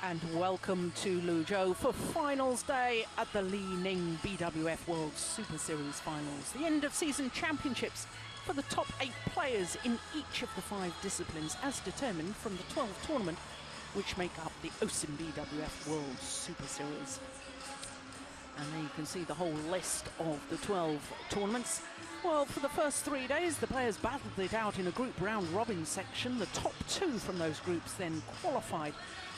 and welcome to Liuzhou for finals day at the Li-Ning BWF World Superseries Finals. The end of season championships for the top 8 players in each of the 5 disciplines as determined from the 12 tournament which make up the OSIM BWF World Superseries. And there you can see the whole list of the 12 tournaments. Well, for the first 3 days, the players battled it out in a group round-robin section. The top 2 from those groups then qualified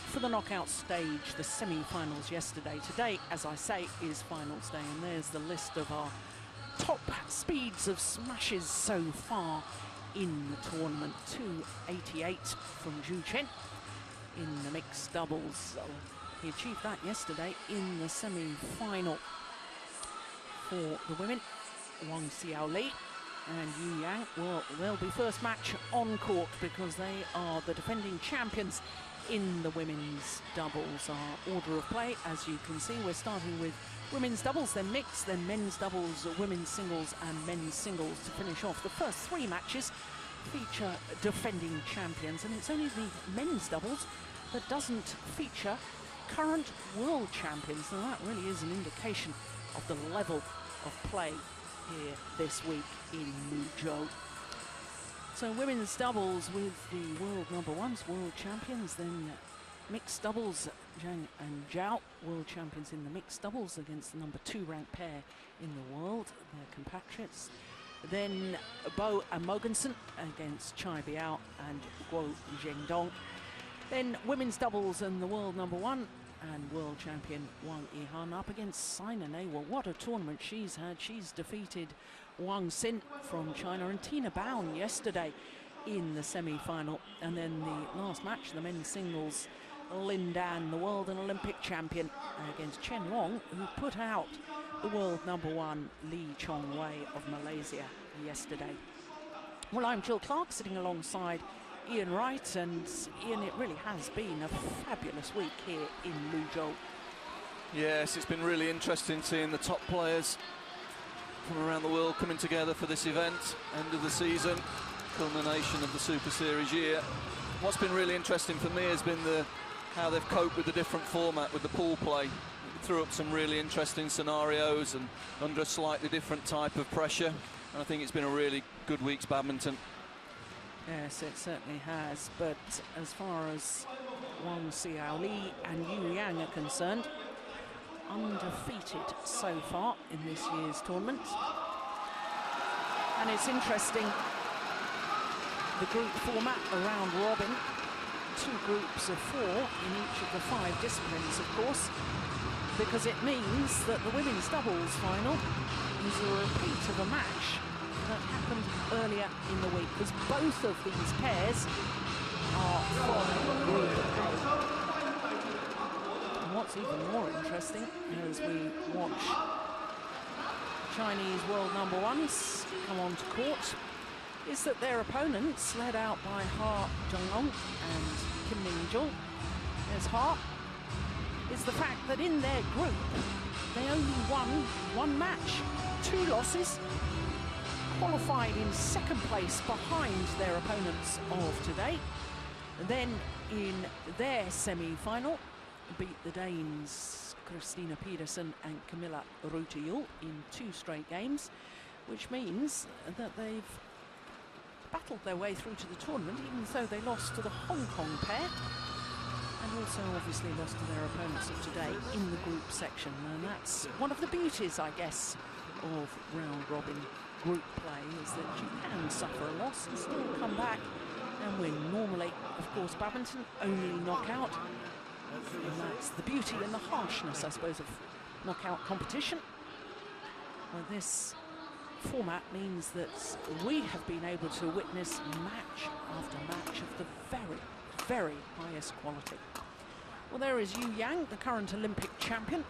for the knockout stage, the semi-finals yesterday. Today, as I say, is finals day, and there's the list of our top speeds of smashes so far in the tournament. 288 from Zhu Chen in the mixed doubles. He achieved that yesterday in the semi-final. For the women, Guangxi Li and Yu Yang, well, they'll be first match on court because they are the defending champions in the women's doubles. Our order of play, as you can see, we're starting with women's doubles, then mixed, then men's doubles, women's singles and men's singles to finish off. The first 3 matches feature defending champions, and it's only the men's doubles that doesn't feature current world champions, and that really is an indication of the level of play here this week in Liuzhou. So women's doubles with the world #1s, world champions, then mixed doubles, Zhang and Zhao, world champions in the mixed doubles against the #2 ranked pair in the world, their compatriots. Then Bo and Mogensen against Chai Biao and Guo Zhengdong. Then women's doubles and the world #1 and world champion Wang Yihan up against Sina Ne. Well, what a tournament she's had. She's defeated Wang Xin from China and Tina Baun yesterday in the semi-final. And then the last match, the men's singles, Lin Dan, the world and Olympic champion, against Chen Wong, who put out the world #1 Li Chongwei of Malaysia yesterday. Well, I'm Jill Clark, sitting alongside Ian Wright, and Ian, it really has been a fabulous week here in Liuzhou. Yes, it's been really interesting seeing the top players from around the world coming together for this event, end of the season, culmination of the Super Series year. What's been really interesting for me has been how they've coped with the different format with the pool play. It threw up some really interesting scenarios and under a slightly different type of pressure, and I think it's been a really good week's badminton. Yes, it certainly has, but as far as Wang Xiaoli and Yu Yang are concerned, undefeated so far in this year's tournament. And it's interesting, the group format around robin, 2 groups of 4 in each of the 5 disciplines, of course, because it means that the women's doubles final is a repeat of a match that happened earlier in the week, because both of these pairs are from Group A. And what's even more interesting as we watch Chinese world #1s come onto court is that their opponents, led out by Ha Zhonglong and Kim Mingjul, there's Ha, is the fact that in their group they only won 1 match, 2 losses, qualified in 2nd place behind their opponents of today. And then in their semi-final, beat the Danes Christina Pedersen and Camilla Rutejul in 2 straight games, which means that they've battled their way through to the tournament, even though they lost to the Hong Kong pair, and also obviously lost to their opponents of today in the group section. And that's one of the beauties, I guess, of round-robin group play, is that you can suffer a loss and still come back and win. Normally, of course, badminton only knockout, and that's the beauty and the harshness, I suppose, of knockout competition. Well, this format means that we have been able to witness match after match of the very, very highest quality. Well, there is Yu Yang, the current Olympic champion,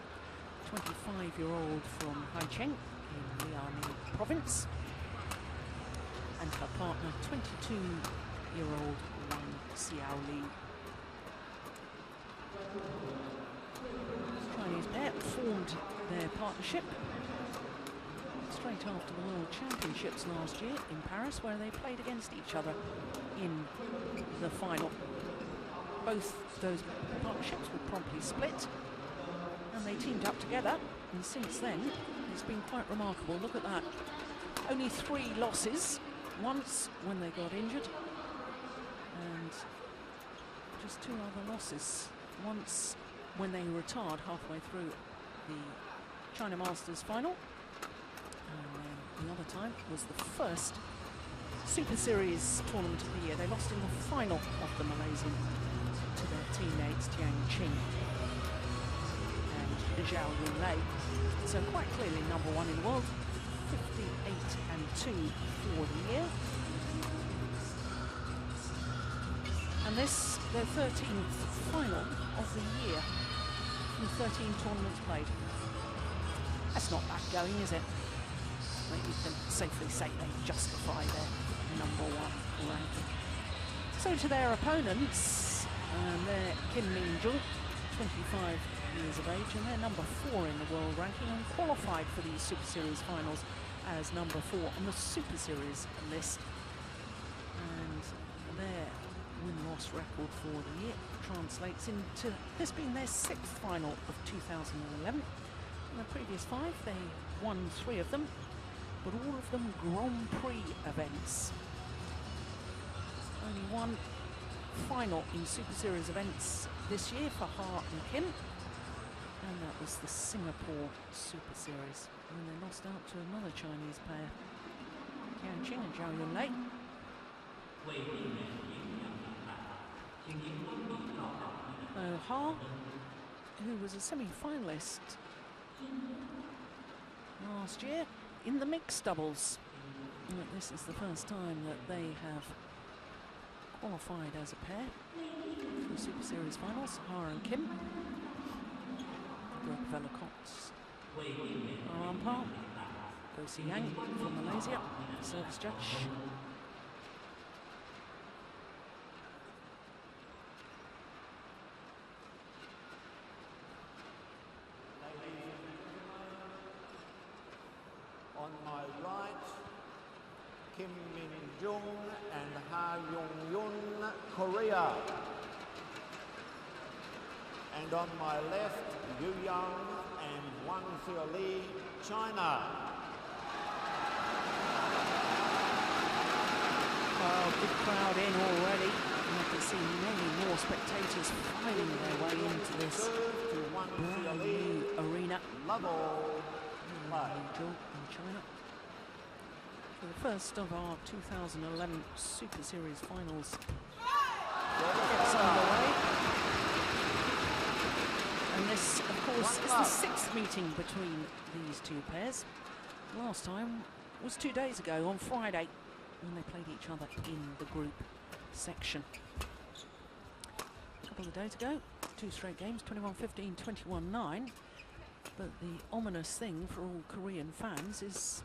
25-year-old from Haicheng in Liaoning province, and her partner, 22-year-old Wang Xiaoli. Chinese pair formed their partnership straight after the World Championships last year in Paris, where they played against each other in the final. both those partnerships were promptly split, and they teamed up together, and since then it's been quite remarkable. Look at that. Only 3 losses, once when they got injured, and just 2 other losses. Once when they retired halfway through the China Masters final, and then the other time was the first Super Series tournament of the year. They lost in the final of the Malaysian to their teammates Tiang Qing and Liuzhou Yunlei. So quite clearly number 1 in the world, 58-2 for the year. And this, their 13th final of the year from 13 tournaments played. That's not bad going, is it? Maybe you can safely say they justify their number 1 ranking. So to their opponents, they're Kim Min-jung, 25 years of age, and they're number 4 in the world ranking and qualified for the Super Series finals as number 4 on the Super Series list. And their win-loss record for the year translates into this being their 6th final of 2011. In the previous 5, they won 3 of them, but all of them Grand Prix events. Only 1 final in Super Series events this year for Ha and Kim, and that was the Singapore Super Series, when they lost out to another Chinese pair, Tiang Qing and Zhao Yunlei. Ha, who was a semi-finalist last year in the mixed doubles. This is the first time that they have qualified as a pair for the Super Series finals. Ha and Kim. Greg Vellacox, our umpire. OSIM from Malaysia, service judge. On my right, Kim Min-jung and Ha Yong-yun, Korea. And on my left, Yu Yang and Guangxi Li, China. Oh, good crowd in already. And I can see many more spectators filing their way into this brand new arena. Liuzhou in China. For the first of our 2011 Super Series finals gets underway. And this, of course, is the 6th meeting between these 2 pairs. Last time was 2 days ago on Friday, when they played each other in the group section. A couple of days ago, 2 straight games, 21-15, 21-9. But the ominous thing for all Korean fans is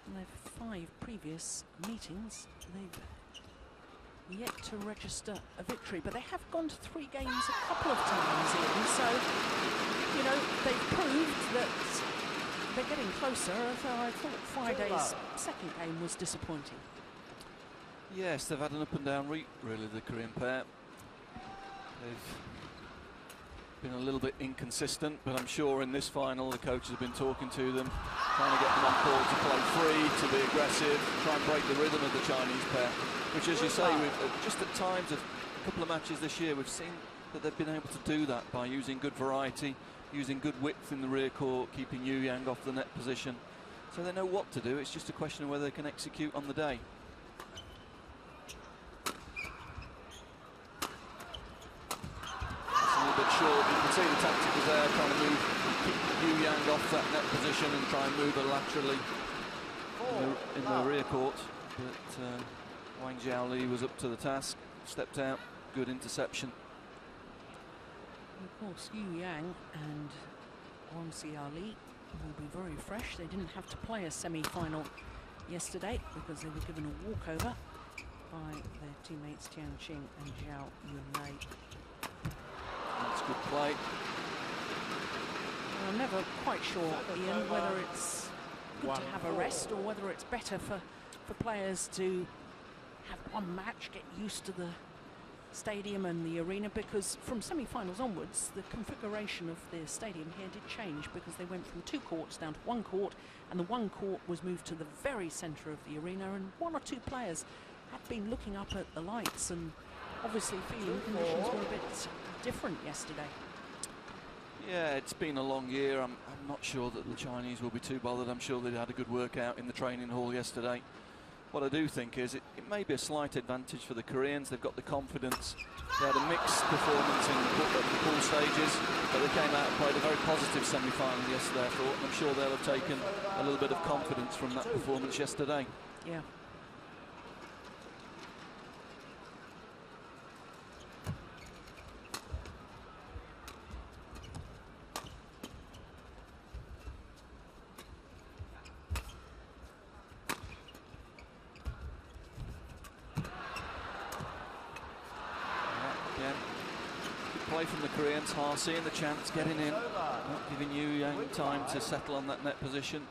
in their 5 previous meetings, they've yet to register a victory. But they have gone to 3 games a couple of times in, so, you know, they've proved that they're getting closer. So I thought Friday's 2nd game was disappointing. Yes, they've had an up and down route, really, the Korean pair. They've been a little bit inconsistent, but I'm sure in this final the coaches have been talking to them, trying to get them on board to play free, to be aggressive, try and break the rhythm of the Chinese pair, which, as you say, we've just at times of a couple of matches this year, we've seen that they've been able to do that by using good variety, using good width in the rear court, keeping Yu Yang off the net position. So they know what to do, it's just a question of whether they can execute on the day. Bit short, you can see the tactic is there, trying to move, keep Yu Yang off that net position and try and move her laterally in the rear court. But Wang Xiaoli was up to the task, stepped out, good interception. Of course, Yu Yang and Guangxi Li will be very fresh. They didn't have to play a semi-final yesterday because they were given a walkover by their teammates Tiang Qing and Zhao Yunlei. That's good play. I'm never quite sure, Ian, whether it's good to have a rest or whether it's better for players to have one match, get used to the stadium and the arena, because from semi-finals onwards the configuration of the stadium here did change, because they went from 2 courts down to 1 court, and the 1 court was moved to the very centre of the arena, and 1 or 2 players had been looking up at the lights and obviously feeling conditions were a bit different yesterday. Yeah, it's been a long year. I'm not sure that the Chinese will be too bothered. I'm sure they had a good workout in the training hall yesterday. What I do think is it may be a slight advantage for the Koreans. They've got the confidence. They had a mixed performance in the pool stages, but they came out and played a very positive semi-final yesterday, I thought, and I'm sure they'll have taken a little bit of confidence from that performance yesterday. Yeah. Play from the Koreans, Ha seeing the chance, getting in, not giving Yu Yang time to settle on that net position,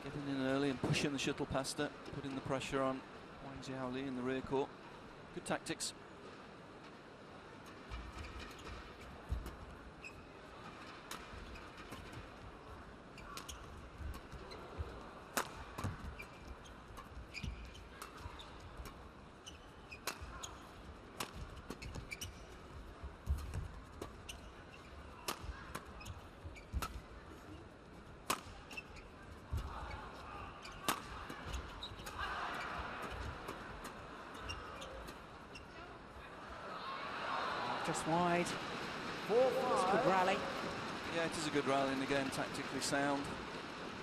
getting in early and pushing the shuttle past her, putting the pressure on Wang Xiaoli in the rear court. Good tactics. Just wide. It's a good rally. Yeah, it is a good rally, and again tactically sound.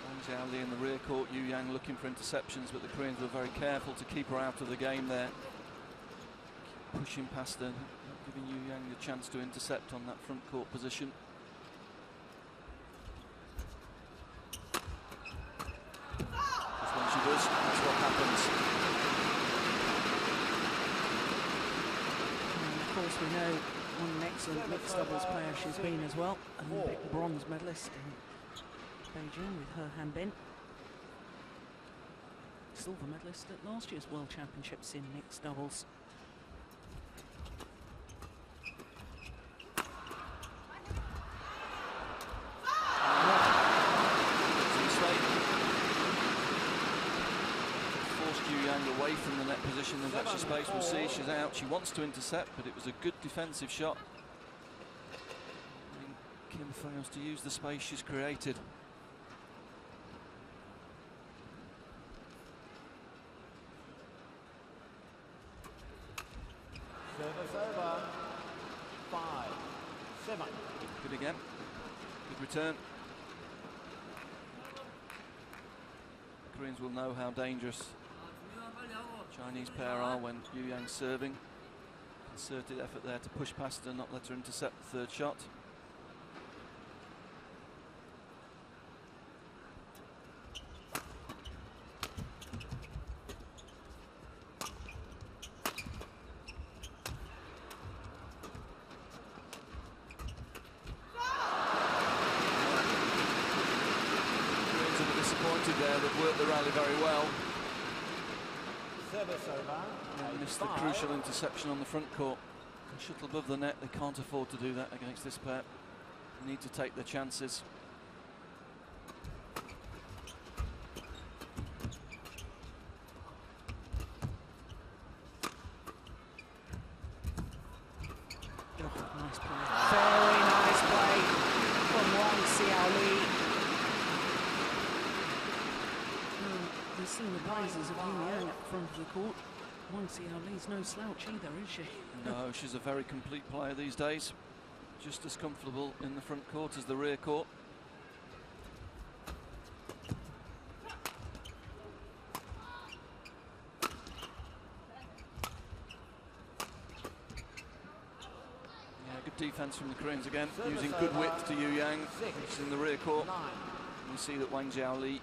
Wang Xiaoli in the rear court, Yu Yang looking for interceptions, but the Koreans were very careful to keep her out of the game there. Pushing past her, not giving Yu Yang the chance to intercept on that front court position. Just when she does, that's what happens. And of course we know what an excellent mixed doubles player she's been as well. Olympic bronze medalist in Beijing with her handbin. Silver medalist at last year's World Championships in mixed doubles. Away from the net position, there's actually space. We'll see. She's out. She wants to intercept, but it was a good defensive shot. And Kim fails to use the space she's created. Service over. 5-7. Good again. Good return. The Koreans will know how dangerous Chinese pair are when Yu Yang's serving. Concerted effort there to push past her, not let her intercept the third shot. Koreans are disappointed there. They've worked the rally very well. And missed the crucial interception on the front court. Shuttle above the net, they can't afford to do that against this pair. They need to take their chances. Oh, nice play. Very nice play from Wang Xiaoli. We've seen the blazers of Yu Yang at front of the court. Wang Xiaoli's no slouch either, is she? No, she's a very complete player these days. Just as comfortable in the front court as the rear court. Yeah, good defense from the Koreans again, using good width to Yu Yang. She's in the rear court. You see that Wang Xiaoli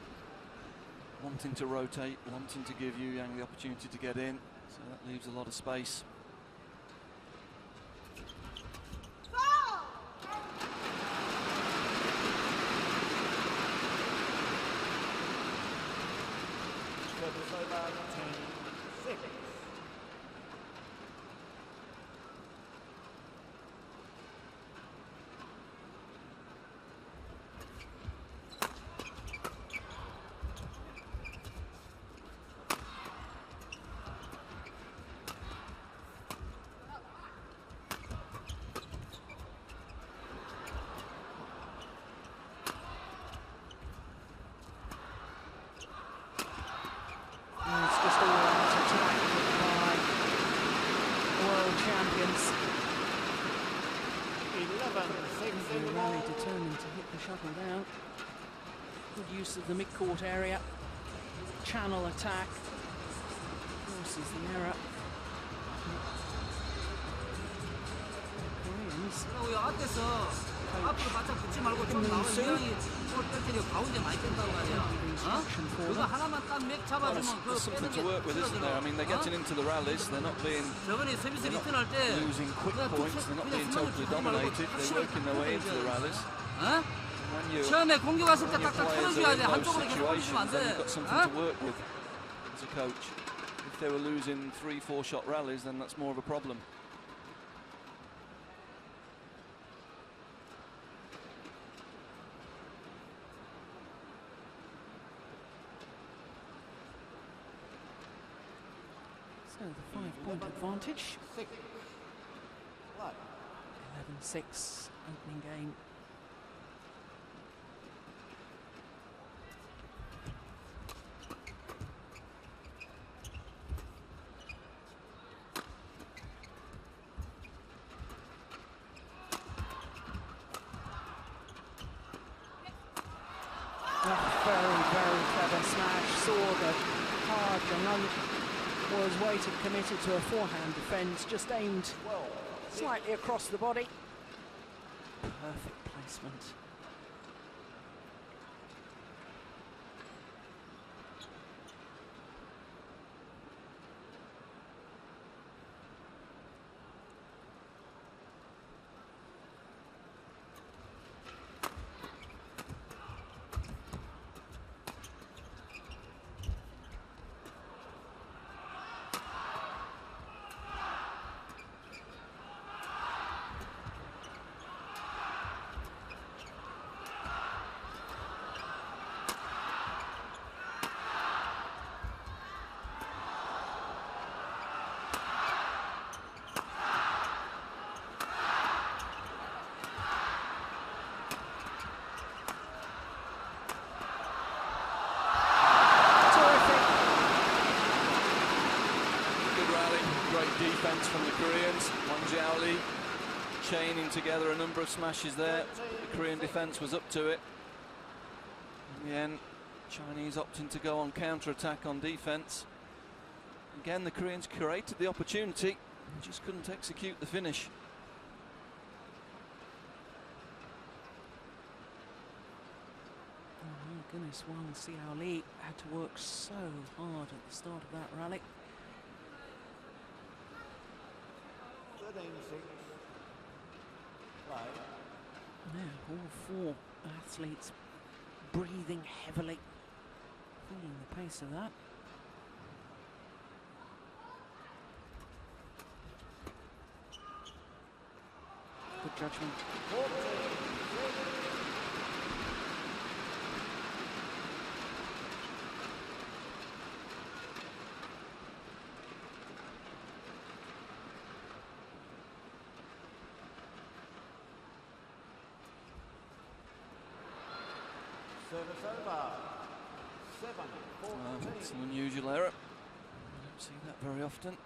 wanting to rotate, wanting to give Yu Yang the opportunity to get in. So that leaves a lot of space. all-out attack by the world champions. 11-6 in the Rally ball. determined to hit the shuttle down. Good use of the mid-court area. Channel attack. Forces the error. Koreans. 앞으로 바짝 붙지 말고 좀 나와. 이왕이 볼뺄 때려 가운데 많이 뺀단 말이야. 그거 하나만 딱 맥 잡아주면 그 There's something 빼는 to 게 work with, isn't there? I mean, they're getting into the rallies. They're not being 저번에 서비스 리턴 할 때 losing quick points. They're not being totally dominated. They're working their way into the rallies. When you 처음에 공격 왔을 때 your 딱딱 players 틀어줘야 are 돼. in those 한쪽으로 계속 올리시면 안 situations, then 돼. you've got something to work with as a coach. If they were losing 3-4 shot rallies, then that's more of a problem. So the 5-point advantage. 11-6 opening game. Very clever smash. Saw the hard and was waited, committed to a forehand defence, just aimed slightly across the body. Perfect placement. Great defence from the Koreans. Li-Ning chaining together a number of smashes there. The Korean defence was up to it. In the end, Chinese opting to go on counter-attack on defence. Again, the Koreans created the opportunity, just couldn't execute the finish. Oh my goodness, Guangxi Li had to work so hard at the start of that rally. 13-6. Play. Now all four athletes breathing heavily, feeling the pace of that. Good judgment. 14-6. Service over. 7-14. It's an unusual error. I don't see that very often.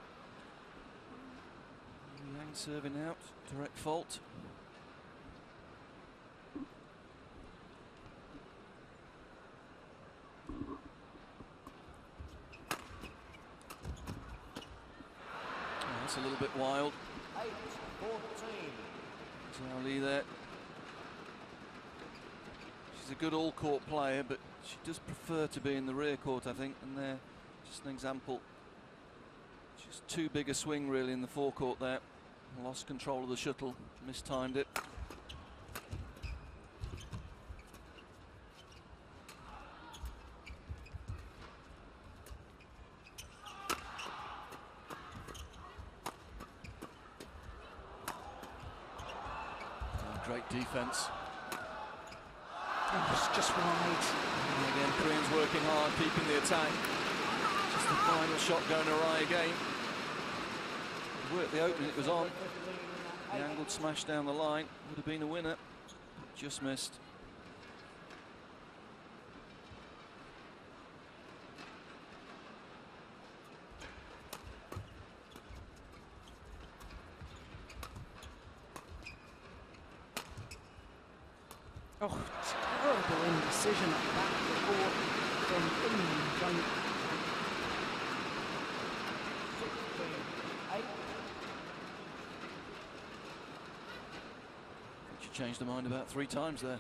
Li-Ning serving out, direct fault. That's a little bit wild. 8-14. Li there. She's a good all-court player, but she does prefer to be in the rear court, I think, and there, just an example. She's too big a swing, really, in the forecourt there. Lost control of the shuttle, mistimed it. Great defense. Oh, it's just wide. And again, Koreans working hard, keeping the attack. Just the final shot going awry again. Worked the opening, it was on. The angled smash down the line would have been a winner. Just missed. Oh, terrible indecision at the back of the court from Li-Ning. 16-8. She changed her mind about 3 times there.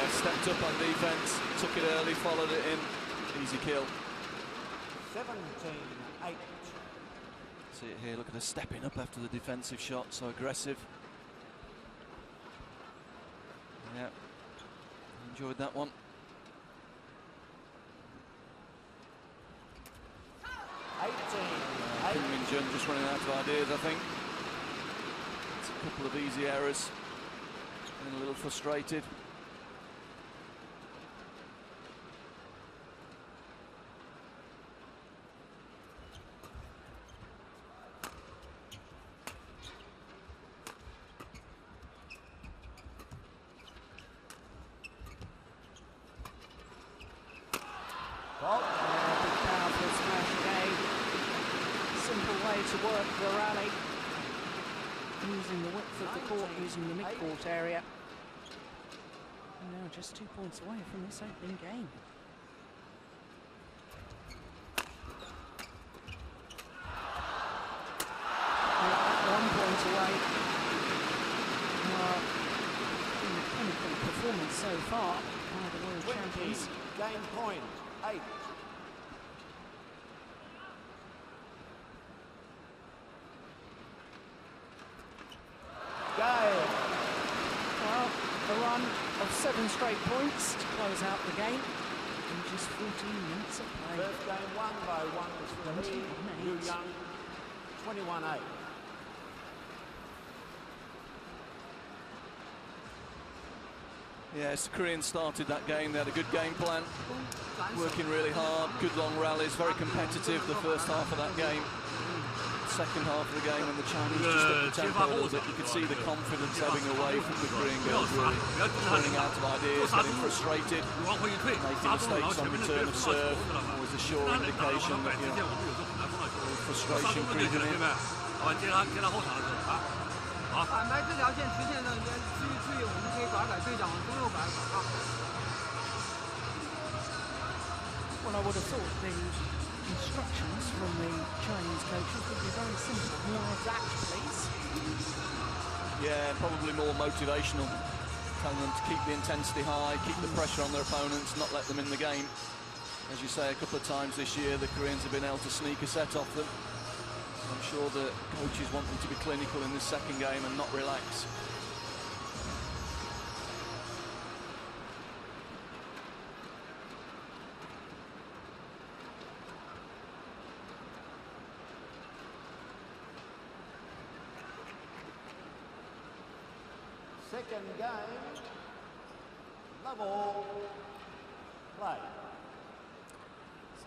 Stepped up on defence, took it early, followed it in. Easy kill. 17-8. See it here, look at her stepping up after the defensive shot, so aggressive. Yeah, enjoyed that one. 18-8. Kim Min-jun just running out of ideas, I think. It's a couple of easy errors. And a little frustrated. Big powerful smash again. Simple way to work the rally. Using the width of the court, using the mid-court area. And now just 2 points away from this opening game. At 1 point away. In the clinical performance so far by the world 20. champions. Game point. 8. Game. Well, a run of 7 straight points to close out the game in just 14 minutes of play. First game won by 1 to Liuzhou, 21-8. Yes, the Koreans started that game. They had a good game plan, working really hard, good long rallies, very competitive the first half of that game. Second half of the game, when the Chinese just upped the tempo a little bit, you could see the confidence ebbing away from the Korean girls, really running out of ideas, getting frustrated, making mistakes on return of serve. Always a sure indication that, you know, frustration creeping in. 反白这条线直线呢，也注意我们可以把队长往中右摆啊。 Well, I would have thought the instructions from the Chinese coaches would be very simple. More of that, please. Yeah, probably more motivational, telling them to keep the intensity high, keep the pressure on their opponents, not let them in the game. As you say, a couple of times this year, the Koreans have been able to sneak a set off them. I'm sure the coaches want them to be clinical in this second game and not relax. Second game. Level. Play.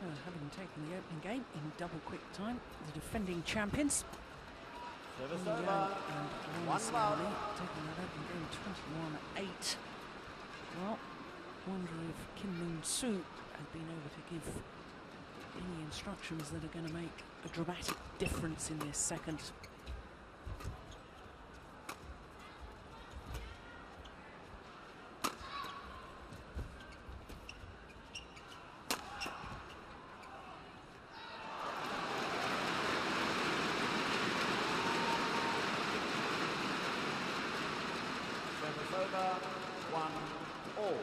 So, having taken the opening game in double quick time, the defending champions, Service Liuzhou over. and One Guangxi, love. taking that opening game 21-8. Well, wonder if Kim Min-soo has been able to give any instructions that are going to make a dramatic difference in this second. Service over. 1-all.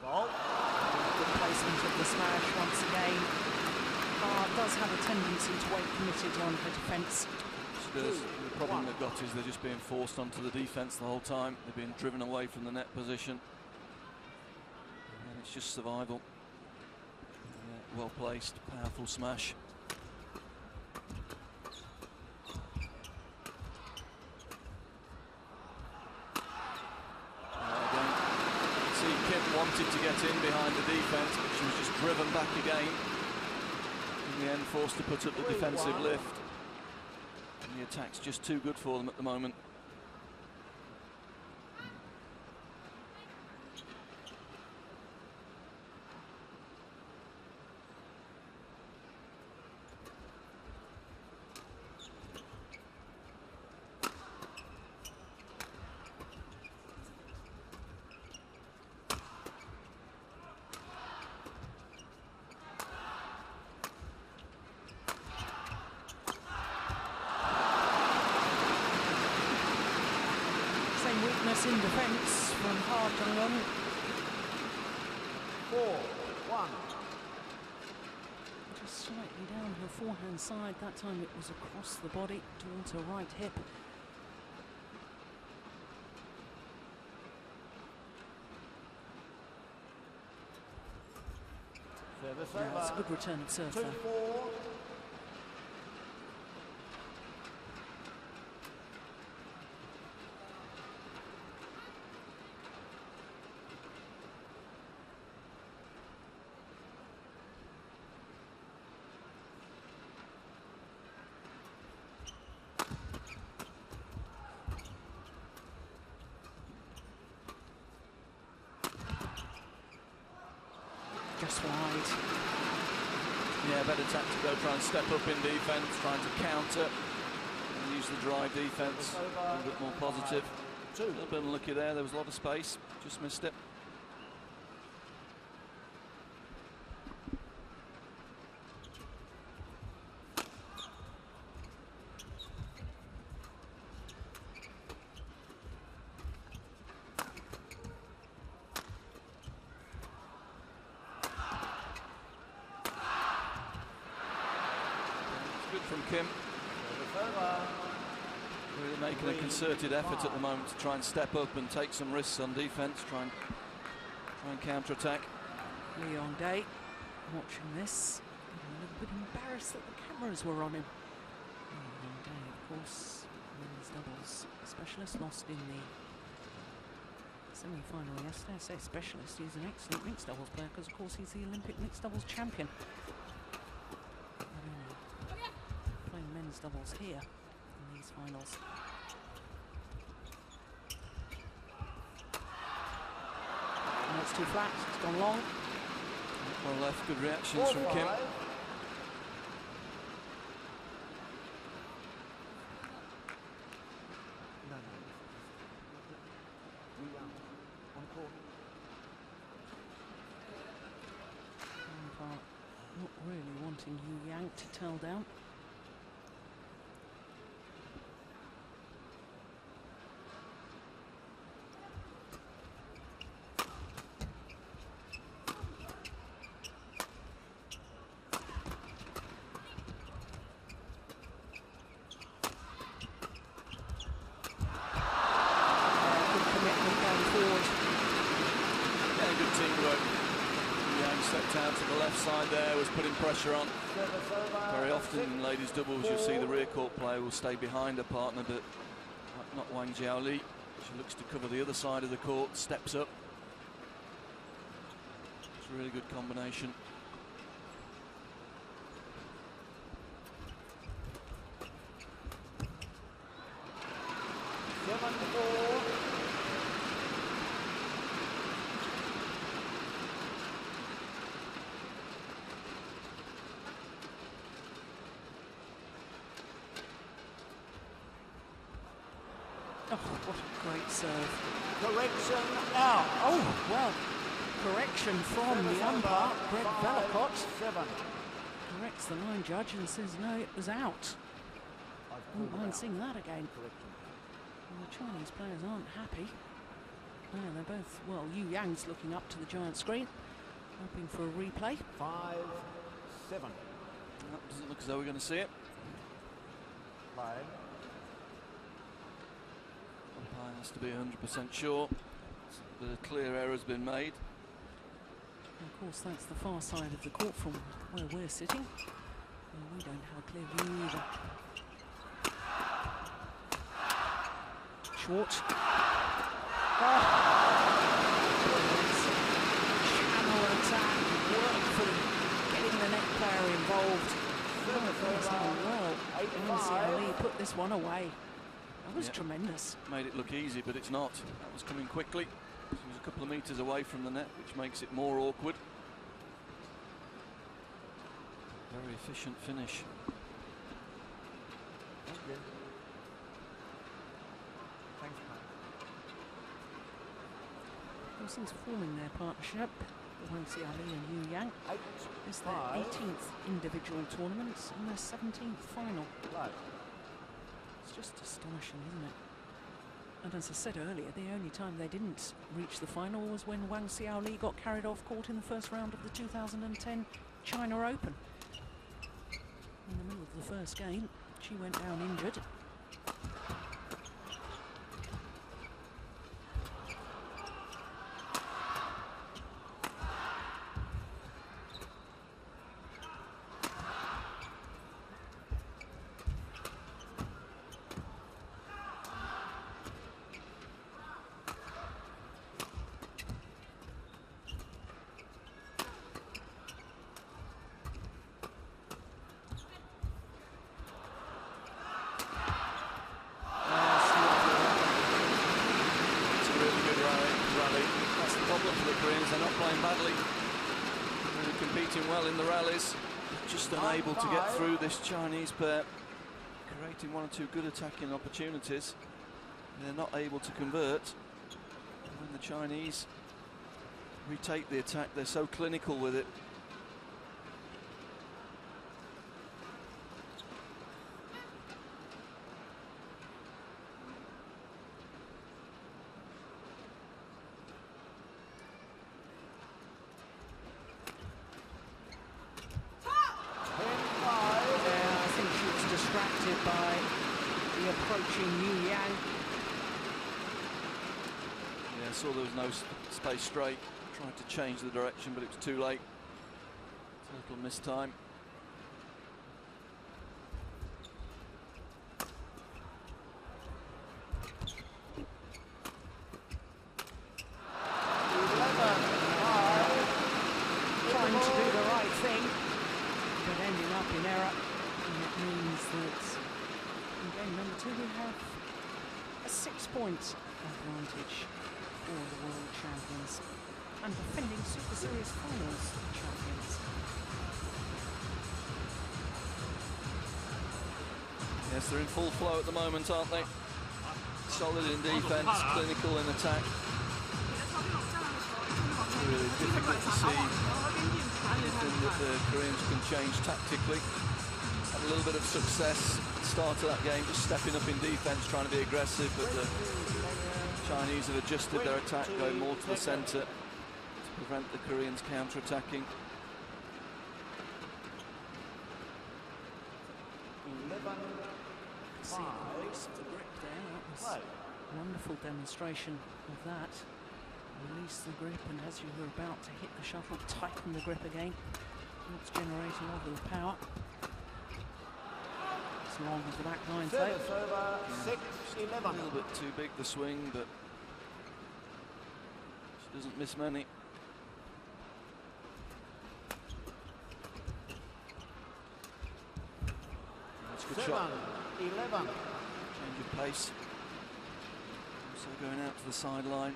Ball. Good placement of the smash once again. Does have a tendency to wait committed on her defence. The problem they've got is they're just being forced onto the defence the whole time. They're being driven away from the net position. And it's just survival. Yeah, well placed, powerful smash. defence, but she was just driven back again. In the end, forced to put up the defensive lift. And the attack's just too good for them at the moment. Weakness in defence from Ha Zhongyong. 4-1. Just slightly down her forehand side. That time it was across the body towards her right hip. Service Yeah, that's a over. good return of serve there. 2-4. Just wide. Yeah, better tactic though, try and step up in defence, trying to counter and use the drive defence. A little bit more positive. A little bit unlucky there was a lot of space, just missed it. Good from Kim. Really making a concerted effort at the moment to try and step up and take some risks on defence, try and counter-attack. Leon Day watching this, getting a little bit embarrassed that the cameras were on him. Leon Day, of course, men's doubles specialist, lost in the semi-final yesterday. I say specialist, he's an excellent mixed doubles player because, of course, he's the Olympic mixed doubles champion. Playing men's doubles here in these finals. And it's too flat, it's gone long. Well left, good reactions from Kim. 4-5. Not really wanting Yu Yang to tell down. Good commitment going forward. Yeah, good teamwork. Yang stepped out to the left side there, was putting pressure on. Very often in ladies doubles you'll see the rear court player will stay behind her partner, but not Wang Jiaoli. She looks to cover the other side of the court, steps up. It's a really good combination. Oh, what a great serve. Correction out. Oh, well, correction from the umpire, Greg Vellicott. 7. Corrects the line judge and says no, it was out. Wouldn't mind seeing that again. And the Chinese players aren't happy. No, they're both, well, Yu Yang's looking up to the giant screen, hoping for a replay. 5-7. Doesn't look as though we're going to see it. Play. Umpire has to be 100% sure that a clear error's been made. And of course, that's the far side of the court from where we're sitting. And we don't have a clear view either. Short. Oh. Channel attack. involved. Well, Li put this one away. That was tremendous. Made it look easy, but it's not. That was coming quickly. She was a couple of metres away from the net, which makes it more awkward. Very efficient finish. Thank you. Thanks, Matt. Since forming their partnership, Guangxi Ali and Yu Yang, is their 18th individual tournament and their 17th final. Right. It's just astonishing, isn't it? And as I said earlier, the only time they didn't reach the final was when Guangxi Ali got carried off court in the first round of the 2010 China Open. In the middle of the first game, she went down injured. They're not playing badly. They're competing well in the rallies. Just unable to get through this Chinese pair, creating one or two good attacking opportunities. They're not able to convert. When the Chinese retake the attack, they're so clinical with it. By the approaching Yu Yang. Yeah, saw there was no space straight. Tried to change the direction, but it was too late. Total missed time. Trying to do the right thing, but ending up in error. And that means that in game number 2 we have a 6-point advantage for the world champions and defending Super Series Finals champions. Yes, they're in full flow at the moment, aren't they? Solid in defence, clinical in attack. Really difficult to see anything that the Koreans can change tactically. Had a little bit of success at the start of that game, just stepping up in defence, trying to be aggressive, but the Chinese have adjusted their attack, going more to the centre to prevent the Koreans counter-attacking. See the release of the grip there. That was a wonderful demonstration of that. Release the grip, and as you were about to hit the shuttle, tighten the grip again. It's generating all the power. As long as the back line's Service out. over, 6-11. A little bit too big the swing, but she doesn't miss many. That's a good shot. 7-11. Change of pace. Also going out to the sideline.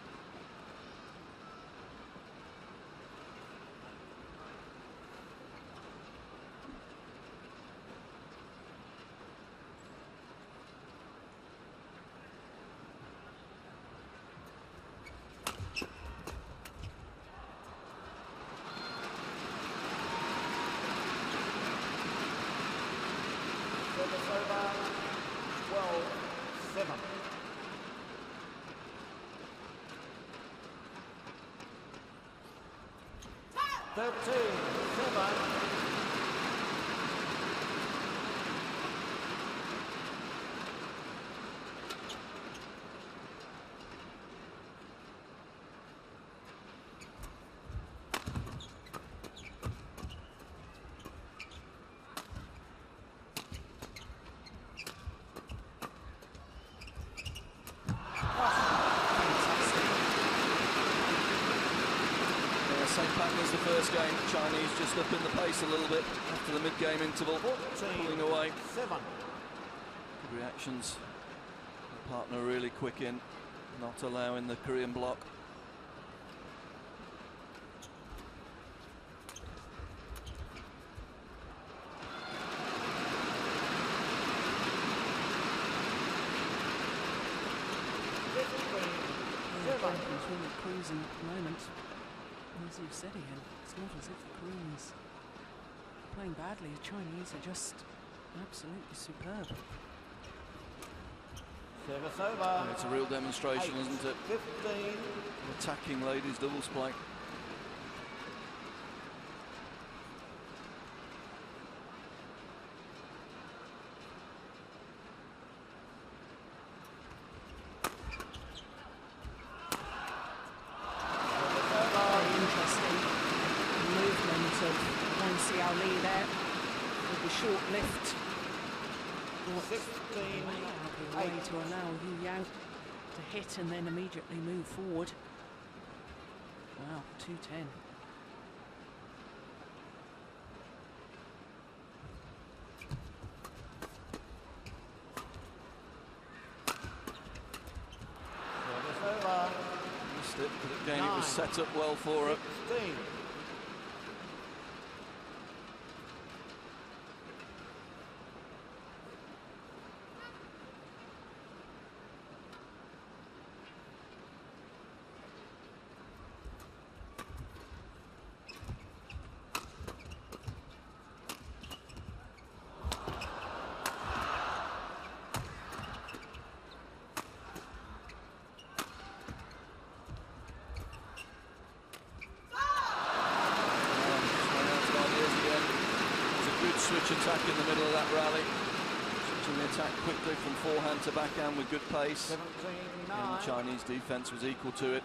Service over, 12-7. Same pattern as the first game. Chinese just up in the pace a little bit after the mid-game interval, pulling away. 7. Good reactions. The partner really quick in, not allowing the Korean block. He's really cruising at the moment. As you said, Ian, it's not as if the Koreans are playing badly. The Chinese are just absolutely superb. Service over. It's a real demonstration, 8, isn't it? 15. Attacking ladies doubles play. Li there with the short lift. Way to allow Yu Yang to hit and then immediately move forward. Wow, 210. Missed it, but again it was set up well for her. 16. Switch attack in the middle of that rally. Switching the attack quickly from forehand to backhand with good pace. 17-9. And the Chinese defense was equal to it.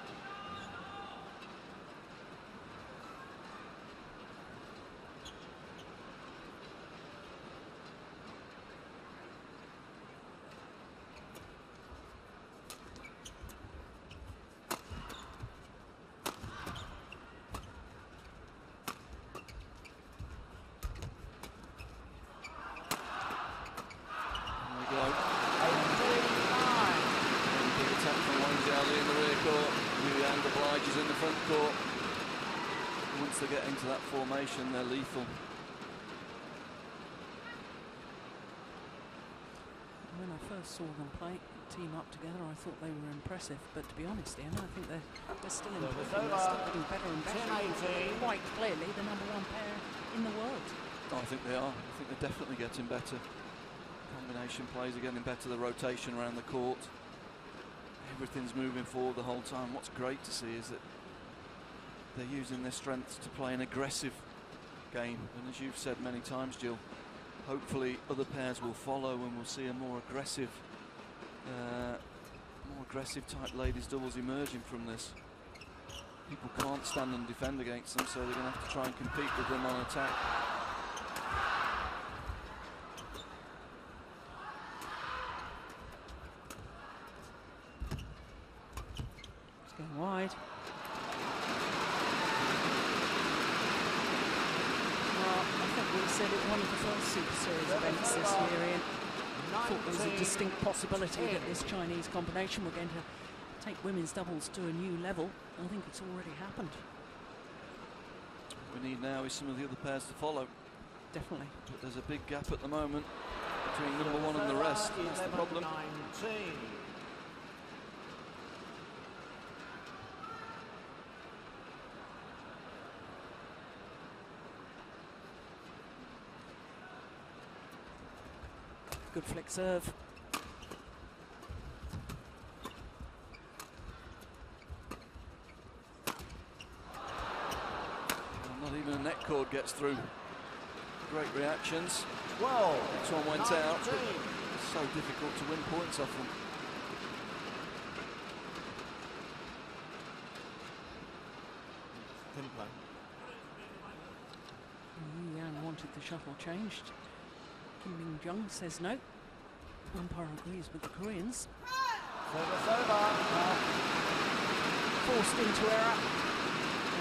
Obliges in the front court. Once they get into that formation, they're lethal. When I first saw them play, team up together, I thought they were impressive. But to be honest, Ian, I think they're still improving. They're still getting better and better. 10-18. Quite clearly the #1 pair in the world. I think they are. I think they're definitely getting better. Combination plays are getting better. The rotation around the court. Everything's moving forward the whole time. What's great to see is that they're using their strengths to play an aggressive game. And as you've said many times, Jill, hopefully other pairs will follow and we'll see a more aggressive type ladies doubles emerging from this. People can't stand and defend against them, so they're going to have to try and compete with them on attack. Going wide. Well, I think we said it one of the first Super Series events this year, Ian. I thought there was a distinct possibility that this Chinese combination were going to take women's doubles to a new level. I think it's already happened. What we need now is some of the other pairs to follow. Definitely. But there's a big gap at the moment between #1 and the rest. That's the problem. 19. Good flick serve. Not even a net cord gets through. Great reactions. 12. Next one went 19. out, but it's so difficult to win points off them. Yu Yang wanted the shuttle changed. Kim Min-jung says no. Umpire agrees with the Koreans. Service over. Forced into error.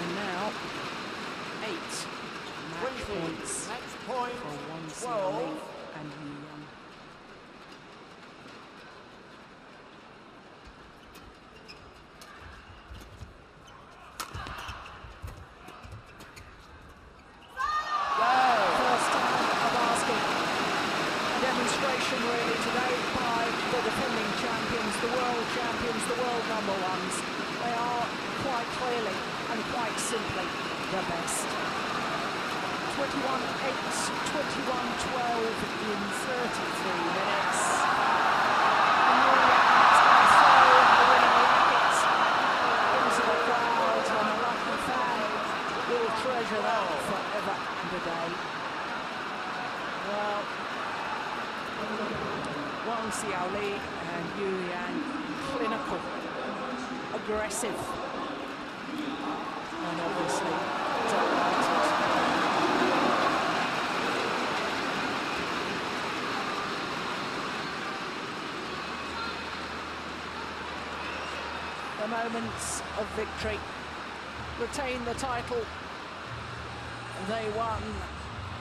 And now Match points Match point, for Wang 12. Xiaoli and Yu Yang. First time of asking. A demonstration really today by the defending champions, the world champions, the world number ones. They are quite clearly and quite simply the best. 21-8, 21-12 in 33 minutes. And Yu Yang is going to throw the winning racket into the crowd, and a lucky fan will treasure that forever and a day. Well, Wang Xiaoli and Yu Yang, clinical, aggressive, and obviously delighted. The moments of victory, retain the title they won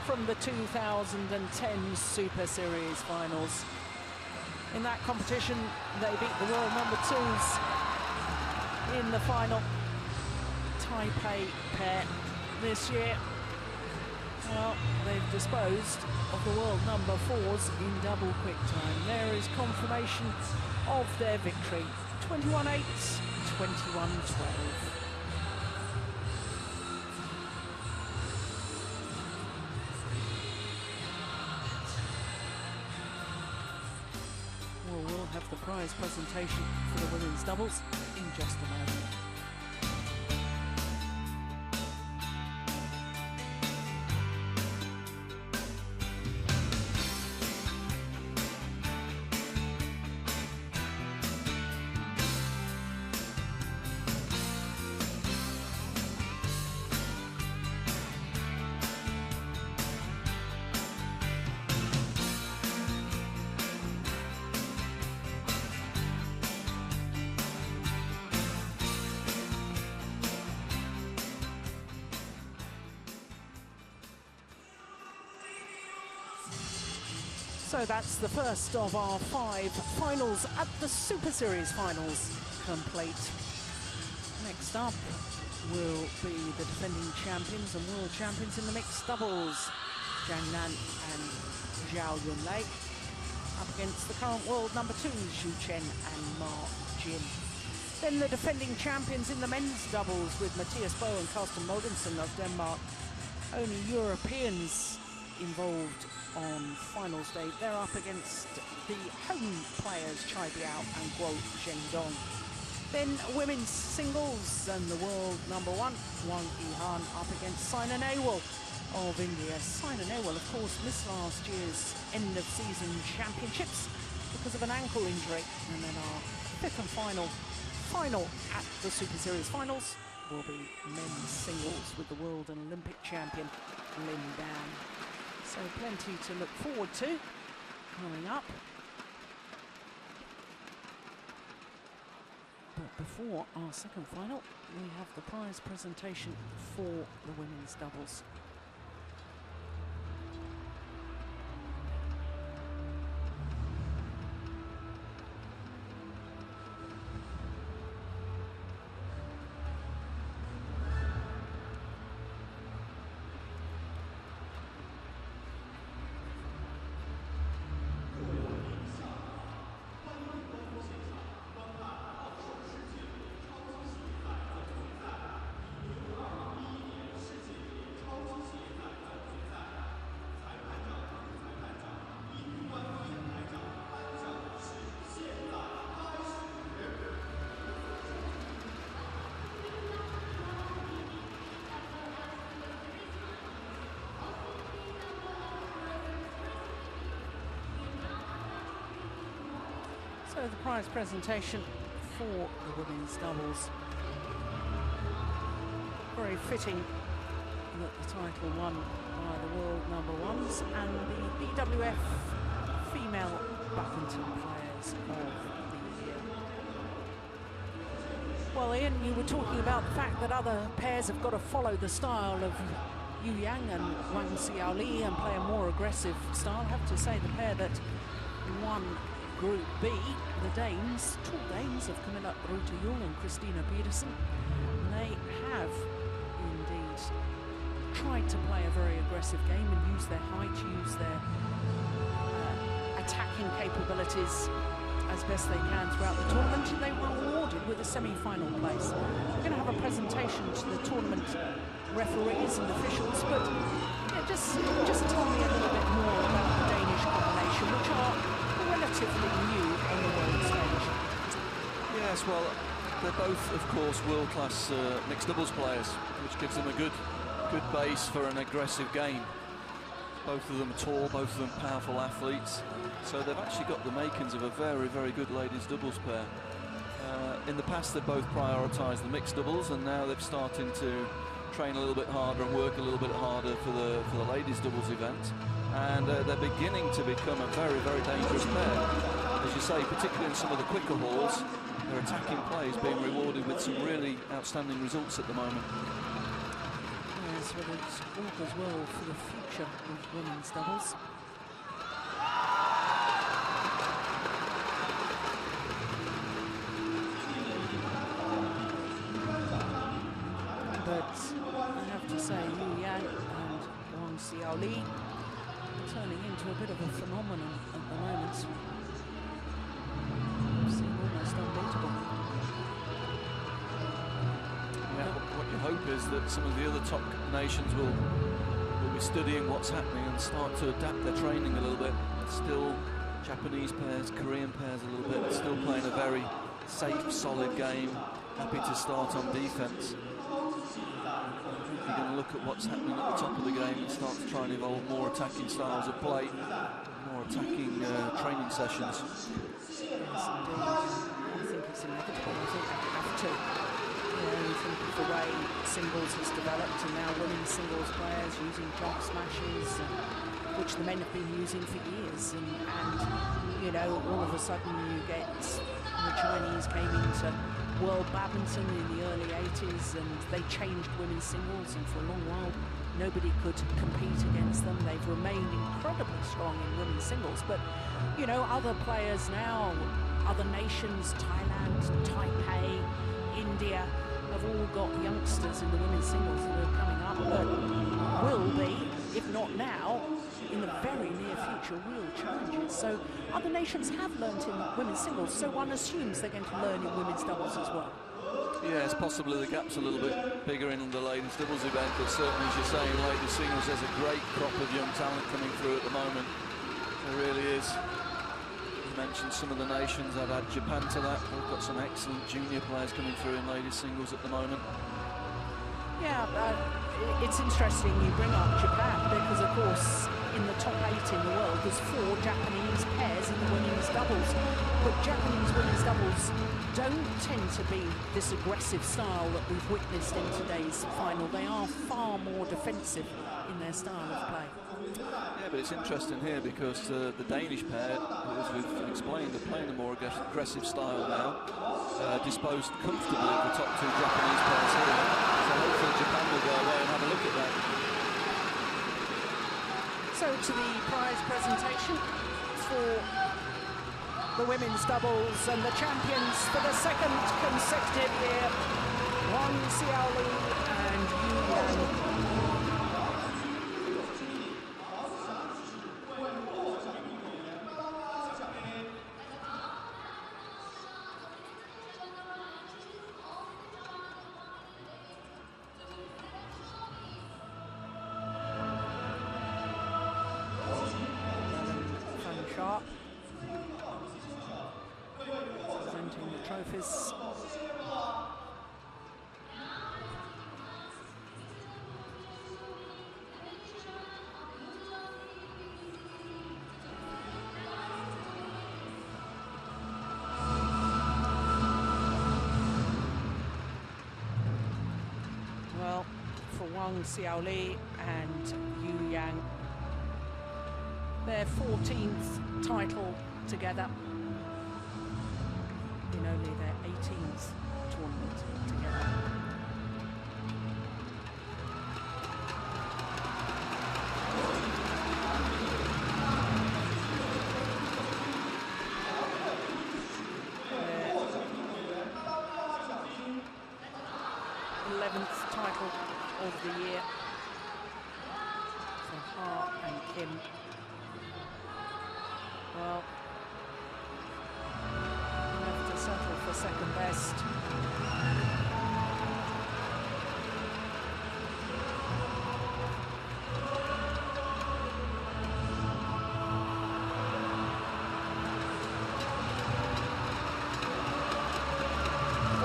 from the 2010 Super Series Finals. In that competition, they beat the world number twos in the final. Taipei pair this year, well, they've disposed of the world number fours in double quick time. There is confirmation of their victory. 21-8, 21-12. Well, we'll have the prize presentation for the women's doubles in just a moment. So that's the first of our 5 finals at the Super Series Finals complete. Next up will be the defending champions and world champions in the mixed doubles, Zhang Nan and Zhao Yunlei, up against the current world number 2s, Xu Chen and Ma Jin. Then the defending champions in the men's doubles with Matthias Bo and Carsten Mogensen of Denmark. Only Europeans involved on finals day. They're up against the home players Chai Biao and Guo Zhendong. Then women's singles and the world number 1, Wang Yihan, up against Saina Nehwal of India. Saina Nehwal, of course, missed last year's end of season championships because of an ankle injury. And then our 5th and final at the Super Series Finals will be men's singles with the world and Olympic champion Lin Dan. So plenty to look forward to coming up. But before our second final, we have the prize presentation for the women's doubles. So the prize presentation for the women's doubles. Very fitting that the title won by the world number 1s and the BWF female badminton players of the year. Well, Ian, you were talking about the fact that other pairs have got to follow the style of Yu Yang and Guangxi and play a more aggressive style. I have to say the pair that won Group B, the Danes, two Danes of Camilla Rutayul and Christina Pedersen. They have indeed tried to play a very aggressive game and use their height, use their attacking capabilities as best they can throughout the tournament, and they were awarded with a semi-final place. We're going to have a presentation to the tournament referees and officials, but yeah, just tell me a little bit more about the Danish combination, which are relatively new on the world stage. Yes, well, they're both, of course, world-class mixed doubles players, which gives them a good base for an aggressive game. Both of them are tall, both of them powerful athletes, so they've actually got the makings of a very, very good ladies doubles pair. In the past, they've both prioritised the mixed doubles, and now they've started to train a little bit harder and work a little bit harder for the ladies doubles event, and they're beginning to become a very, very dangerous pair. As you say, particularly in some of the quicker halls, their attacking play is being rewarded with some really outstanding results at the moment. Yes, well, it's all as well for the future of women's doubles. But I have to say, Yu Yang and Guangxi turning into a bit of a phenomenon at the moment. Seem almost unbeatable. Yeah, what you hope is that some of the other top nations will be studying what's happening and start to adapt their training a little bit. Still Japanese pairs, Korean pairs a little bit, still playing a very safe, solid game, happy to start on defense. You're going to look at what's happening at the top of the game and start to try and evolve more attacking styles of play, more attacking training sessions. Yes, indeed. I think it's inevitable. I think they have to. You think of the way singles has developed, and now women's singles players using jump smashes, which the men have been using for years, and you know, all of a sudden you get the Chinese came into World Badminton in the early 80s, and they changed women's singles, and for a long while nobody could compete against them. They've remained incredibly strong in women's singles, but you know, other players now, other nations, Thailand, Taipei, India, have all got youngsters in the women's singles that are coming up, but will be, if not now, in the very near future, real challenges. So other nations have learnt in women's singles, so one assumes they're going to learn in women's doubles as well. Yeah, it's possibly the gap's a little bit bigger in the ladies doubles event, but certainly, as you're saying, ladies singles, there's a great crop of young talent coming through at the moment. There really is. You mentioned some of the nations. I've had Japan to that. We've got some excellent junior players coming through in ladies singles at the moment. Yeah, it's interesting you bring up Japan, because of course in the top 8 in the world there's 4 Japanese pairs in the women's doubles, but Japanese women's doubles don't tend to be this aggressive style that we've witnessed in today's final. They are far more defensive in their style of play. Yeah, but it's interesting here because the Danish pair, as we've explained, are playing a more aggressive style now, disposed comfortably of the top 2 Japanese pairs here. So hopefully Japan will go away and have a look at that. So to the prize presentation for the women's doubles, and the champions for the 2nd consecutive year, Wang Xiaoli and Yu Yang. Presenting the trophies. Well, for Wang Xiaoli and Yu Yang, their 14th title together in only their 18th tournament together. the year for Ha and Kim. Well, have to settle for second best.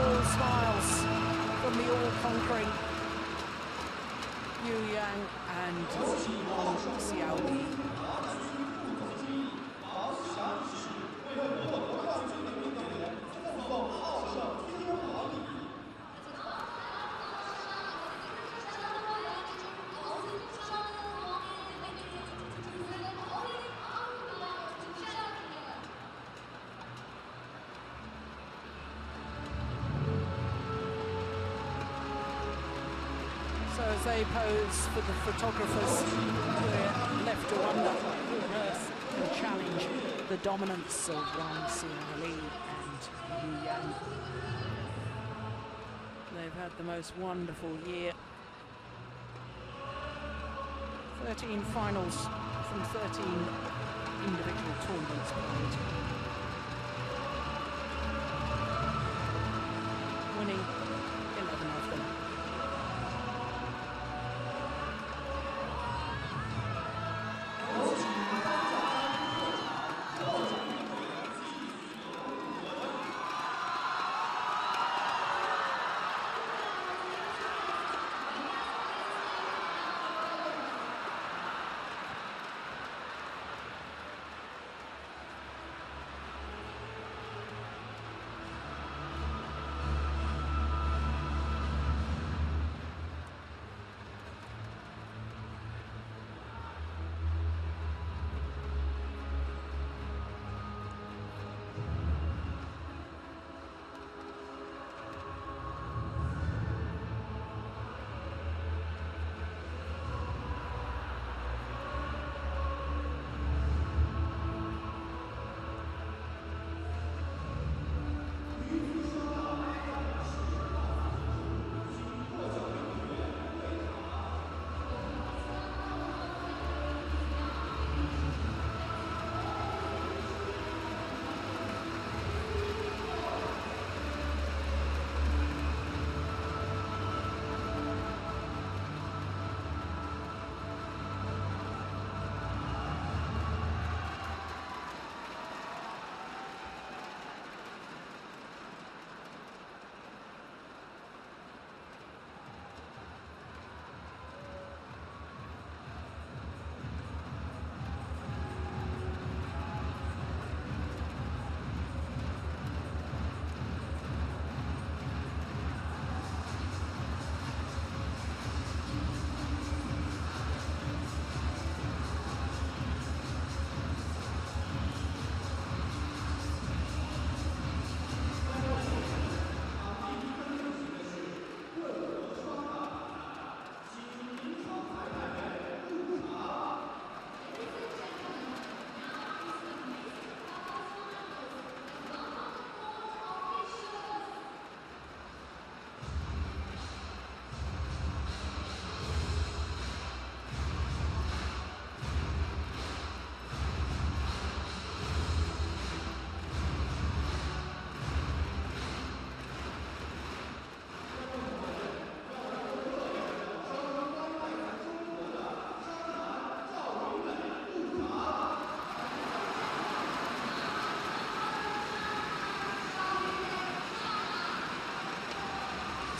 All smiles from the all-conquering Yu Yang and Xiaoli. So as they pose for the photographers, we're left to wonder who on earth can challenge the dominance of Guangxi and Yu Yang. They've had the most wonderful year. 13 finals from 13 individual tournaments played. Winning 11 of them.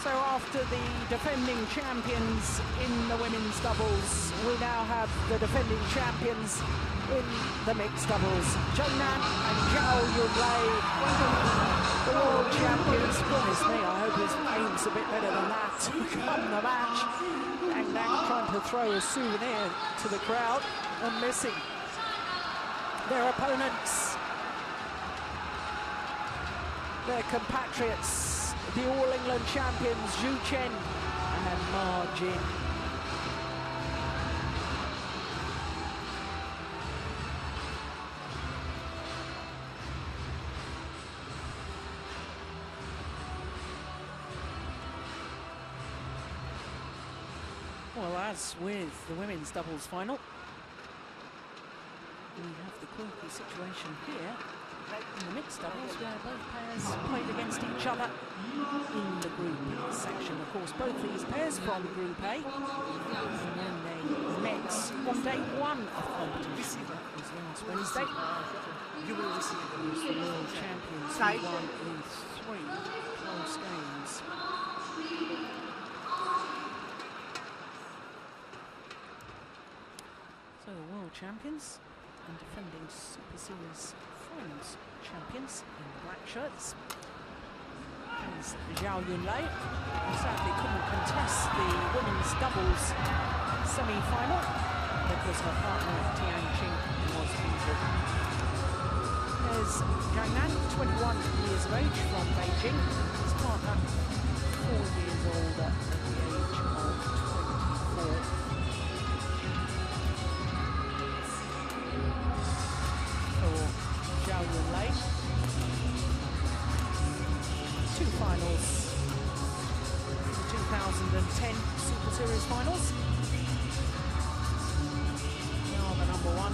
So after the defending champions in the women's doubles, we now have the defending champions in the mixed doubles. Zheng Nan and Zhao Yunlei, the world champions. Goodness me, I hope his aim's a bit better than that to come the match. Zheng Nan trying to throw a souvenir to the crowd and missing their opponents, their compatriots, the All England champions Zhu Chen and Ma Jin. as with the women's doubles final, we have the quirky situation here in the mixed doubles where both pairs played against each other in the group section. Of course, both these pairs from Group A, and then they met on day one of competition. That was last Wednesday. You will receive the world champions who won in 3 close games. So the world champions and defending Super Series Finals champions in the black shirts is Zhao Yunlei, who sadly couldn't contest the women's doubles semi-final because her partner Tian Qing was injured. There's Zhang Nan, 21 years of age, from Beijing. His partner, 4 years older at the age of 24. For Zhao Yunlei, 2 finals, the 2010 Super Series Finals. Now the #1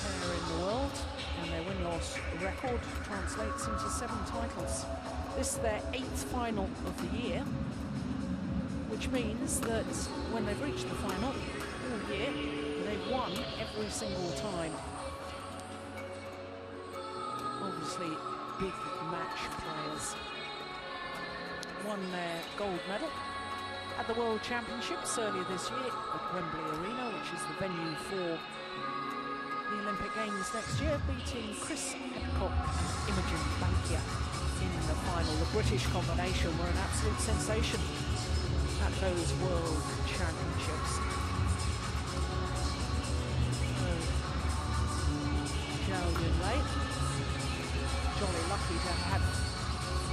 pair in the world, and their win-loss record translates into 7 titles. This is their 8th final of the year, which means that when they've reached the final all year, they've won every single time. Obviously, big match players. Won their gold medal at the World Championships earlier this year at Wembley Arena, which is the venue for the Olympic Games next year, beating Chris Adcock and Imogen Bankia in the final. The British combination were an absolute sensation at those World Championships. Zhao Yunlei, jolly lucky to have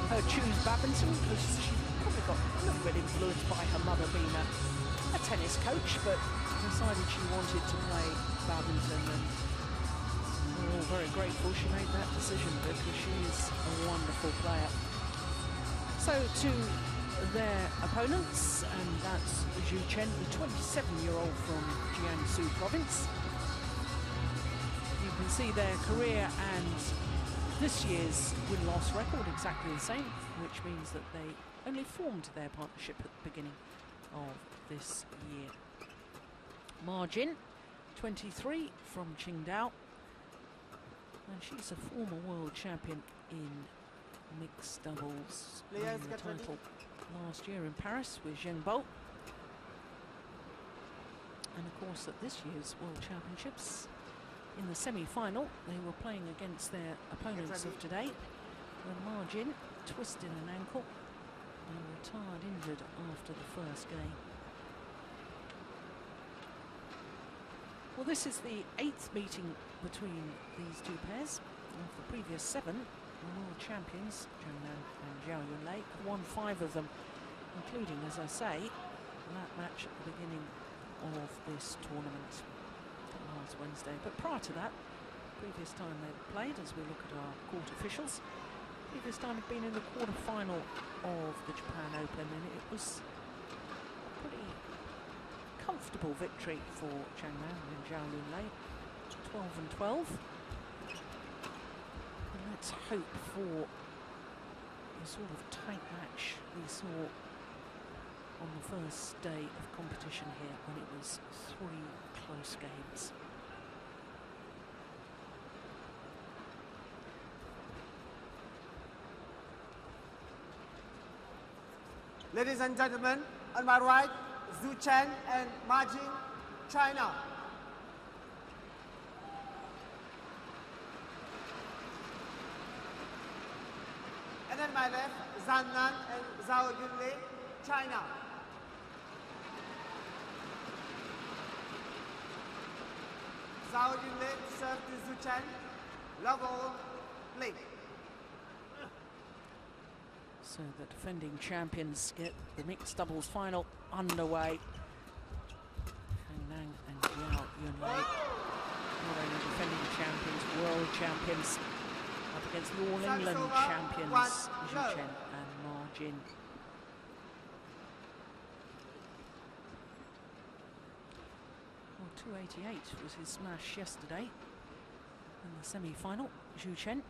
her choose badminton because she probably got a little bit influenced by her mother being a tennis coach, but decided she wanted to play badminton, and we're all very grateful she made that decision because she is a wonderful player. So to their opponents, and that's Zhu Chen, the 27-year-old from Jiangsu province. You can see their career and this year's win-loss record exactly the same, which means that they only formed their partnership at the beginning of this year. Margin, 23, from Qingdao, and she's a former world champion in mixed doubles. Won the title last year in Paris with Zheng Bo. And of course at this year's World Championships, in the semi-final, they were playing against their opponents of today, when Margin twisted an ankle and retired injured after the first game. Well, this is the 8th meeting between these two pairs. Of the previous 7, the world champions, Zhang Nan and Zhao Yunlei, won 5 of them, including, as I say, that match at the beginning of this tournament last Wednesday. But prior to that, previous time they'd played, as we look at our court officials, previous time had been in the quarter-final of the Japan Open, and it was a pretty comfortable victory for Zhang Nan and Zhao Yunlei, 12 and 12. And let's hope for the sort of tight match we saw on the first day of competition here, when it was 3 close games. Ladies and gentlemen, on my right, Zhu Chen and Ma Jing, China. And on my left, Zhang Nan and Zhao Yunlei, China. Zhao Yunlei serve to Zhu Chen, love all, play. So the defending champions get the mixed doubles final underway. Zhang Nan and Zhao Yunlei, not only defending champions, world champions, up against the All England champions, Zhu Chen and Ma Jin. 288 was his smash yesterday in the semi-final. Zhu Chen.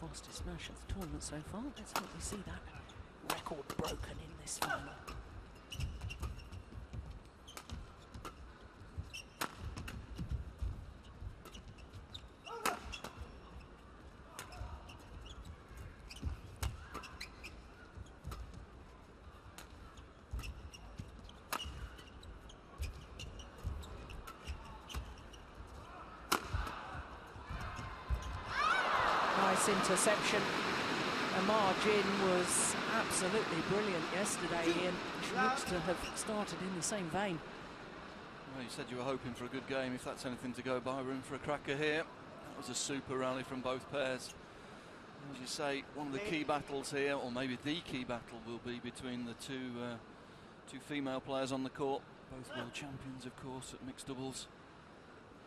Fastest smash of the tournament so far. Let's hope we see that record broken in this final. Nice interception. Ma Jin was absolutely brilliant yesterday and looks to have started in the same vein. Well, you said you were hoping for a good game. If that's anything to go by, room for a cracker here. That was a super rally from both pairs. As you say, one of the key battles here, or maybe the key battle, will be between the two female players on the court. Both world champions, of course, at mixed doubles.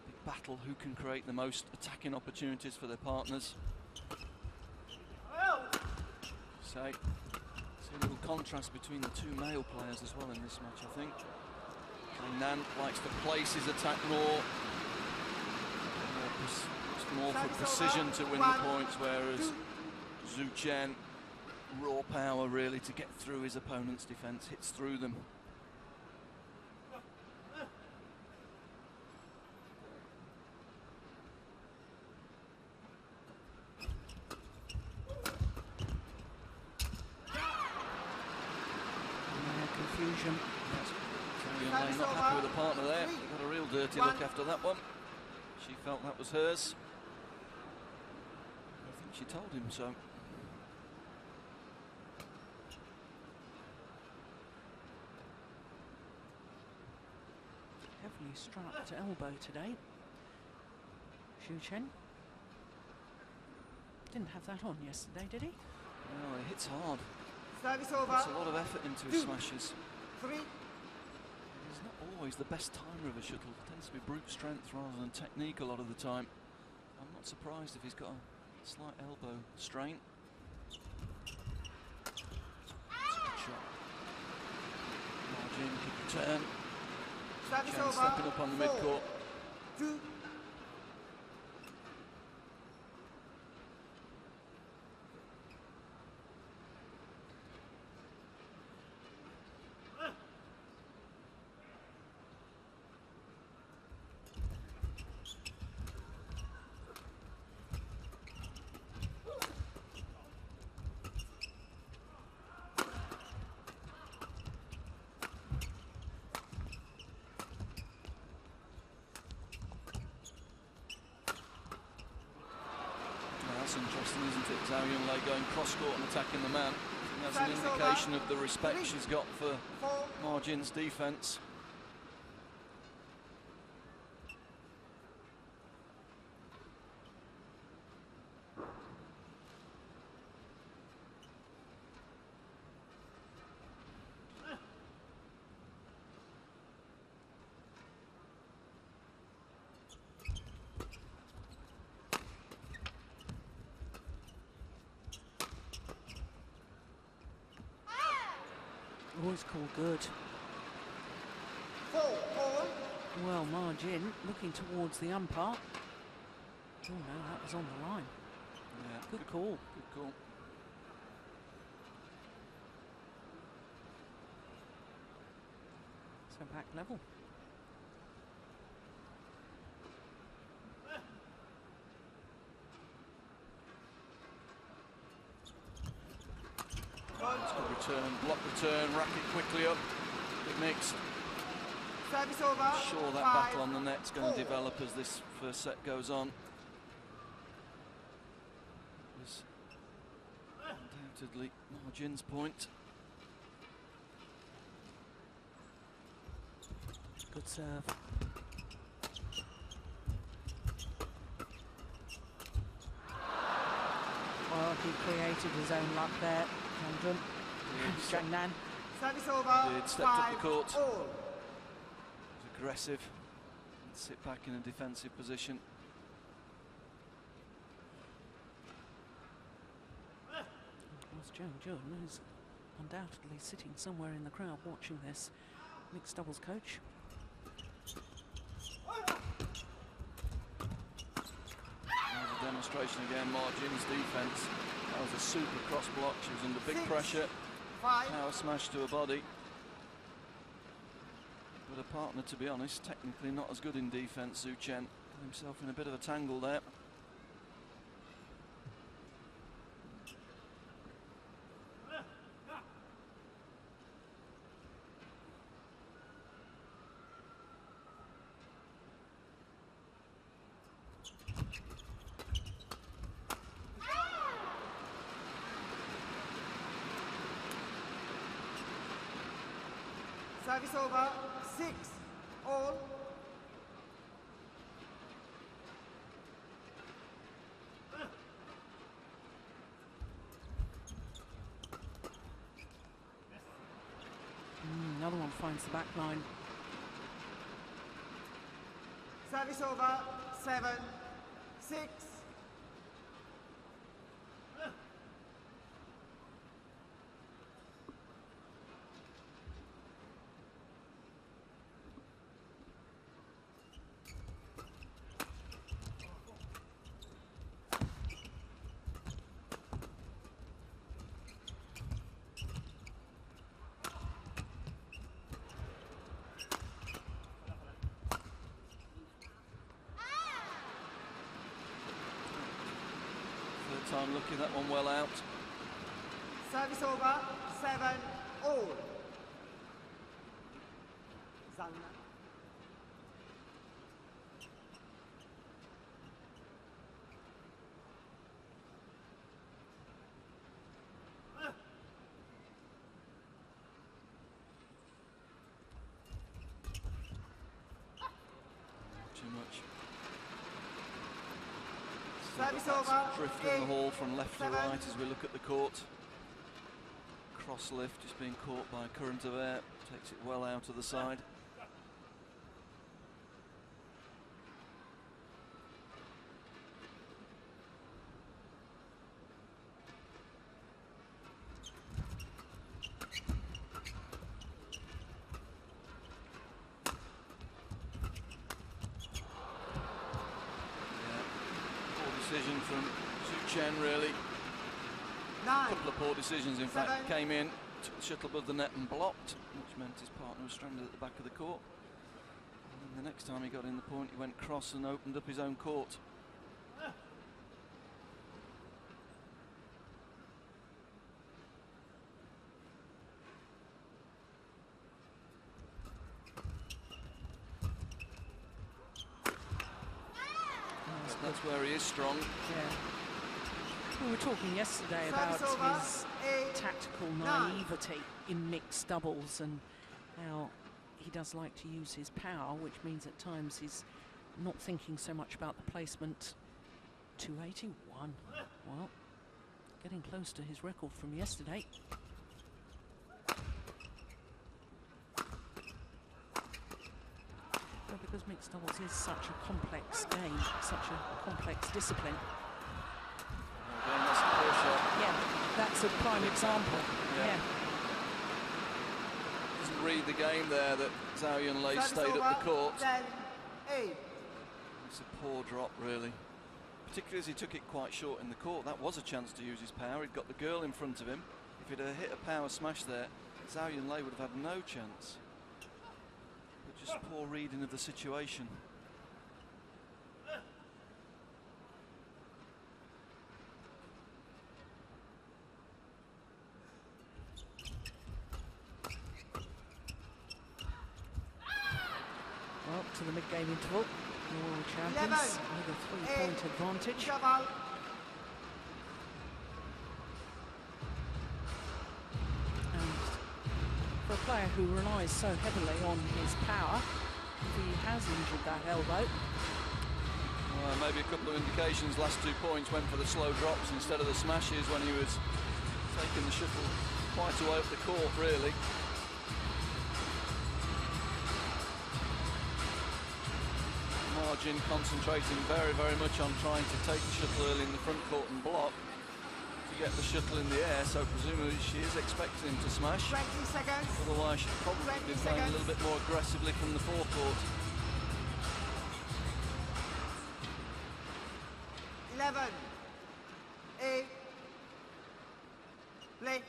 Big battle, who can create the most attacking opportunities for their partners. See a little contrast between the two male players as well in this match, I think. Nan likes to place his attack more for precision to win the points, whereas Zhu Chen, raw power really to get through his opponent's defence, hits through them. Confusion. Li-Ning not happy with the partner there. Got a real dirty look after that one. She felt that was hers. I think she told him so. Heavily strapped elbow today. Zhu Chen. Didn't have that on yesterday, did he? No, he hits hard. Service over. Puts a lot of effort into his smashes. 3. He's not always the best timer of a shuttle. It tends to be brute strength rather than technique a lot of the time. I'm not surprised if he's got a slight elbow strain. That's a good shot. Margin, good return. Service Chen over. stepping up on the mid-court. 2. That's interesting, isn't it? Zhao Yunlei going cross-court and attacking the man. I think that's an indication of the respect she's got for Ma Jin's defence. Always called good. 4. Well, Ma Jin looking towards the umpire. Oh no, that was on the line. Yeah, Good call. Good call. So back level. Good return, block return, racket quickly up. Good mix. Service over. I'm sure that 5, battle on the net's going 4. to develop as this first set goes on. It was undoubtedly Ma Jin's point. Good serve. Well, he created his own luck there. Well done. Zhang Nan. Service over. Did, stepped up the 5 court. all. Was aggressive. And sit back in a defensive position. Of course, Zhang Jun is undoubtedly sitting somewhere in the crowd watching this. mixed doubles coach. There's a demonstration again, Margin's defence. That was a super cross block, she was under big pressure. Power smash to her body. But her partner, to be honest, technically not as good in defence, Zhu Chen. Got himself in a bit of a tangle there. Service over, 6 all. Another one finds the back line. Service over, 7, 6. Time looking that one well out. Service over, 7 all. Zhang. Too much. Service over, Drift in the hall from left to right as we look at the court. Cross lift just being caught by a current of air, takes it well out of the side. Decision from Zhu Chen, really. 9. A couple of poor decisions, in 7. fact. Came in, took the shuttle above the net and blocked, which meant his partner was stranded at the back of the court. And then the next time he got in the point, he went cross and opened up his own court. That's where he is strong. Yeah. We were talking yesterday about his tactical naivety in mixed doubles and how he does like to use his power, which means at times he's not thinking so much about the placement. 281. Well, getting close to his record from yesterday. Because mixed doubles is such a complex game, such a complex discipline. Again, that's a poor shot. Yeah, that's a prime example. Yeah. Doesn't read the game there that Zhao Yunlei stayed up the court. 10, 8. It's a poor drop, really. Particularly as he took it quite short in the court. That was a chance to use his power. He'd got the girl in front of him. If he'd have hit a power smash there, Zhao Yunlei would have had no chance. Just poor reading of the situation. Well, to the mid-game interval, the World Champions with a 3-point advantage. And for a player who relies so heavily on his power, if he has injured that elbow. Maybe a couple of indications. Last 2 points went for the slow drops instead of the smashes when he was taking the shuttle quite away up the court, really. Margin concentrating very, very much on trying to take the shuttle early in the front court and block. To get the shuttle in the air, so presumably she is expecting him to smash. 20 seconds. Otherwise, she'd probably be playing a little bit more aggressively from the forecourt. 11, 8, play.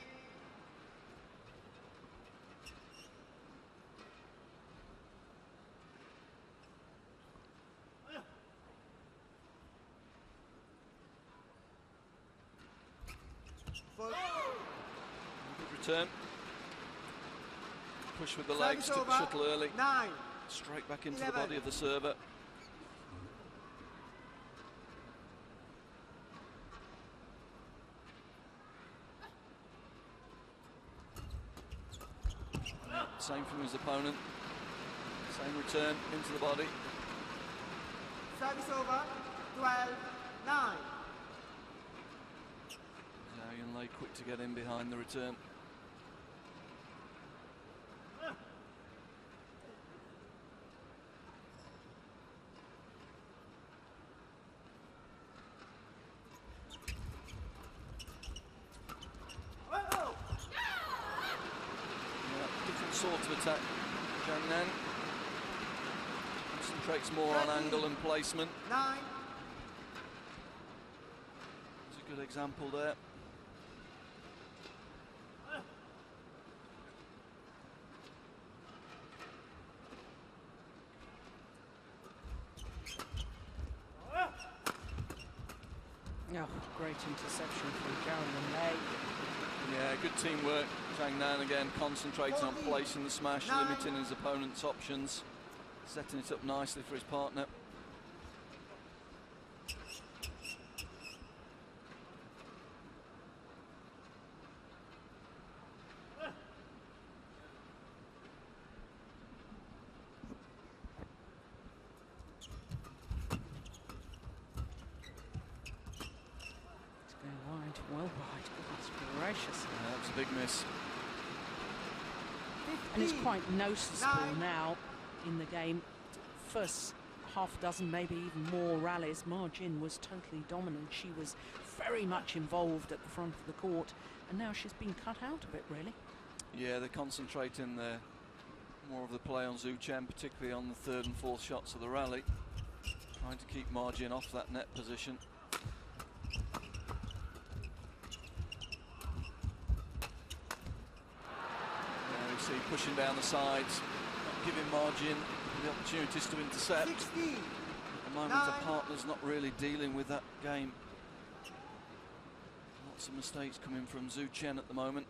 Full. Good return. Push with the legs, took the shuttle early. 9, Straight back into 11. the body of the server. Same from his opponent. Same return into the body. Service over. 12, 9. Zhao Yunlei quick to get in behind the return. Sort of attack. Zhang Nan concentrates more on angle and placement. 9, It's a good example there. Oh, great interception from Zhao Yunlei. Yeah, good teamwork. Zhang Nan again concentrating on placing the smash, limiting his opponent's options, setting it up nicely for his partner. It's going wide, well wide. Goodness gracious. Yeah, that was a big miss. And it's quite noticeable now in the game. First half dozen, maybe even more rallies. Ma Jin was totally dominant. She was very much involved at the front of the court, and now she's been cut out of it, really. Yeah, they're concentrating more of the play on Zhu Chen, particularly on the third and fourth shots of the rally, trying to keep Ma Jin off that net position. See, pushing down the sides, not giving Ma Jin the opportunities to intercept. 16, At the moment, the partner's not really dealing with that game. Lots of mistakes coming from Zhu Chen at the moment.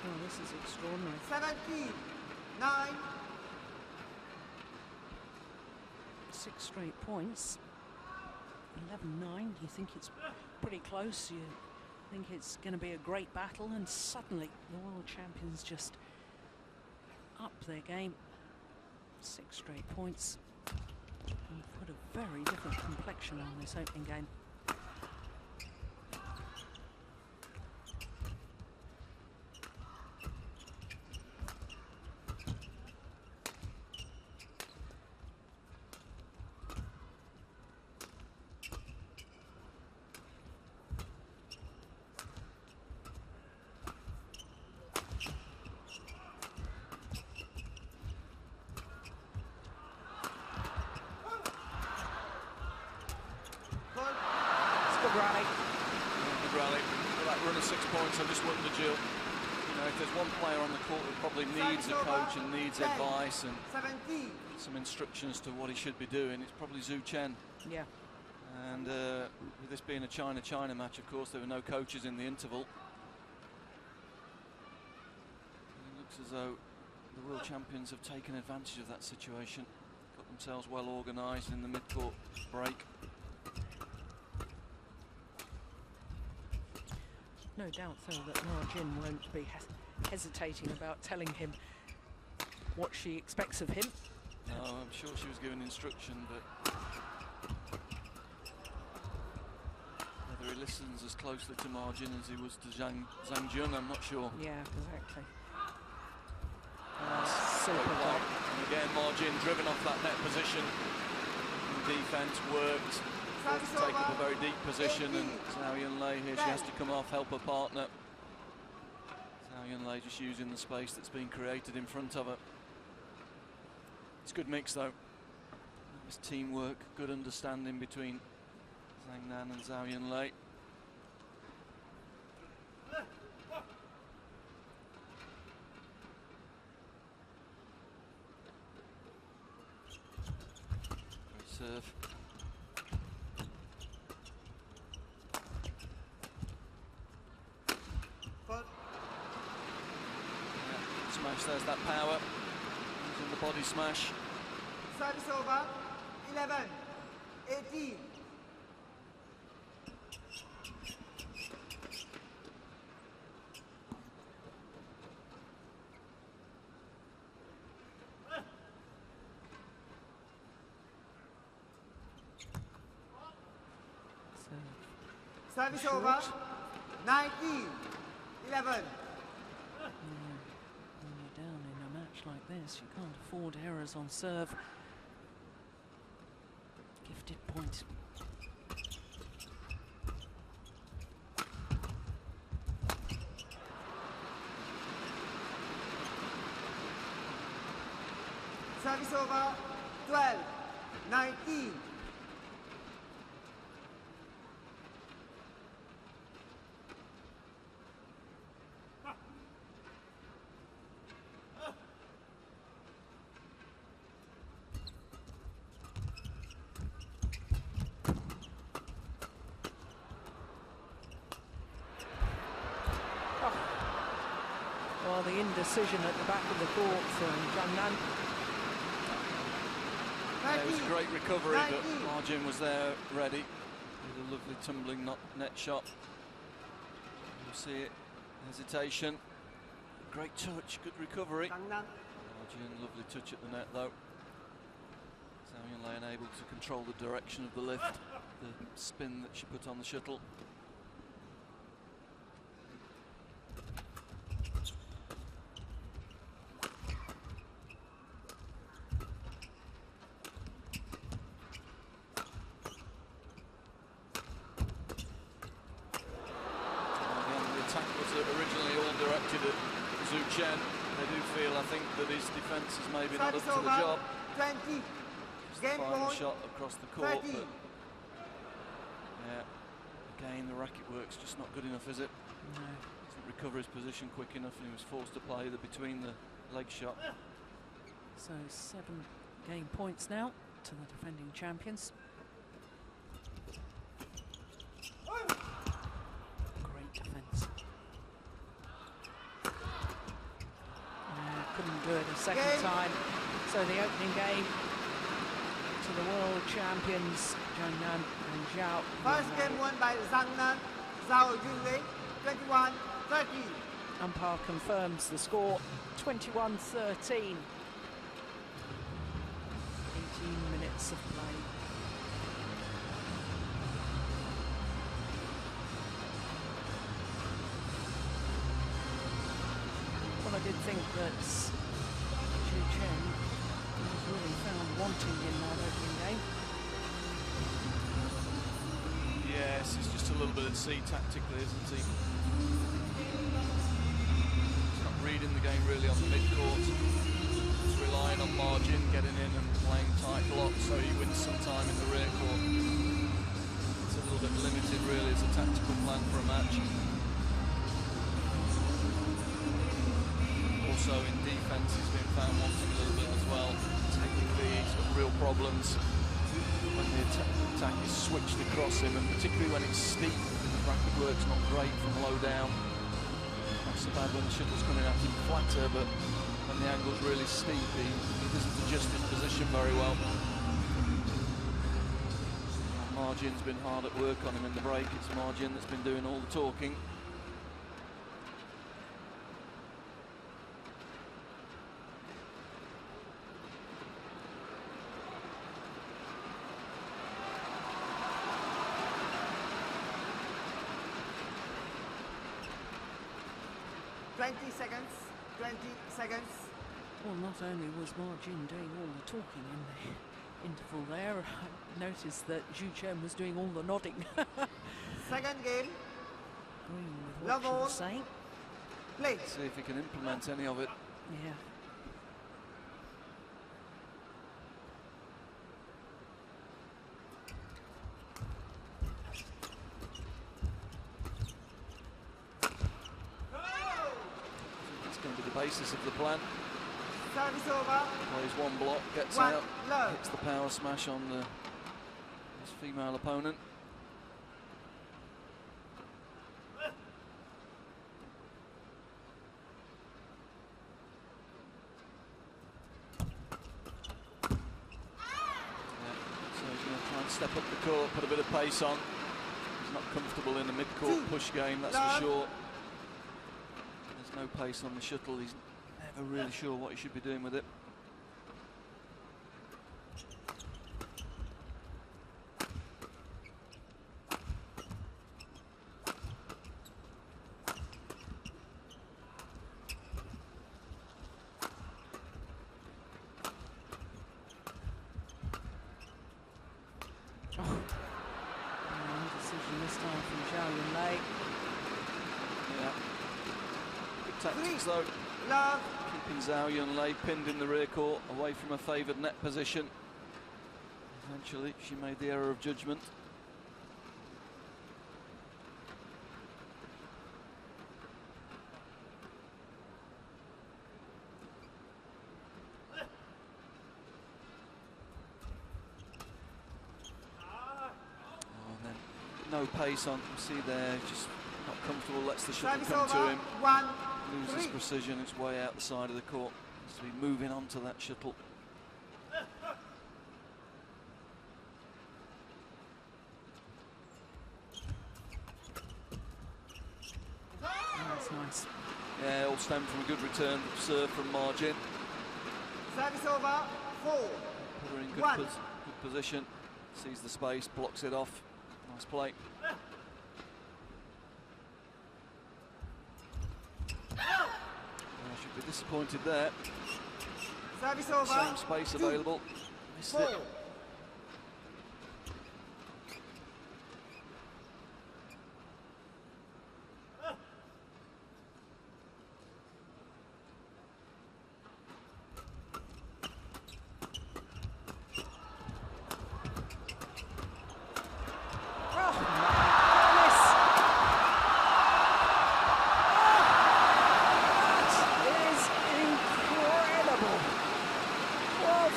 Oh, this is extraordinary. 17, 9, 6 straight points. 11-9. You think it's pretty close. You think it's going to be a great battle, and suddenly the world champions just up their game. 6 straight points. And put a very different complexion on this opening game. Good rally. Good rally. For that run of 6 points, I just wonder, Jill, you know, if there's one player on the court who probably needs a coach and needs advice and 17, some instructions to what he should be doing, it's probably Zhu Chen. Yeah. And with this being a China-China match, of course, there were no coaches in the interval. It looks as though the world champions have taken advantage of that situation, got themselves well organised in the mid-court break. No doubt, though, that Ma Jin won't be hesitating about telling him what she expects of him. No, I'm sure she was given instruction, but whether Whether he listens as closely to Margin as he was to Zhang Jun, I'm not sure. Yeah, exactly. Super block. And again, Margin driven off that net position. Defense worked. Take up a very deep position, and Zhao Yunlei here, she has to come off, help her partner. Zhao Yunlei just using the space that's been created in front of her. It's a good mix though. It's teamwork, good understanding between Zhang Nan and Zhao Yunlei. Serve. Smash, there's that power. Using the body smash. Service over. 11, 18. Service over. 19, 11. When you're down in a match like this, you can't afford errors on serve. Gifted point. Service over. 12, 19. Well, the indecision at the back of the court from Zhang Nan. Yeah, it was a great recovery, but Margin was there ready with a lovely tumbling net shot. You see it, hesitation, great touch, good recovery. Margin, lovely touch at the net though. Zhao Yunlei unable to control the direction of the lift, the spin that she put on the shuttle. They do feel, I think, that his defence is maybe not up to the job. 20. Just the final shot across the court, 30. but yeah, again the racket work's just not good enough, is it? No. Doesn't recover his position quick enough, and he was forced to play the between the leg shot. So 7 game points now to the defending champions. Great defence. Couldn't do it a second time. So the opening game to the world champions, Zhang Nan and Zhao. First game won by Zhang Nan, Zhao Yunlei, 21-30. Umpire confirms the score, 21-13. 18 minutes of play. Well, I did think that Zhu Chen was really found wanting in that opening game. Yes, he's just a little bit at sea tactically, isn't he? He's not reading the game really on the mid-court. He's relying on Margin, getting in and playing tight blocks, so he wins some time in the rear court. It's a little bit limited really as a tactical plan for a match. Also in defence he's been found wanting a little bit as well. Technically he's got real problems when the attack is switched across him, and particularly when it's steep. The racket work's not great from low down. Not so bad when the shuttle's coming at him flatter, but when the angle's really steep he doesn't adjust his position very well. Margin's been hard at work on him in the break. It's Margin that's been doing all the talking. 20 seconds. 20 seconds. Well, not only was Ma Jin doing all the talking in the interval there, I noticed that Zhu Chen was doing all the nodding. Second game. Agreeing with what she was saying. Play. See if he can implement any of it. Yeah. It's going to be the basis of the plan. Service over. Plays one block, gets One out, low. hits the power smash on his female opponent. Step up the court, put a bit of pace on. He's not comfortable in the mid-court push game, that's for sure. There's no pace on the shuttle. He's never really sure what he should be doing with it. Decision this time from Zhao Yunlei. Yeah. Good tactics though. Love. Keeping Zhao Yunlei pinned in the rear court, away from a favoured net position. Eventually, she made the error of judgment. No pace on, you see there, just not comfortable, lets the shuttle come to him. Loses precision, it's way out the side of the court. Needs to be moving on to that shuttle. Oh, that's nice. Yeah, all stemmed from a good return serve from Ma Jin. Service over. 4. Put her in good position, sees the space, blocks it off. Nice play. I should be disappointed there. Service over. Same space available. Missed it. 4.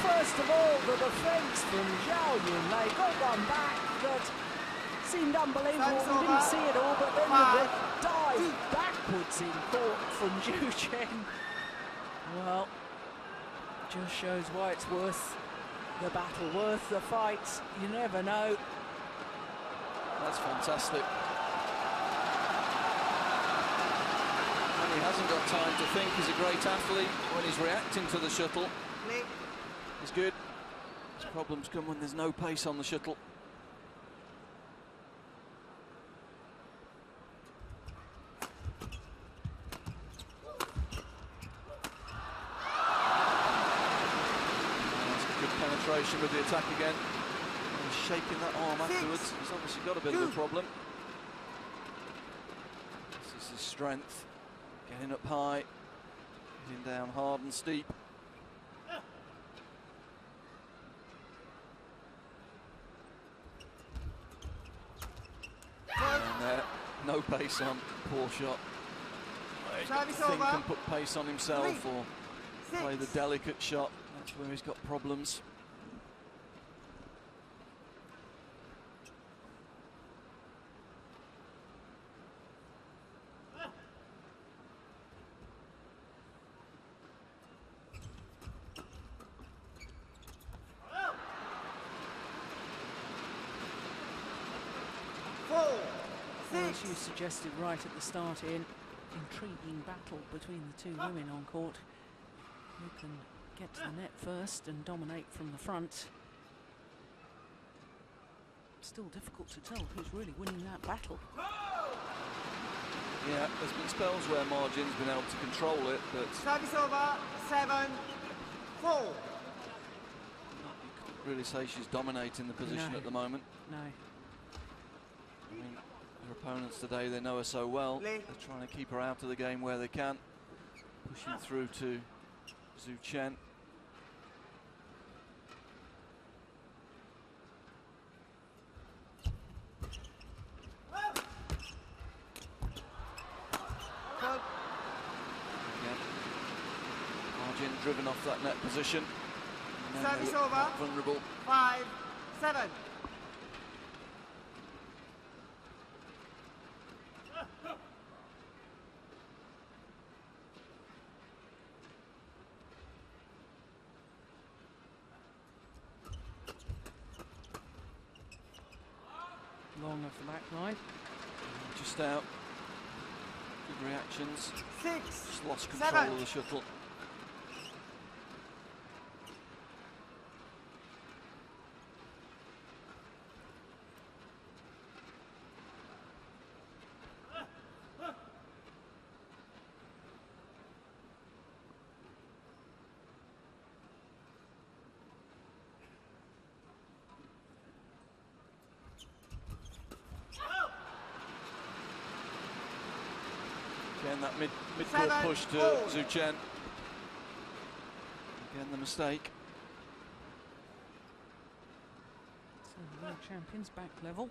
First of all, the defence from Zhao Yunlei got one back that seemed unbelievable. We didn't see it all, but then the dive backwards in court from Zhu Chen. Well, just shows why it's worth the battle, worth the fight. You never know. That's fantastic. When he hasn't got time to think, he's a great athlete. When he's reacting to the shuttle, he's good. His problems come when there's no pace on the shuttle. That's a good penetration with the attack again. And he's shaking that arm afterwards. He's obviously got a bit of a problem. This is his strength. Getting up high, getting down hard and steep. And there, no pace on, poor shot. He's got to think and put pace on himself or play the delicate shot. That's where he's got problems. As you suggested right at the start, Ian, intriguing battle between the two women on court. Who can get to the net first and dominate from the front. Still difficult to tell who's really winning that battle. Yeah, there's been spells where Margin's been able to control it, but Service over, 7-4. you couldn't really say she's dominating the position No. at the moment. No. I mean, her opponents today, they know her so well. Li. They're trying to keep her out of the game where they can. Pushing through to Zhu Chen. Again, Margin driven off that net position. And now Service they look over. quite vulnerable. 5-7. Long off the back line. Just out. Good reactions. 6, Just lost control 7. of the shuttle. Again, that mid-court 7, push to 4. Zhu Chen. Again, the mistake. So the world champions back level.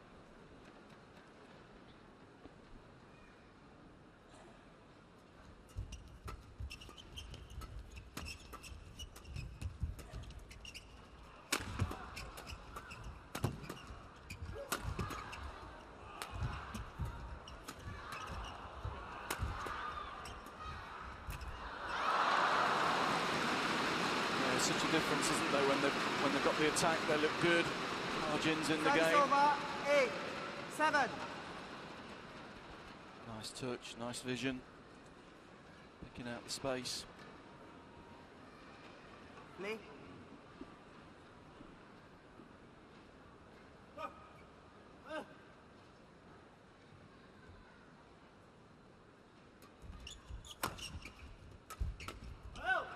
Such a difference, isn't there? When they've got the attack, they look good. Margin's in the Service game. over, 8-7. Nice touch, nice vision. Picking out the space. Li.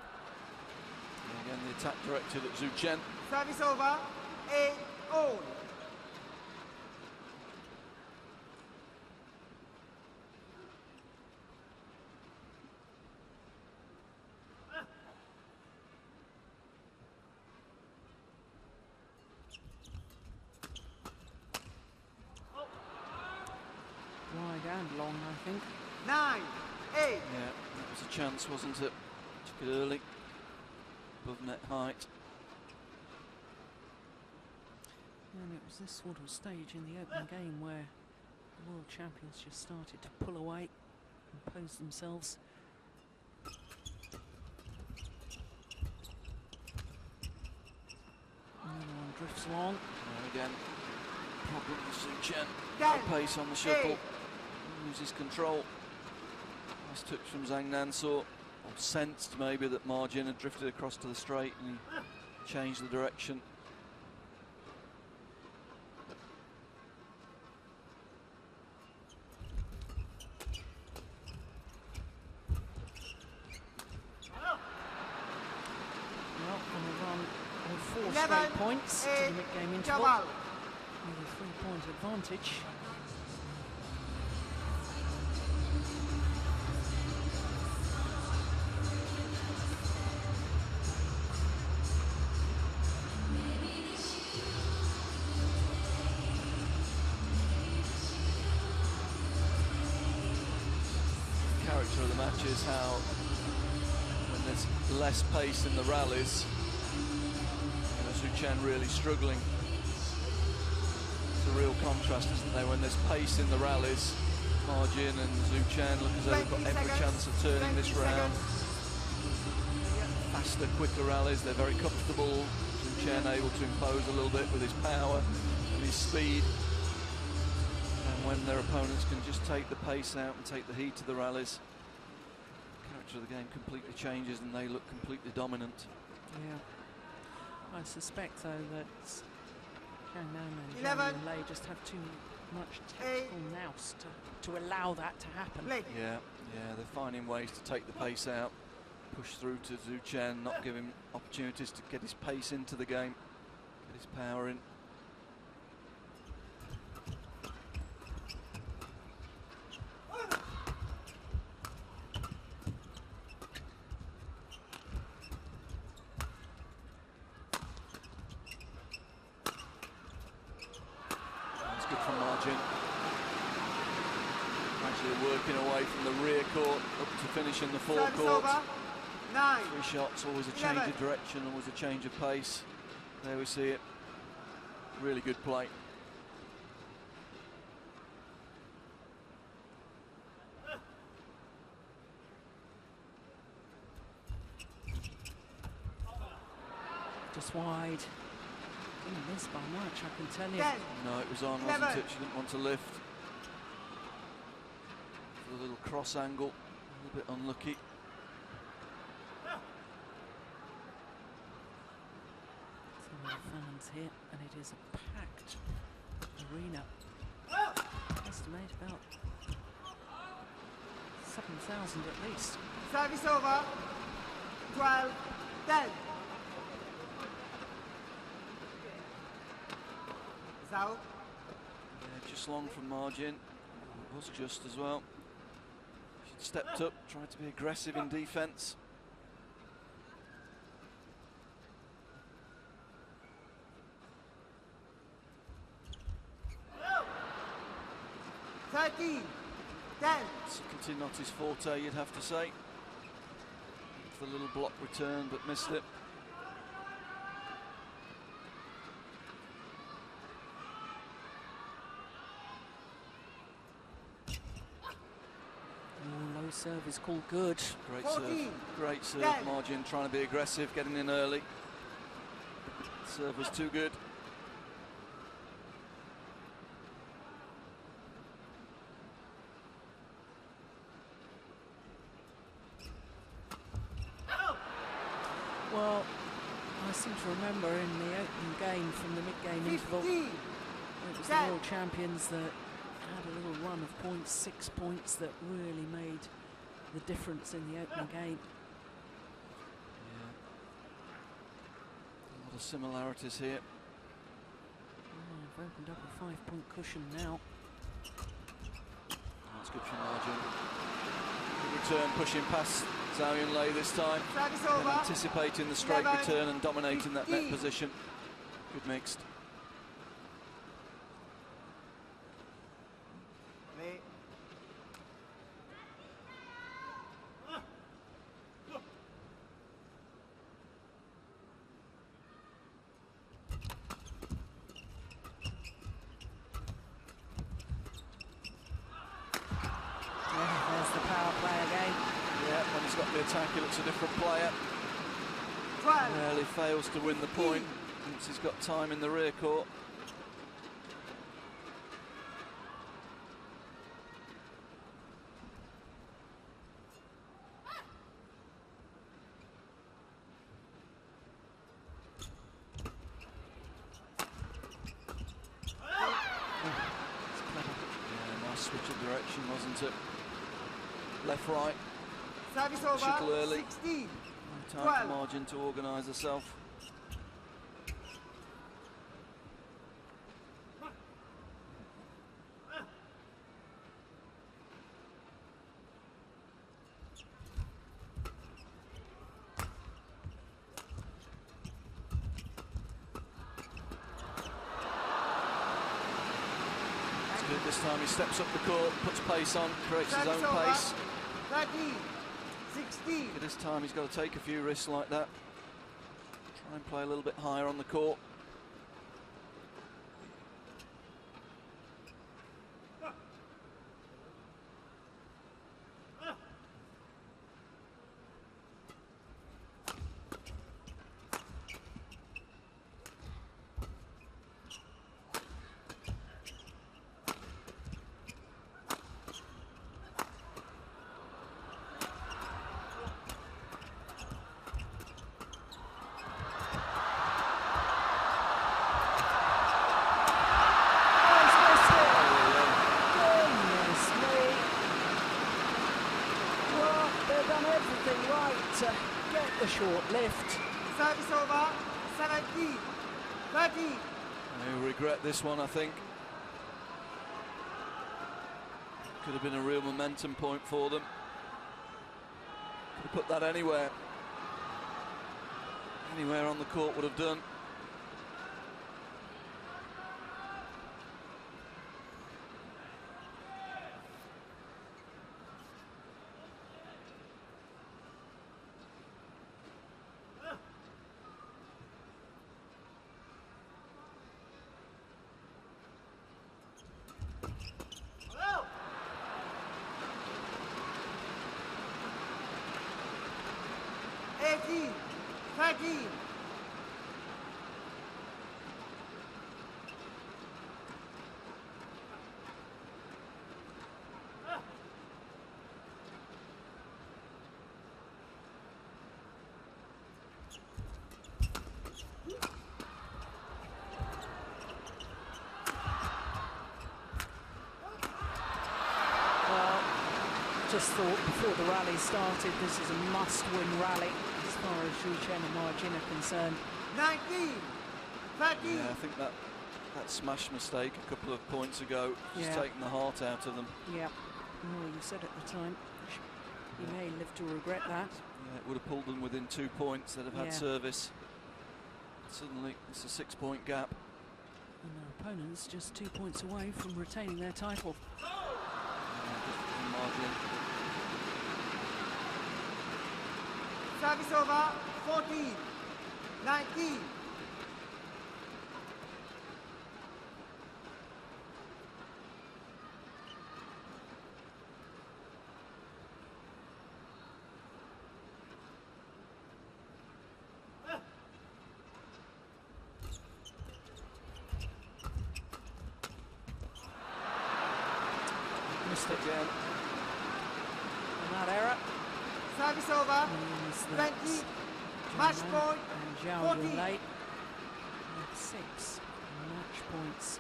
And again, the attack directed at Zhu Chen. Service over, 8-all. Wide and long, I think. 9-8. Yeah, that was a chance, wasn't it? Took it early. Above net height. And it was this sort of stage in the open game where the world champions just started to pull away, impose themselves. Another one drifts along. And again, problem with Zhu Chen. Ten, No pace on the shuttle. eight. Loses control. Nice touch from Zhang Nansuo. Or sensed maybe that Margin had drifted across to the straight and he changed the direction. Well, on a run of 4 11, straight points to the 8, mid-game interval. Jawal. With a 3-point advantage. Character of the match is how when there's less pace in the rallies, Zhu Chen really struggling. It's a real contrast, isn't there? When there's pace in the rallies, Margin and Zhu Chen look as though they've got 20 every seconds, chance of turning this 20 round. seconds. Faster, quicker rallies, they're very comfortable. Zhu Chen able to impose a little bit with his power and his speed. And when their opponents can just take the pace out and take the heat of the rallies, the character of the game completely changes and they look completely dominant. Yeah. I suspect, though, that and 11. Li just have too much tactical nous to allow that to happen. Play. Yeah, they're finding ways to take the pace out, push through to Zhu Chen, not give him opportunities to get his pace into the game, get his power in. That's good from Margin. Actually working away from the rear court up to finish in the Service forecourt. over. 9. 3 shots, always a change 11. of direction, always a change of pace. There we see it. Really good play. Just wide. Didn't miss by much, I can tell you. 10. No, it was on, 11. wasn't it? She didn't want to lift. For the little cross angle, a little bit unlucky. Some of the fans here, and it is a packed arena. Estimate about 7,000 at least. Service over. 12. 10. It's out. Yeah, just long from Margin. It was just as well. She stepped up, tried to be aggressive in defence. Thirteen. 10. Subtlety not his forte, you'd have to say. For the little block return, but missed it. Low serve is called good. Great 14. great serve. 10. Margin trying to be aggressive, getting in early. Serve was too good. Well, I seem to remember in the opening game from the mid-game interval, 15. it was the 10. world champions that had a little run of points, 6 points, that really made the difference in the opening game. Yeah. A lot of similarities here. Oh, I've opened up a 5-point cushion now. That's good from Margin. Good return, pushing past Zhao Yunlei this time. Service And over. anticipating the straight 11. return and dominating that net 15. position. Good mixed. Play. Yeah, there's the power play again. Yeah, when he's got the attack, he looks a different player. 12. Rarely fails to win the point once he's got time in the rear court. Yeah, nice switch of direction, wasn't it? Left, right, Service Shuttle over. early. 16. time 12. for Margin to organise herself. This time he steps up the court, puts pace on, creates his Service own over. pace. 13. 16. But this time he's got to take a few risks like that. Try and play a little bit higher on the court. short lift. Service over, 17, 13. They'll regret this one, I think. Could have been a real momentum point for them. Could have put that anywhere. Anywhere on the court would have done. Just thought before the rally started, this is a must-win rally as far as Zhu Chen and Ma Jin are concerned. 19, 13. Yeah, I think that smash mistake a couple of points ago just taken the heart out of them. Yeah, well, you said at the time, you may live to regret that. Yeah, it would have pulled them within 2 points. They'd have had service. Suddenly, it's a 6-point gap. And their opponents just 2 points away from retaining their title. Service over, 14, 19. Missed it again. And that error. Service over, 20, match point, and Zhao 14. Yunlei with 6 match points.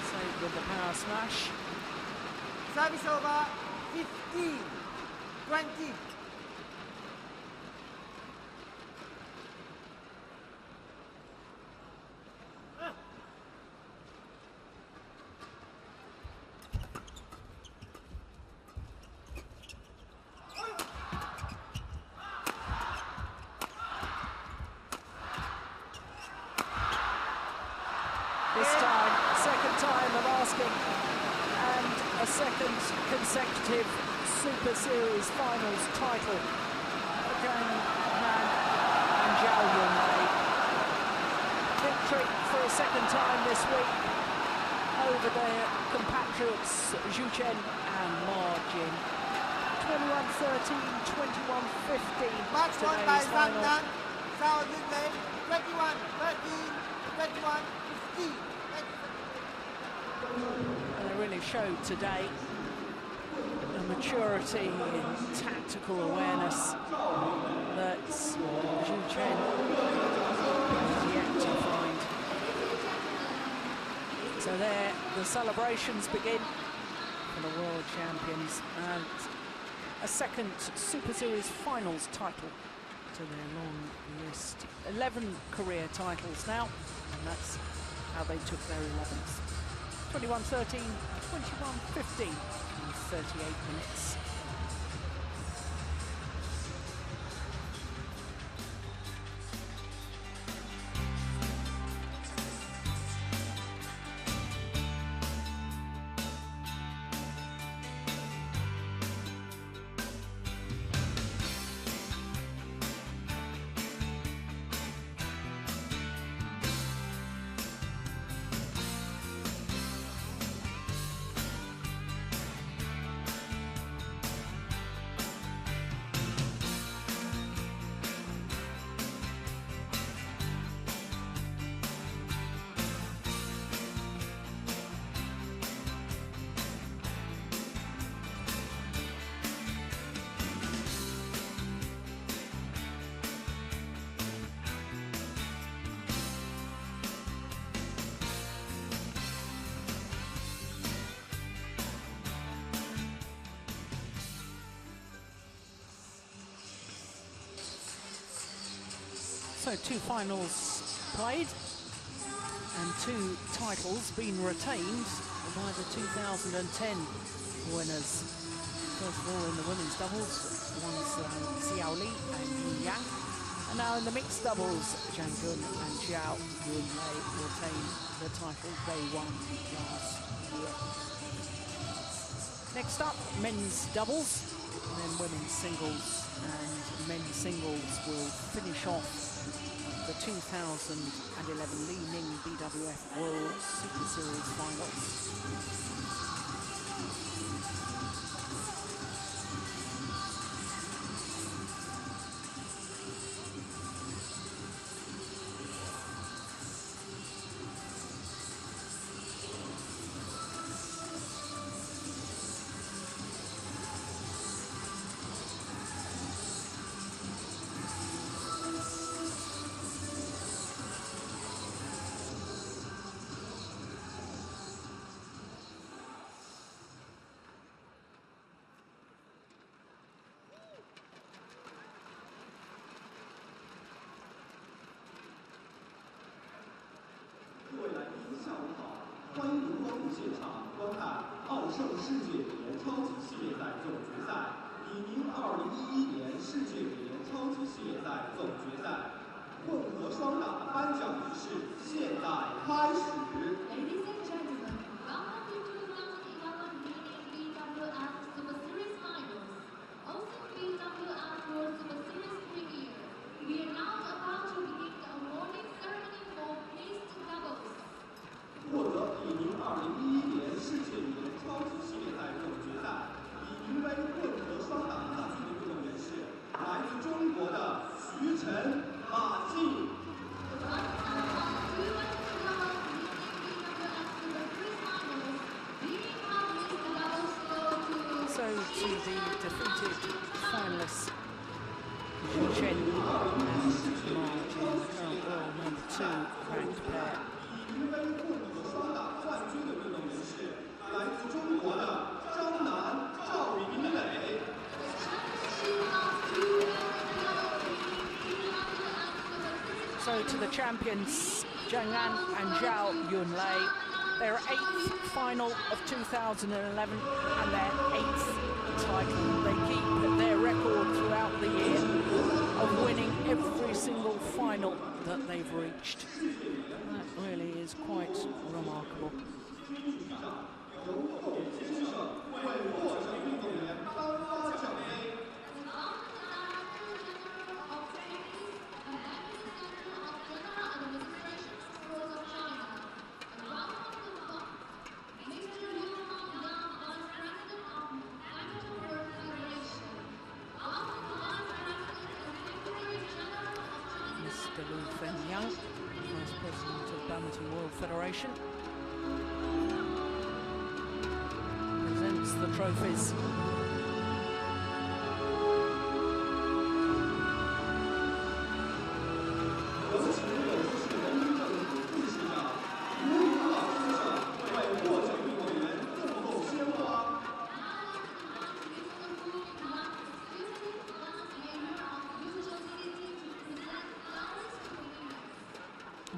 Saved with the power smash. Service over, 15, 20. This time, second time of asking, and a second consecutive Super Series Finals title for Gang Han and Zhao Yunlei. Victory for a second time this week over their compatriots Zhu Chen and Ma Jin. 21-13, 21-15. Match point by today's Zhang final. Nan, Zhao Yunlei, 21, 13, 21, 15. And they really showed today a maturity and tactical awareness that Zhu Chen has yet to find. So there, the celebrations begin for the world champions, and a second Super Series Finals title to their long list. 11 career titles now, and that's how they took their 11th. 21-13, 21-15 in 38 minutes. So 2 finals played and 2 titles been retained by the 2010 winners. First of all in the women's doubles, one's Xiao Li and Yu Yang. And now in the mixed doubles, Zhang Jun and Zhao Yunlei retain the title they won last year. Next up, men's doubles, and then women's singles, and men's singles will finish off the 2011 Li-Ning BWF World Superseries Finals. Ladies and gentlemen, welcome to 2011 Li-Ning BWF Superseries Finals, OSIM BWF World Superseries Premier. We are now about to begin the awarding ceremony for mixed doubles. 获得李宁2011年世界羽联超级系列赛总决赛以名为混合双打冠军的运动员是来自中国的徐晨、马竞。 So to the defeated finalists, Zhu Chen and Ma Jin, the current world number 2 ranked pair. 名为混合双打冠军的运动员是来自中国的张楠、赵云磊。 So to the champions, Zhang Nan and Zhao Yunlei, their 8th final of 2011 and their 8th title. They keep their record throughout the year of winning every single final that they've reached. That really is quite remarkable. Vice President of Badminton World Federation, presents the trophies.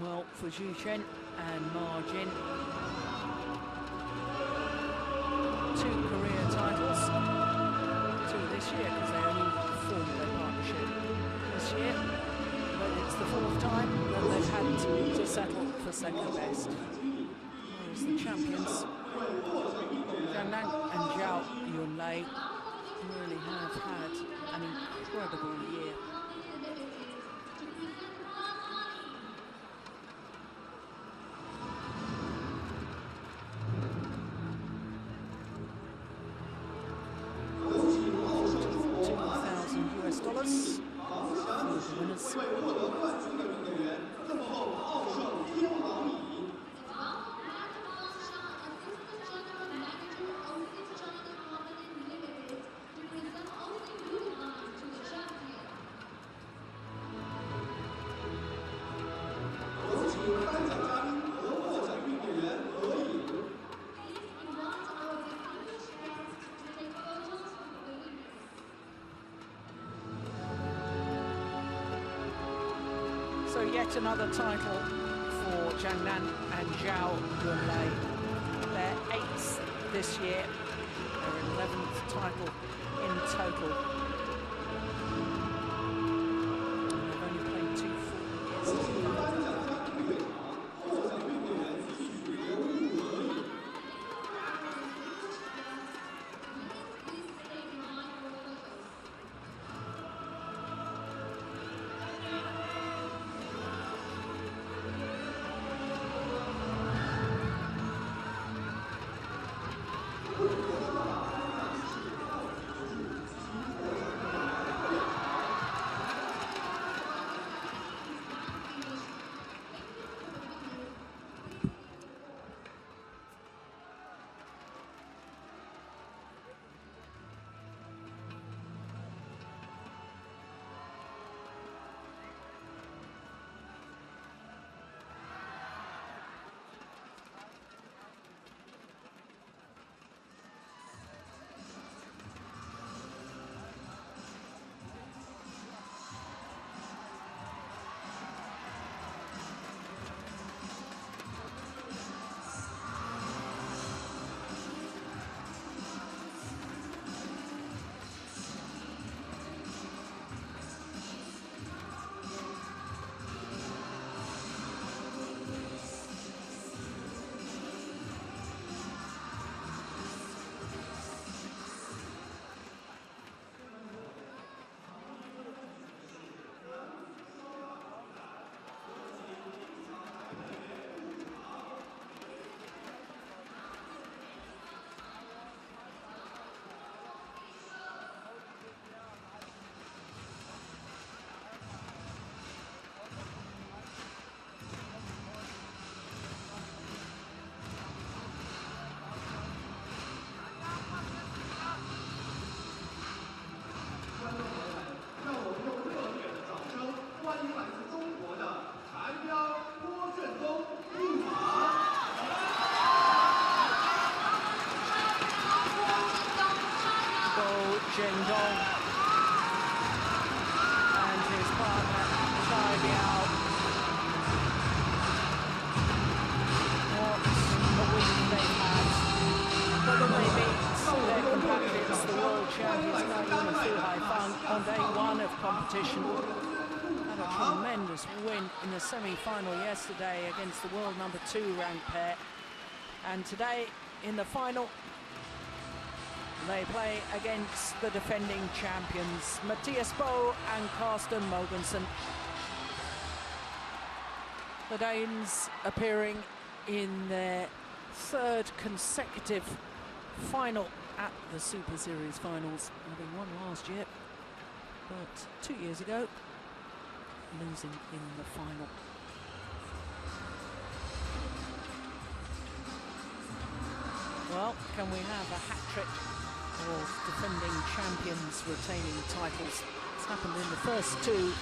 Well, for Zhu Chen and Ma Jin, 2 career titles, 2 this year because they only formed their partnership this year, but it's the 4th time that they've had to settle for second best. Whereas the champions, Zhang Nan and Zhao Yunlei, really have had an incredible year. $2,000 for the winners. yet another title for Jiangnan and Zhao Yunlei. Their 8th this year, their 11th title in total. They've only played 2 full years. Zhendong and his partner Chai Biao. What a week they've had. But then they beat their compatriots, the world champions Li-Ning and Haifeng, on day 1 of competition. Had a tremendous win in the semi-final yesterday against the world number 2 ranked pair. And today in the final, they play against the defending champions, Mathias Bo and Carsten Mogensen. The Danes appearing in their 3rd consecutive final at the Super Series Finals, having won last year, but 2 years ago, losing in the final. Well, can we have a hat-trick of defending champions retaining titles? It's happened in the first 2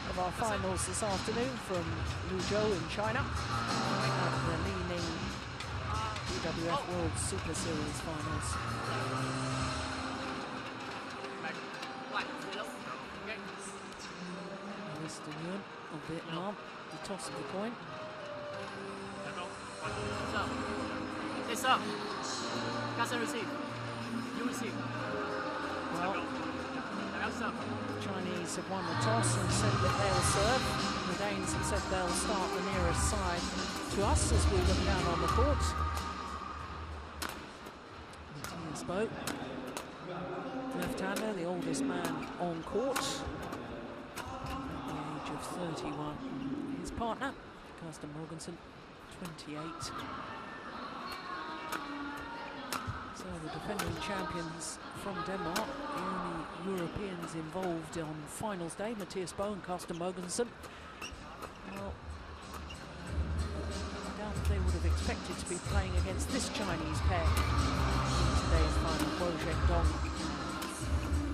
of our finals this afternoon from Liuzhou in China at the Li-Ning BWF World Superseries Finals. Western Yuan of Vietnam, the toss of the coin. It's up. Cast and receive. You receive. Well, Chinese have won the toss and said that they'll serve. The Danes have said they'll start the nearest side to us as we look down on the court. Mathias Bo, left-hander, the oldest man on court, at the age of 31. His partner, Carsten Mogensen, 28. So the defending champions from Denmark, the only Europeans involved on finals day, Mathias Bo and Carsten Mogensen. Well, I doubt they would have expected to be playing against this Chinese pair in today's final. Guo Zhendong,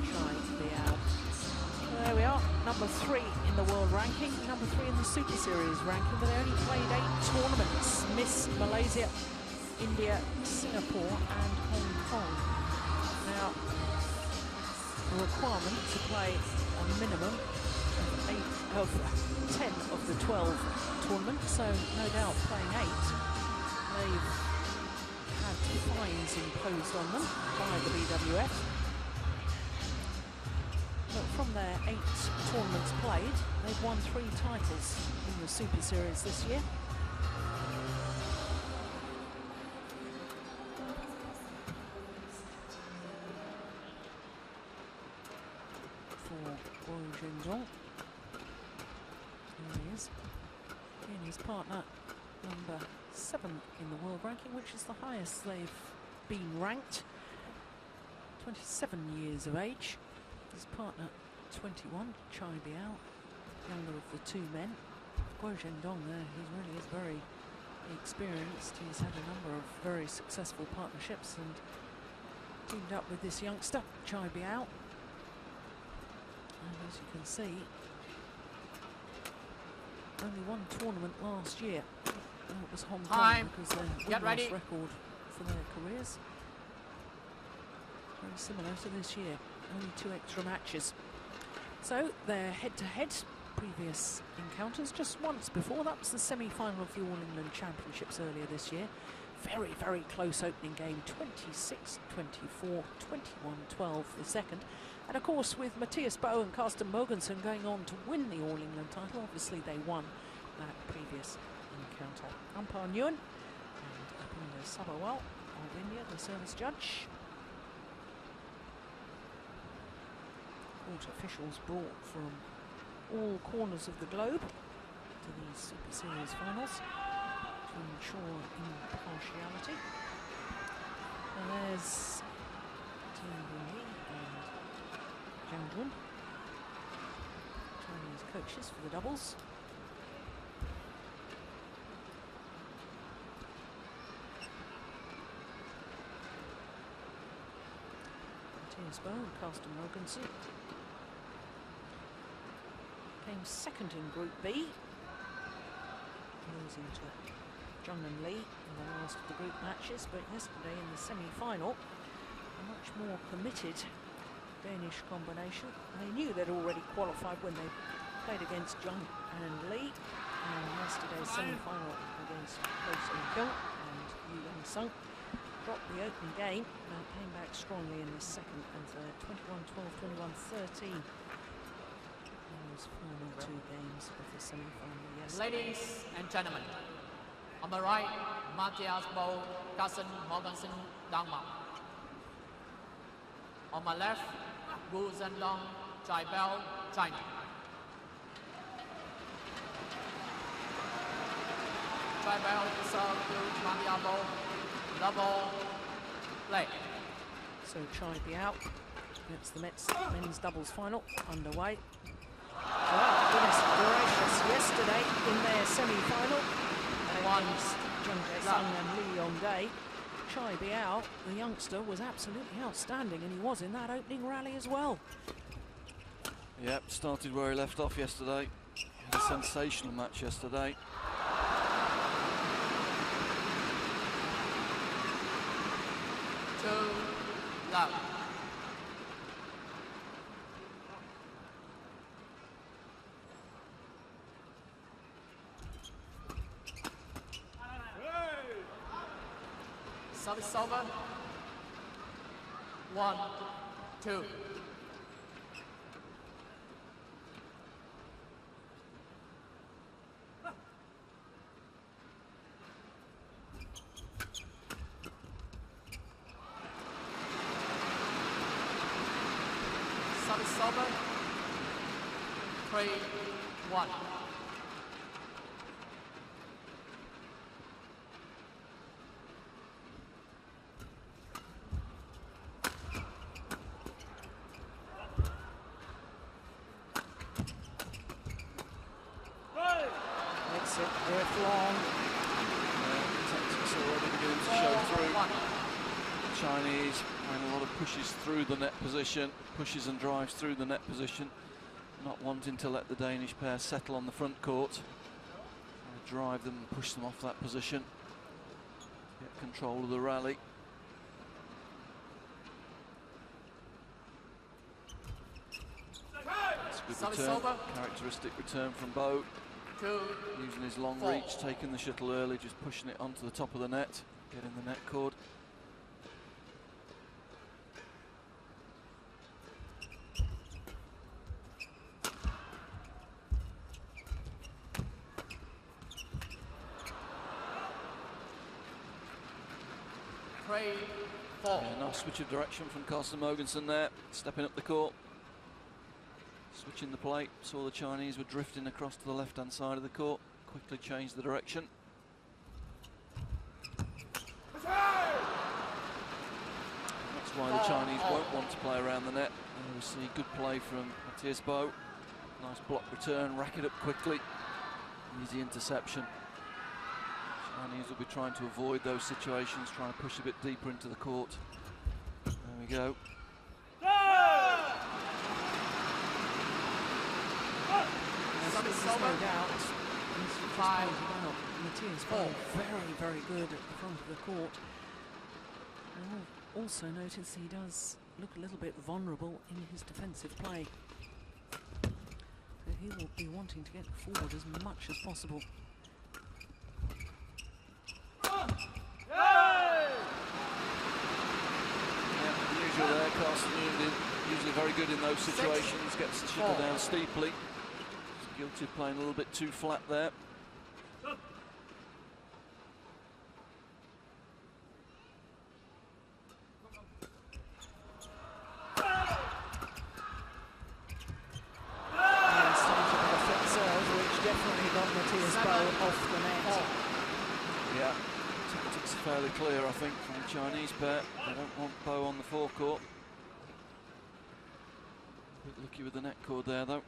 Chai Biao. There we are, number 3 in the world ranking, number 3 in the Super Series ranking, but they only played 8 tournaments. Missed Malaysia, India, Singapore and Hong Kong. Now, the requirement to play a minimum of 10 of the 12 tournaments, so no doubt playing 8. They've had fines imposed on them by the BWF. But from their 8 tournaments played, they've won 3 titles in the Super Series this year. For Guangxi. There he is. And his partner, number 7 in the world ranking, which is the highest they've been ranked. 27 years of age. His partner, 21, Chai Biao, younger of the 2 men. Guo Zhendong there, he really is very experienced. He's had a number of very successful partnerships and teamed up with this youngster, Chai Biao. And as you can see, only one tournament last year. And it was Hong Kong because their win-loss record for their careers. Very similar to this year. Only 2 extra matches. So they're head-to-head. Previous encounters just once before. That was the semi-final of the All England Championships earlier this year. Very, very close opening game. 26-24, 21-12 the second. And of course, with Matthias Boe and Carsten Mogensen going on to win the All England title, obviously they won that previous encounter. Umpire Nguyen and Apinder Sabawal of India, the service judge. Court officials brought from all corners of the globe to these Super Series finals to ensure impartiality. And there's Tian Bunyi and Zhang Jun, Chinese coaches for the doubles. Matthias Boe and Carsten Mogensen came second in Group B, losing to Zhang and Li in the last of the group matches, but yesterday in the semi-final, a much more committed Danish combination. They knew they'd already qualified when they played against Zhang and Li, and yesterday's semi-final against Ho Sung-kyung and Yu Young-sung dropped the opening game and came back strongly in the second and third, 21-12, 21-13. Those final 2 games of the semi-final yesterday. Ladies and gentlemen, on the right, Matthias Boe, Carsten Mogensen, Denmark. On my left, Guo Zhendong, Chai Biao, China. Chai Biao to serve to Matthias Boe, double play. So Chai Biao, that's the men's doubles final underway. Well, goodness gracious, yesterday in their semi-final against Zhang Jae-sung and Li Yongdae, Chai Biao, the youngster, was absolutely outstanding, and he was in that opening rally as well. Yep, started where he left off yesterday. He had a sensational match yesterday. Two love. Service over. 1, 2. Service over. 3, 1. Drift long. Tactics already beginning to show through. Chinese and a lot of pushes through the net position, pushes and drives through the net position, not wanting to let the Danish pair settle on the front court. Drive them and push them off that position. Get control of the rally. It's a good Service return, over. characteristic return from Bo. 2, Using his long 4. reach, taking the shuttle early, just pushing it onto the top of the net, getting the net cord. Yeah, nice switch of direction from Carsten Mogensen there, stepping up the court. Switching the plate, saw the Chinese were drifting across to the left-hand side of the court, quickly changed the direction. That's why the Chinese won't want to play around the net. And we'll see good play from Matthias Bo. Nice block return, rack it up quickly. Easy interception. Chinese will be trying to avoid those situations, trying to push a bit deeper into the court. There we go. No doubt. Matthias Bo very, very good at the front of the court. And we'll also notice he does look a little bit vulnerable in his defensive play. So he will be wanting to get forward as much as possible. Unusual there, Carsten usually very good in those situations, gets the shuttle down steeply. He's guilty of playing a little bit too flat there. And started with a flip serve, which definitely got Matthias Bo off the net. Yeah, tactics are fairly clear, I think, from the Chinese pair. They don't want Bo on the forecourt. A bit lucky with the net cord there, though.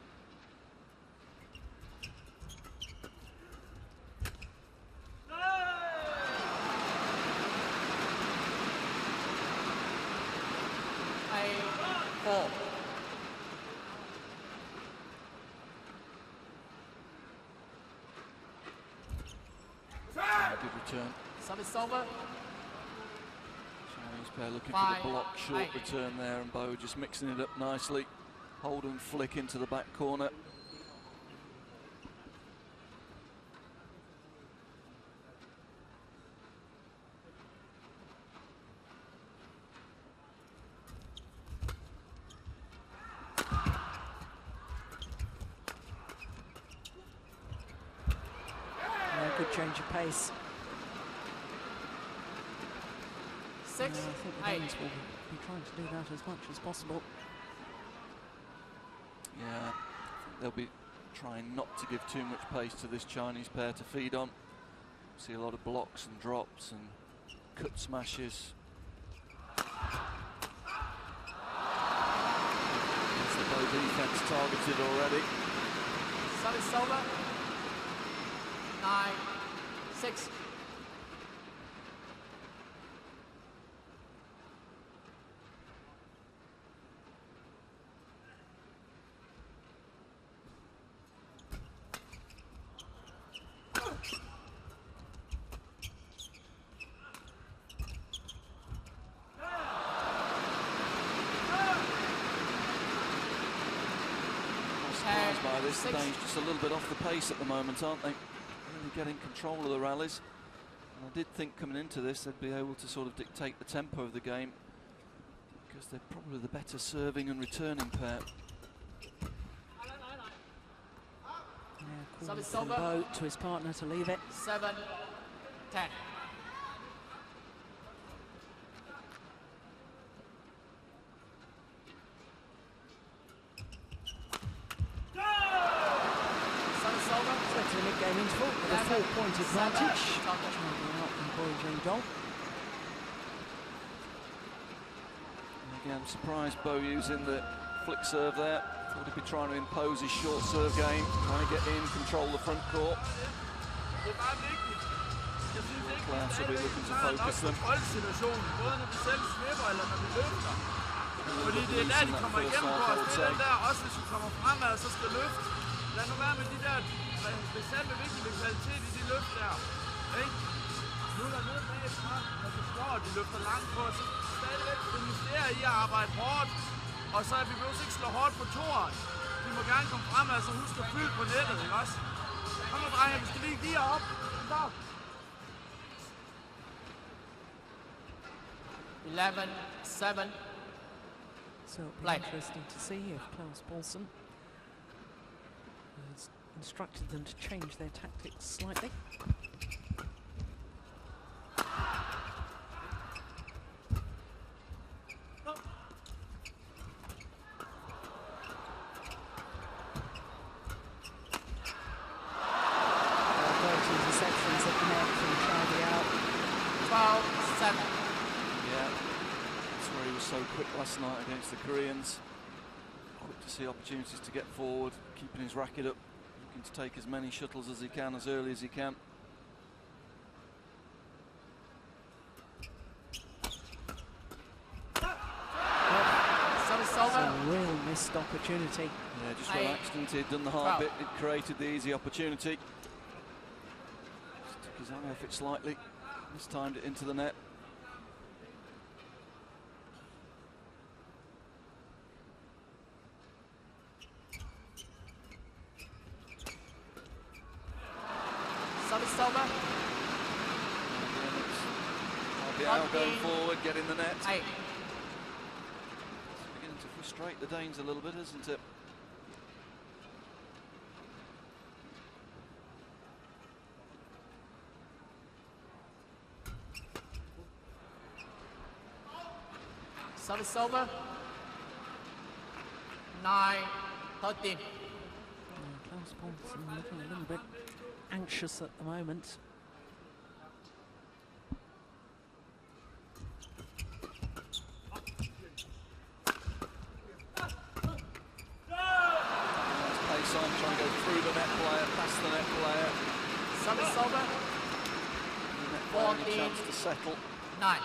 Good return. Service over. Chinese pair looking for the block, short return there, and Bo just mixing it up nicely. Hold and flick into the back corner. Good change of pace. 6, I think the 8. Danes will be trying to do that as much as possible. Yeah, they'll be trying not to give too much pace to this Chinese pair to feed on. See a lot of blocks and drops and cut smashes. It's the Bo defense targeted already. Service over. 9, 6. Surprised by this, the Danes just a little bit off the pace at the moment, aren't they? Really getting control of the rallies. And I did think coming into this they'd be able to sort of dictate the tempo of the game, because they're probably the better serving and returning pair. Yeah, calling from Bo to his partner to leave it. 7, 10. To the mid-game interval with a 4-point advantage. Trying out from Boy Jane-Dong. Again, surprised Bo using the flick serve there. Thought he'd be trying to impose his short serve game, trying to get in, control the front court. Klaus will be looking to focus them. Fordi det er der, de kommer igennem på os. Det er den der, også hvis du kommer fremad, så skal løfte. Lad nu være med de der bestemte vigtige kvalitet i de løft der. Ikke? Nu er der nede bagfra, når du slår, de løfter langt på, så stadigvæk investere i at arbejde hårdt. Og så er vi behøver ikke slå hårdt på toeren. Vi I må gerne komme fremad, så husk at fylde på nettet, ikke også? Kom nu, drenge, vi skal lige give jer op. Kom. 11-7. So it'll be Play. interesting to see if Klaus Paulsen has instructed them to change their tactics slightly. Interceptions at the net from Charlie out. 12-7. Yeah, that's where he was so quick last night against the Koreans. Quick to see opportunities to get forward, keeping his racket up, looking to take as many shuttles as he can, as early as he can. Service It's over. a real missed opportunity. Yeah, just relaxed into it, done the hard bit, it created the easy opportunity. Just took his eye off it slightly, mistimed it into the net. Service over. Biao going forward, getting the net. 8. It's beginning to frustrate the Danes a little bit, isn't it? Service over. 9-13. Klaus Paulsen looking a little bit anxious at the moment. Pace on, trying to go through the net player, past the net player. Service over. The net player had a chance to settle. 9.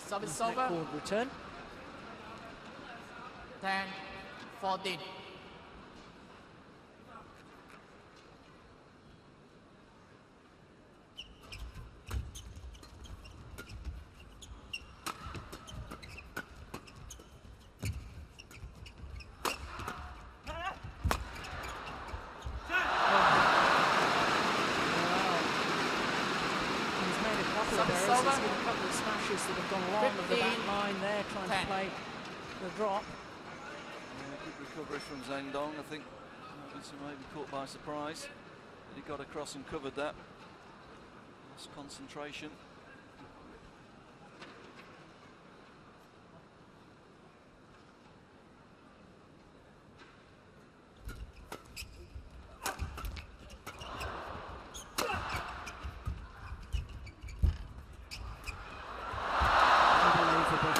Service over. Backward return. 10-14. He's made a couple of Service errors. over. He's hit a couple of smashes that have gone along with the back 15, line there, trying 10. to play the drop. Yeah, good recovery from Zhendong. I think Robinson may be caught by surprise, but he got across and covered that. Lost concentration. Unbelievable.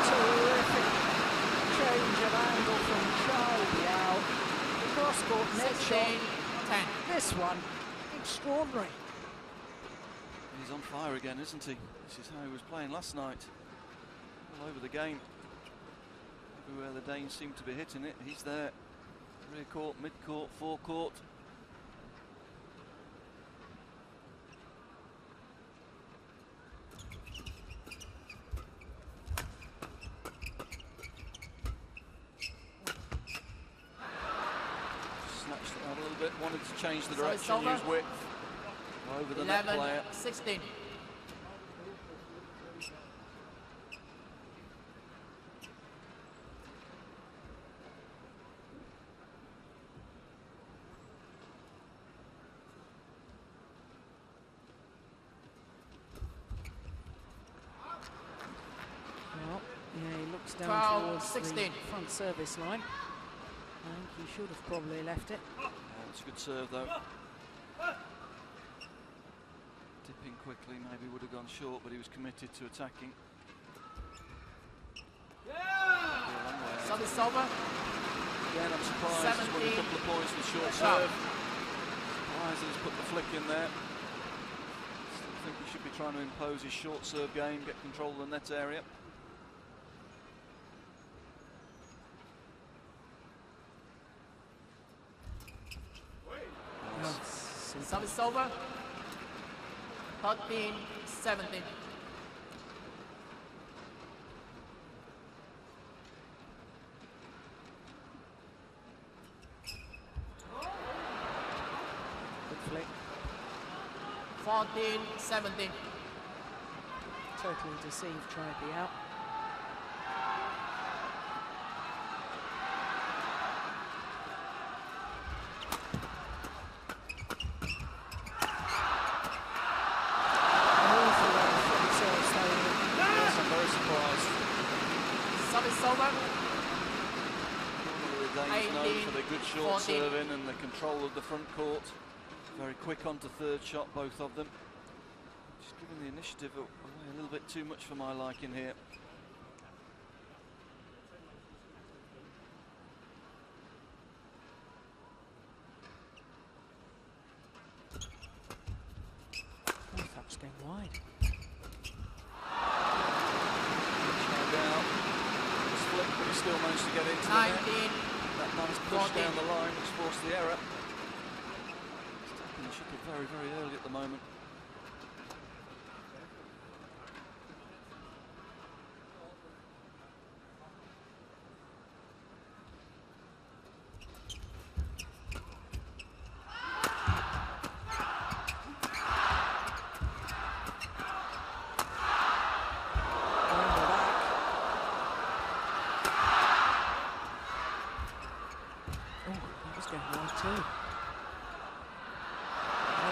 Terrific change of angle from Charlie Biao. The cross-court net shot. 16-10. This one, extraordinary. He's on fire again, isn't he? This is how he was playing last night. All over the game. Everywhere the Danes seem to be hitting it, he's there. Rear court, mid court, forecourt. Snatched it out a little bit, wanted to change the So it's direction, over. use width. Over the net player. 11-16. Well, yeah, he looks down 12, towards 16. the front service line. I think he should have probably left it. Yeah, it's a good serve though. Dipping quickly, maybe would have gone short, but he was committed to attacking. Service over. Again, I'm surprised he's won a couple of points with short serve. Surprised that he's put the flick in there. Still think he should be trying to impose his short serve game, get control of the net area. Service over. 13-17. Good flick. 14-17. Totally deceived, tried the out. Known for their good short serving and the control of the front court. Very quick onto third shot, both of them. Just giving the initiative away a little bit too much for my liking here. That's going wide. Down. Split, but he still managed to get into 19. That nice push down the line which forced the error. He's tapping the shuttle very, very early at the moment.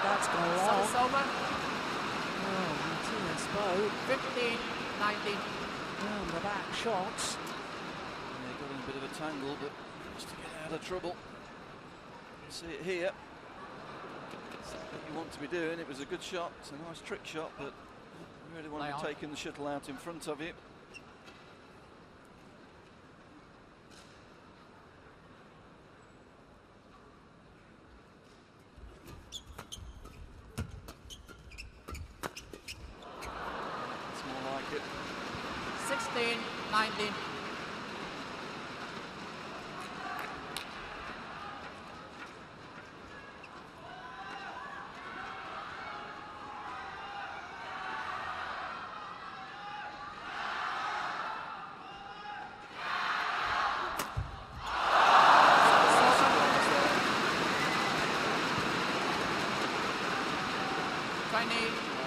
That's going long. Service over. Oh, Martinez Bow. 15-19. Round the back shots. Yeah, got in a bit of a tangle, but just to get out of trouble. You see it here. It's what you want to be doing. It was a good shot. It's a nice trick shot, but you really want to be taking the shuttle out in front of you. It's more like it. 16-19.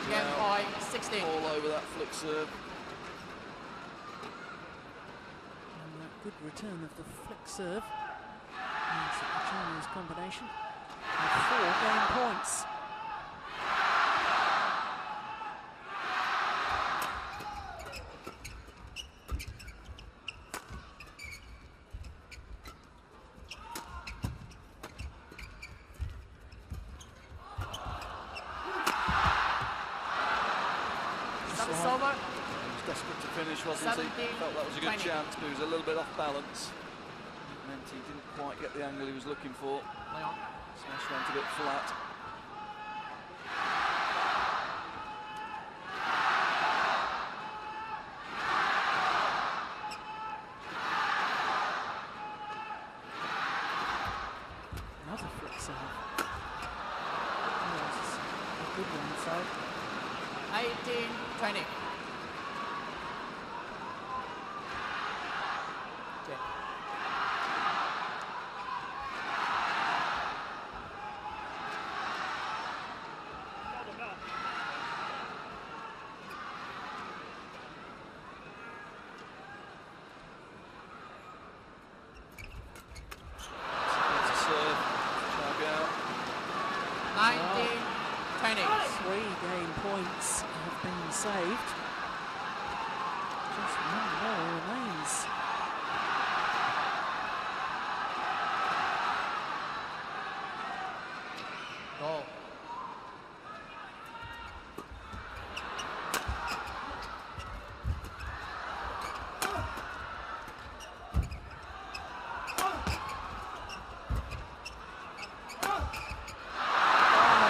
Game point 16. All over that flick serve. And that good return of the flick serve means that the Chinese combination have 4 game points. Service over. He was desperate to finish, wasn't he? Felt that was a good 20. chance, but he was a little bit off balance. It meant he didn't quite get the angle he was looking for. Leon. Smash went a bit flat. Another flick serve. Yes, a good one, so. 18-20. It's a serve. Charge out. 19-20. 3 game points have been saved. Just one more remains. Goal.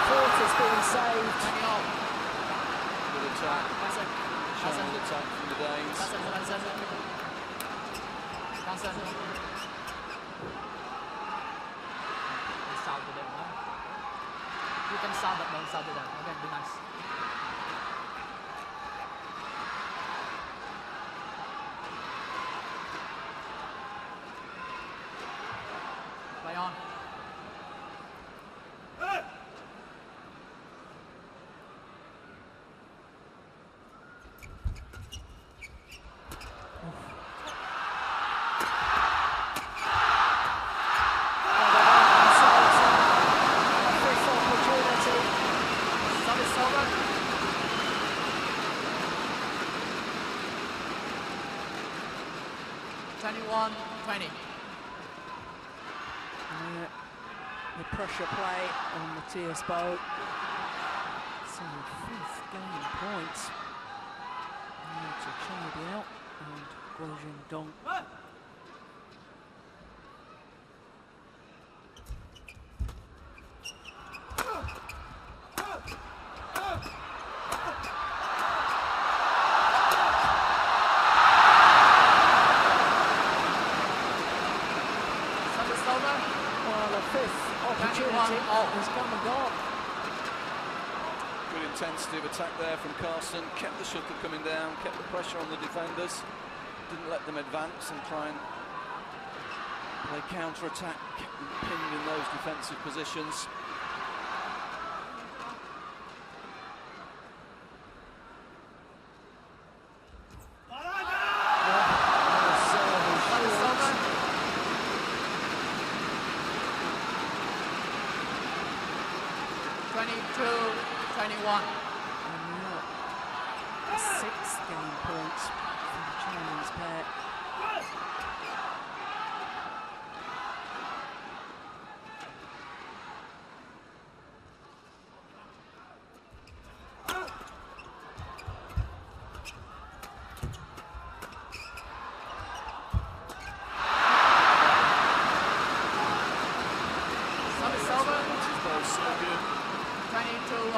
Fourth has been saved. Good attack. Shining attack from the Danes. You can sound, but don't sound to them. Okay, be nice. Play on. The pressure play on Matthias Bo. So 5th game point. Now to Chen Biao and Guozhen Dong. Good intensity of attack there from Carson, kept the shuttle coming down, kept the pressure on the defenders, didn't let them advance and try and play counter-attack, kept them pinned in those defensive positions.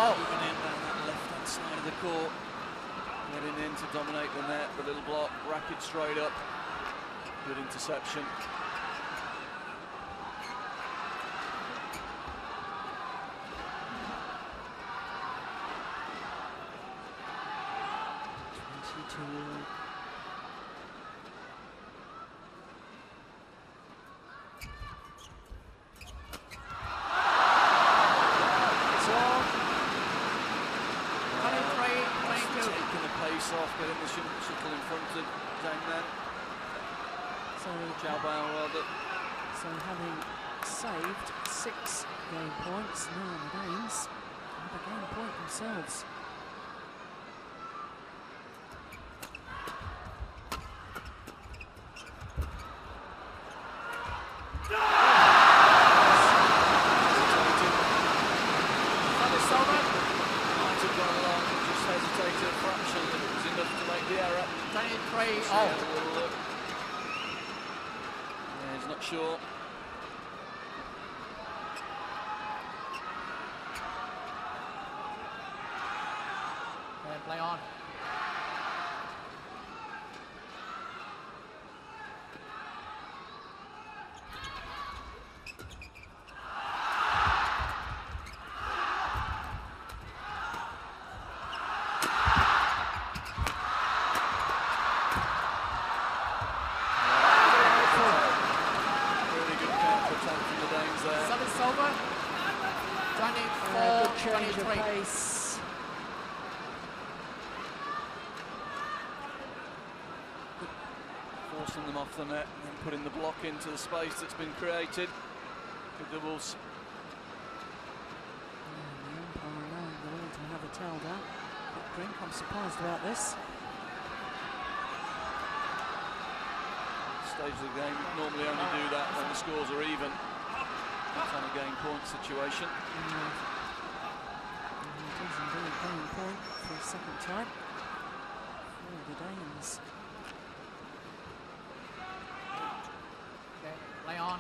Moving in down that left-hand side of the court, getting in to dominate the net, the little block, racket straight up, good interception. Off, getting the shuttle in front of Zhang Nan. So having saved 6 game points, now the Danes have a game point themselves. Sure. And play on. Forcing them off the net and then putting the block into the space that's been created. Good doubles. The umpire allowing the win to have a towel down. But Drink, I'm surprised about this. Stage of the game, normally only do that when the scores are even. It's on a game point situation. It is indeed game point for a second time for the Danes. Okay, play on.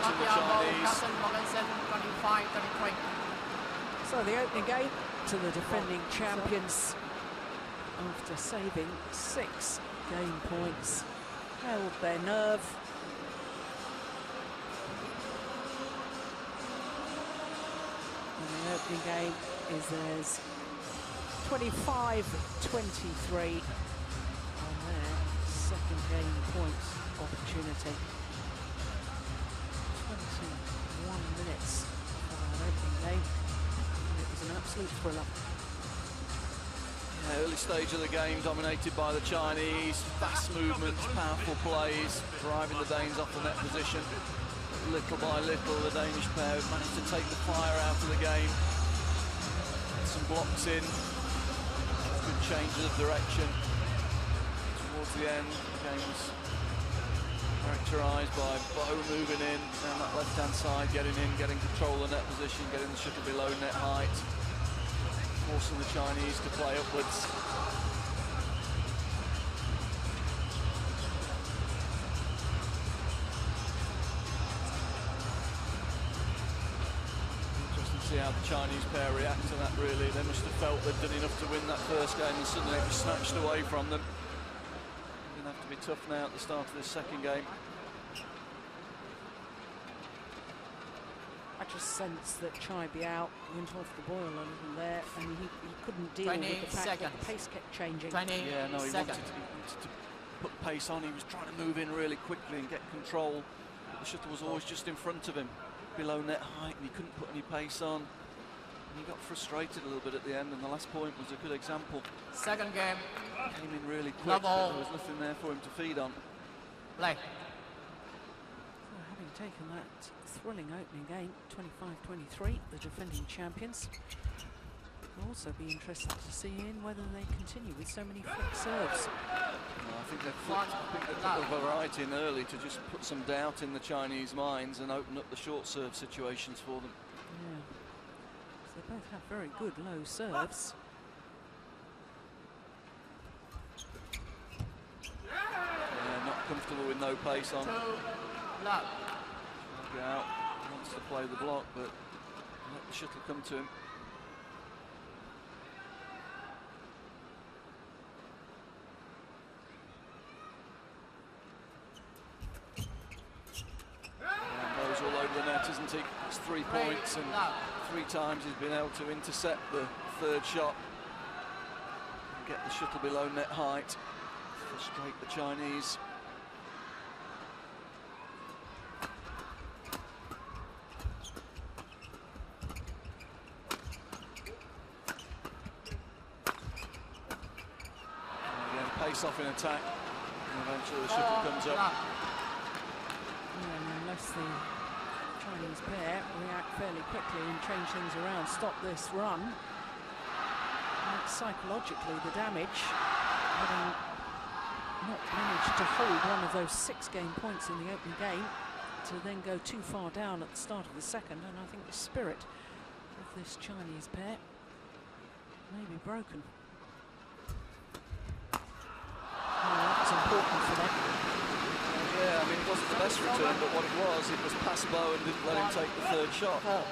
beaten the Chinese. 25-23. So the opening game to the defending champions after saving 6 game points. Held their nerve. And the opening game is theirs. 25-23 on their second game point opportunity. 21 minutes for that opening game. And it was an absolute thriller. Yeah, early stage of the game dominated by the Chinese. Fast movements, powerful plays, driving the Danes off the net position. Little by little, the Danish pair managed to take the fire out of the game. Some blocks in. Good changes of direction. Towards the end, the game was characterised by Bo moving in down that left-hand side, getting in, getting control of the net position, getting the shuttle below net height, forcing the Chinese to play upwards. See how the Chinese pair react to that, really. They must have felt they'd done enough to win that first game and suddenly it was snatched away from them. They're going to have to be tough now at the start of this second game. I just sense that Chai Biao went off the boil a little there, and he couldn't deal with the fact that the pace kept changing. Yeah, no, he wanted to put pace on. He was trying to move in really quickly and get control. The shuttle was always just in front of him, below net height, and he couldn't put any pace on. And he got frustrated a little bit at the end, and the last point was a good example. Second game. Came in really quick, but there was nothing there for him to feed on. Play. So having taken that thrilling opening game, 25-23, the defending champions, will also be interested to see in whether they continue with so many flick serves. Well, I think they've put a variety in early to just put some doubt in the Chinese minds and open up the short serve situations for them. Yeah. So they both have very good low serves. Yeah, not comfortable with no pace on. Love. Out, wants to play the block, but let the shuttle come to him. Goes all over the net, isn't he? It's 3 points, and 3 times he's been able to intercept the third shot and get the shuttle below net height, frustrate the Chinese. Again, pace off in attack, and eventually the shuttle comes up. And unless the Chinese pair react fairly quickly and change things around, stop this run, and psychologically the damage, having not managed to hold one of those 6 game points in the opening game, to then go too far down at the start of the second, and I think the spirit of this Chinese pair may be broken. That was important for them. Yeah, I mean, it wasn't the best return, but what it was past Bo and didn't let him take the third shot. That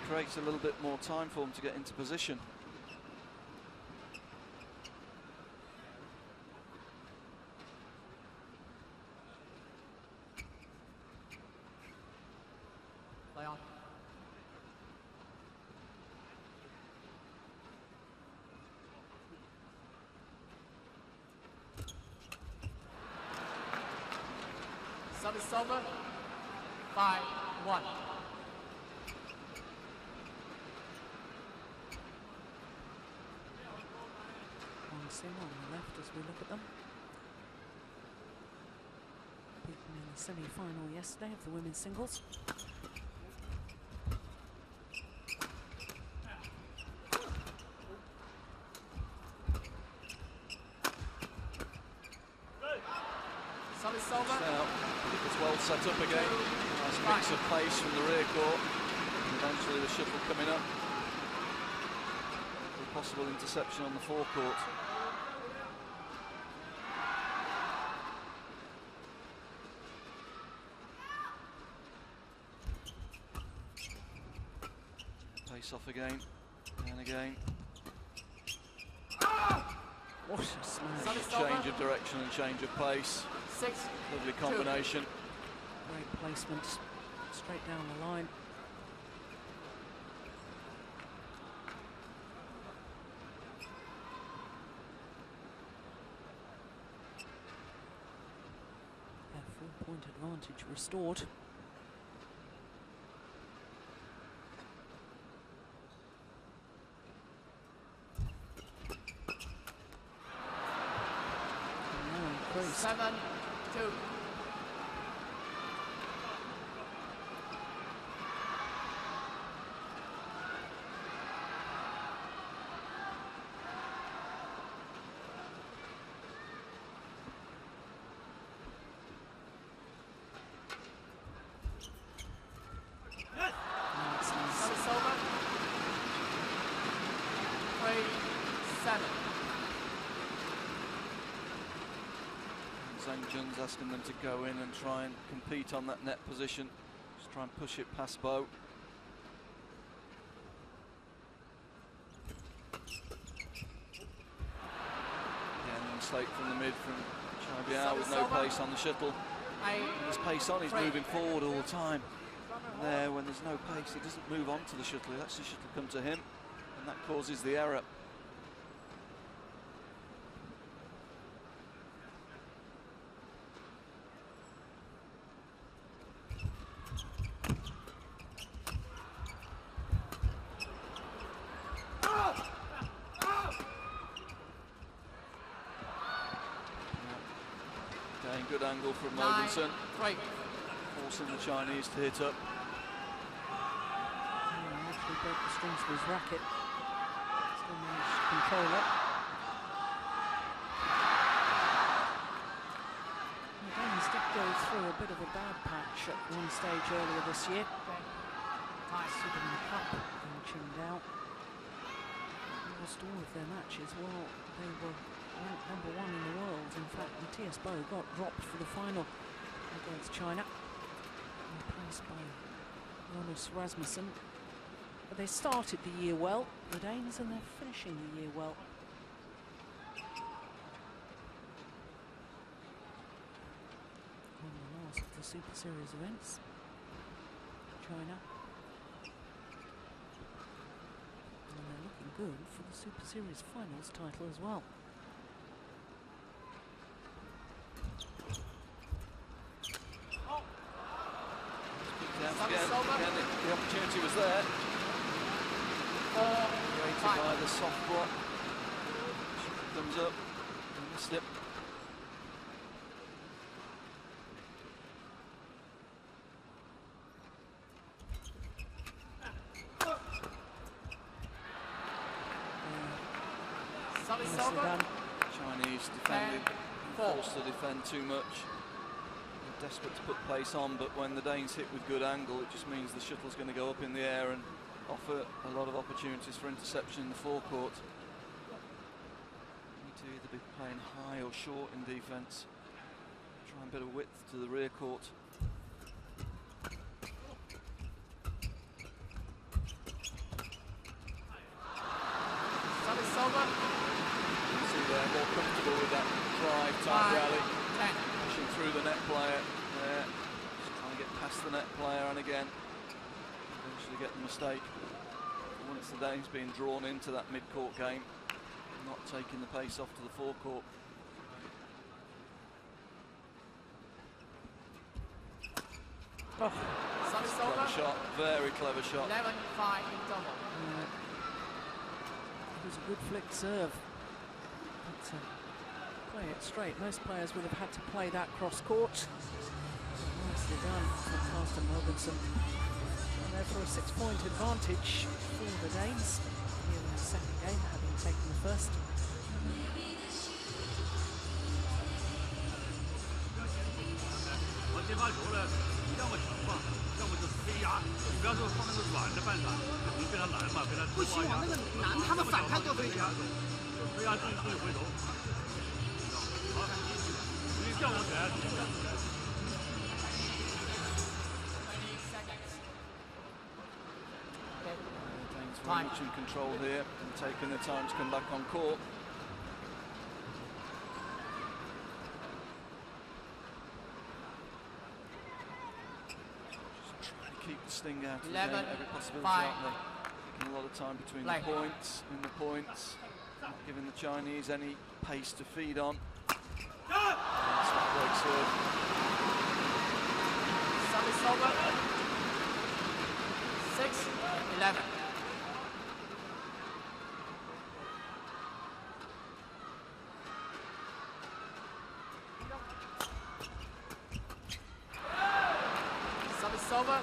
creates a little bit more time for him to get into position. Play on. Service over. 5-1. Guangxi on the left as we look at them. Beaten in the semi-final yesterday of the women's singles. Service over. It's well set up again. Nice mix of pace from the rear court. Eventually the shuttle coming up. A possible interception on the forecourt. Face off again, and again. What a smash. Change of direction and change of pace. 6. Lovely combination. Great placement, straight down the line. A 4-point advantage restored. And now increased. 7-2. Service over. 3-7. Zhang Jun's asking them to go in and try and compete on that net position. Just try and push it past Bo. Again, a mistake from the mid from Chai Biao with no pace on the shuttle. There's pace on, he's moving forward all the time. And there, when there's no pace, he doesn't move on to the shuttle, he lets the shuttle come to him, and that causes the error. Again, good angle from Mogensen, forcing the Chinese to hit up. Actually broke the strings of his racket. Still managed to control it. The Danes did go through a bit of a bad patch at one stage earlier this year. Sudan Cup in Qingdao. They lost all of their matches. Well, they were ranked #1 in the world. In fact, Matthias Bo got dropped for the final against China, replaced by Jonas Rasmussen. But they started the year well, the Danes, and they're finishing the year well. On the last of the Super Series events, China. And they're looking good for the Super Series Finals title as well. Again, the opportunity was there. Created by the soft block. Comes up and missed it. Chinese defended, forced to defend too much. Desperate to put pace on, but when the Danes hit with good angle, it just means the shuttle's going to go up in the air and offer a lot of opportunities for interception in the forecourt. Need to either be playing high or short in defence. Try a bit of width to the rear court. See they're more comfortable with that drive type rally. Pushing through the net player there, just trying to get past the net player, and again eventually get the mistake. Once the Danes being drawn into that mid-court game, not taking the pace off to the forecourt. Clever shot, very clever shot. 11-5 in double. It was a good flick serve. But, play it straight. Most players would have had to play that cross court. Nicely done from Carsten Mogensen. And therefore a 6-point advantage for the Danes here in the second game, having taken the first. 接发球了，要么强放，要么就是飞压。你不要说放那个软的半场，你被他拦嘛，被他不行，往那个拦他们反抗就可以了。飞压自己回头。好，你调过起来，你调过来。very much in control here and taking their time to come back on court. Just trying to keep the sting out of the game, every possibility, aren't they? Taking a lot of time between the points, not giving the Chinese any pace to feed on. That's not great serve. Service over. 6-11. Service over.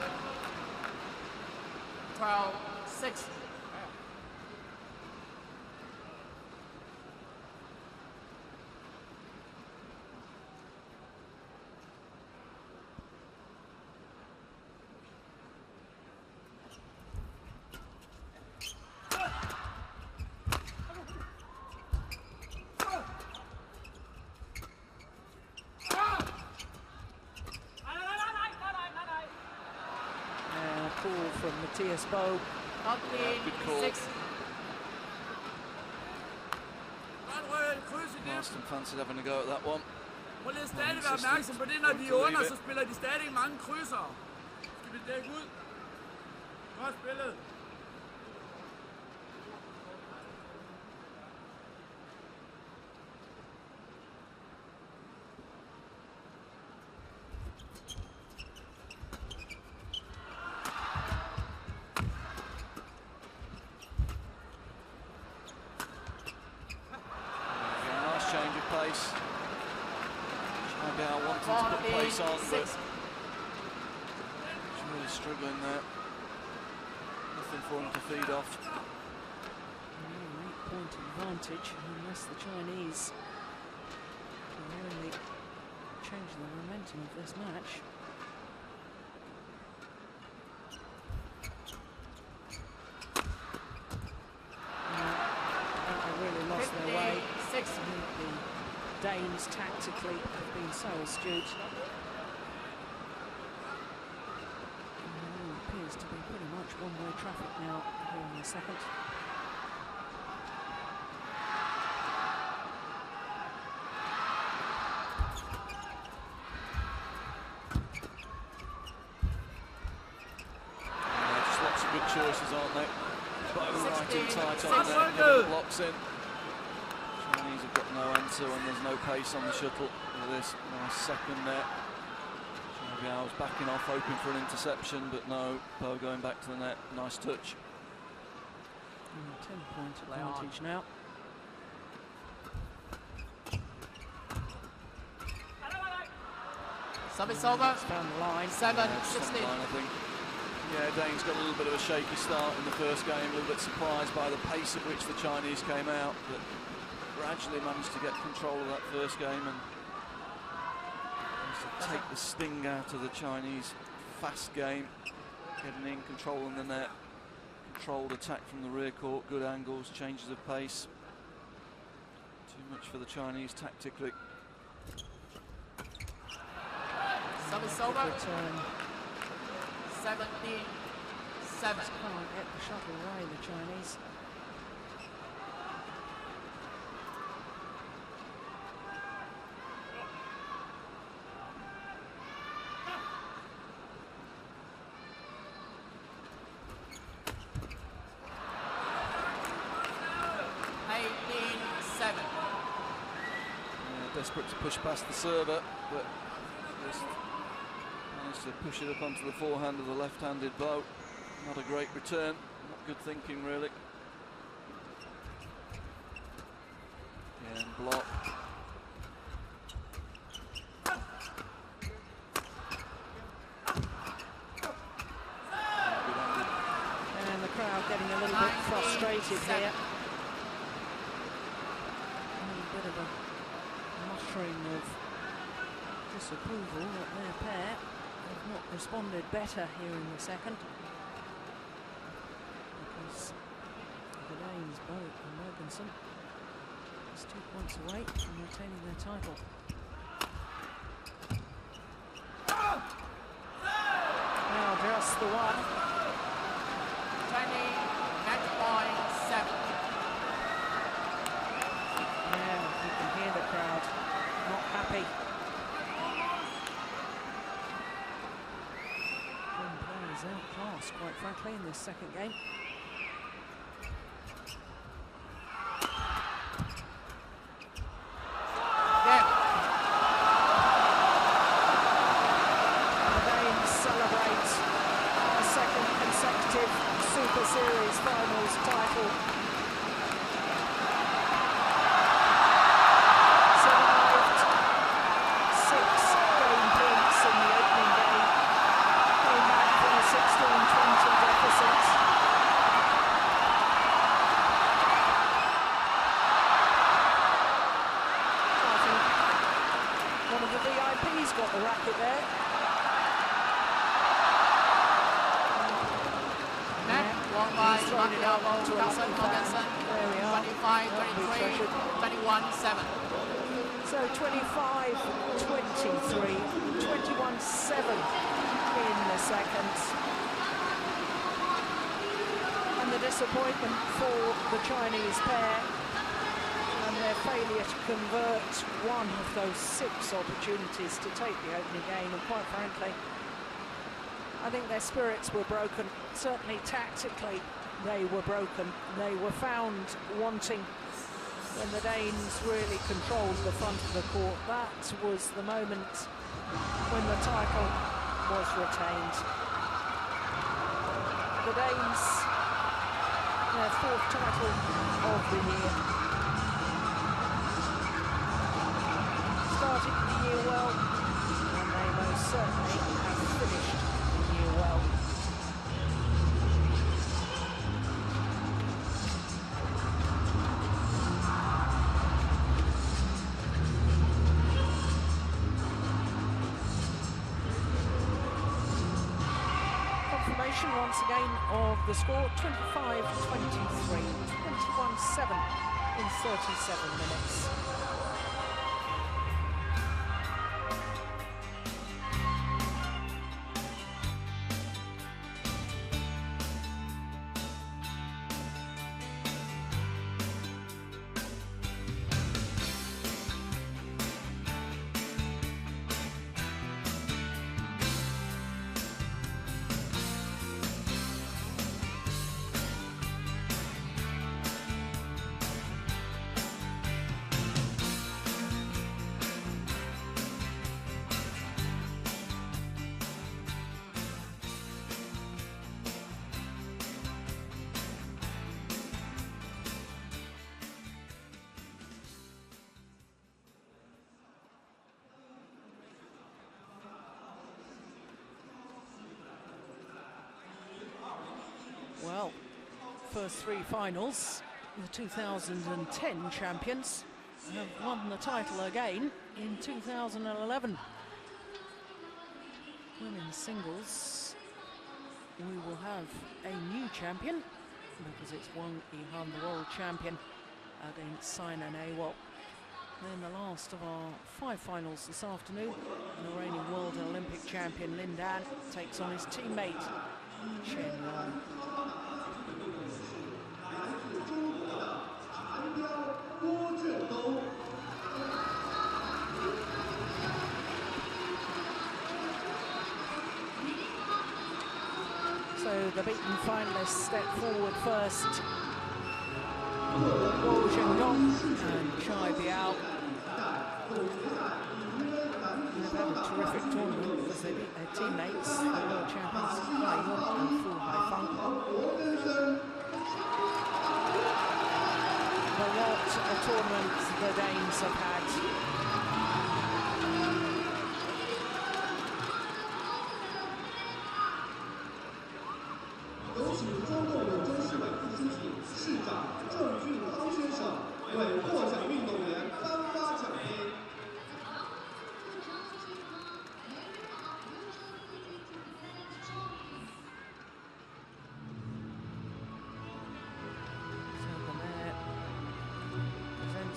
12-6. Call from Matthias Bo. Good call. 6. Marston fancied having a go at that one. Prøv lige at stadig være opmærksom på det, når de er under, så spiller de stadig mange krydser. Skal vi dække ud? Godt spillet. Change of pace. Xiaobiao wanting to put pace on, but she's really struggling there. Nothing for him to feed off. 8-point advantage, unless the Chinese can really change the momentum of this match. They really lost their way. The Danes tactically have been so astute. It appears to be pretty much one-way traffic now here in the second. Just lots of good choices, aren't they? Both right and tight on there, getting blocks in. Chinese have got no answer when there's no pace on the shuttle. Look at this, nice second net. Xiaobiao's backing off, hoping for an interception, but no. Bo going back to the net, nice touch. 10-point advantage now. Service over. Down the line. 7-16. I think. Yeah, Dane's got a little bit of a shaky start in the first game, a little bit surprised by the pace at which the Chinese came out, but gradually managed to get control of that first game and managed to take the sting out of the Chinese fast game, getting in, controlling the net, controlled attack from the rear court, good angles, changes of pace. Too much for the Chinese tactically. Service over. Return. 17-7. Can't get the shuttle away, the Chinese. Desperate to push past the server, but just managed to push it up onto the forehand of the left-handed Bo. Not a great return, not good thinking really. Again, block. And the crowd getting a little bit frustrated here. A little bit of a muttering of disapproval that their pair have not responded better here in the second, because the Danes, Bo and Morganson, is 2 points away from retaining their title. Now just the one. Chinese match is outclassed, quite frankly, in this second game. Superseries Finals title. Survived 6 game points in the opening game. Came back from a 16-20 deficit. I think one of the VIPs got the racket there. By Martin Elbow, Dawson Morganson, 25-23, 21-7. So 25-23, 21-7 in the second. And the disappointment for the Chinese pair and their failure to convert one of those 6 opportunities to take the opening game, and quite frankly, I think their spirits were broken. Certainly tactically they were broken. They were found wanting when the Danes really controlled the front of the court. That was the moment when the title was retained. The Danes, their 4th title of the year. Started the year well, and they most certainly have finished well. Confirmation once again of the score, 25-23, 21-7 in 37 minutes. Well, first 3 finals, the 2010 champions have won the title again in 2011. Women's singles, we will have a new champion because it's Wang Yihan, the world champion, against Sina Nehwal. Then the last of our 5 finals this afternoon, the reigning world and Olympic champion Lin Dan takes on his teammate Chen Long. So the beaten finalists step forward first. Guo Zhengdong and Chai Biao. They've had a terrific tournament because they beat their teammates, the world champions Lai Yun and Fu Haifeng. But what a tournament the Danes have had.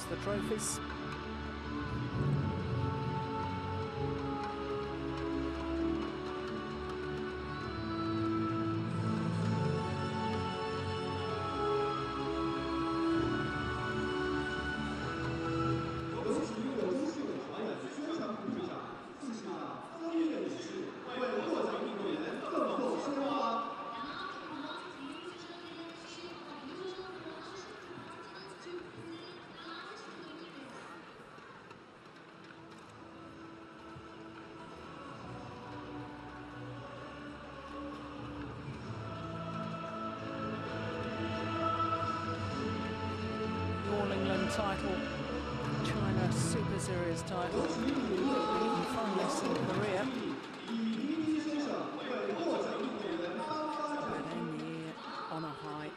The trophies. title, China Super Series title, beaten finalists in Korea. But in the on a high.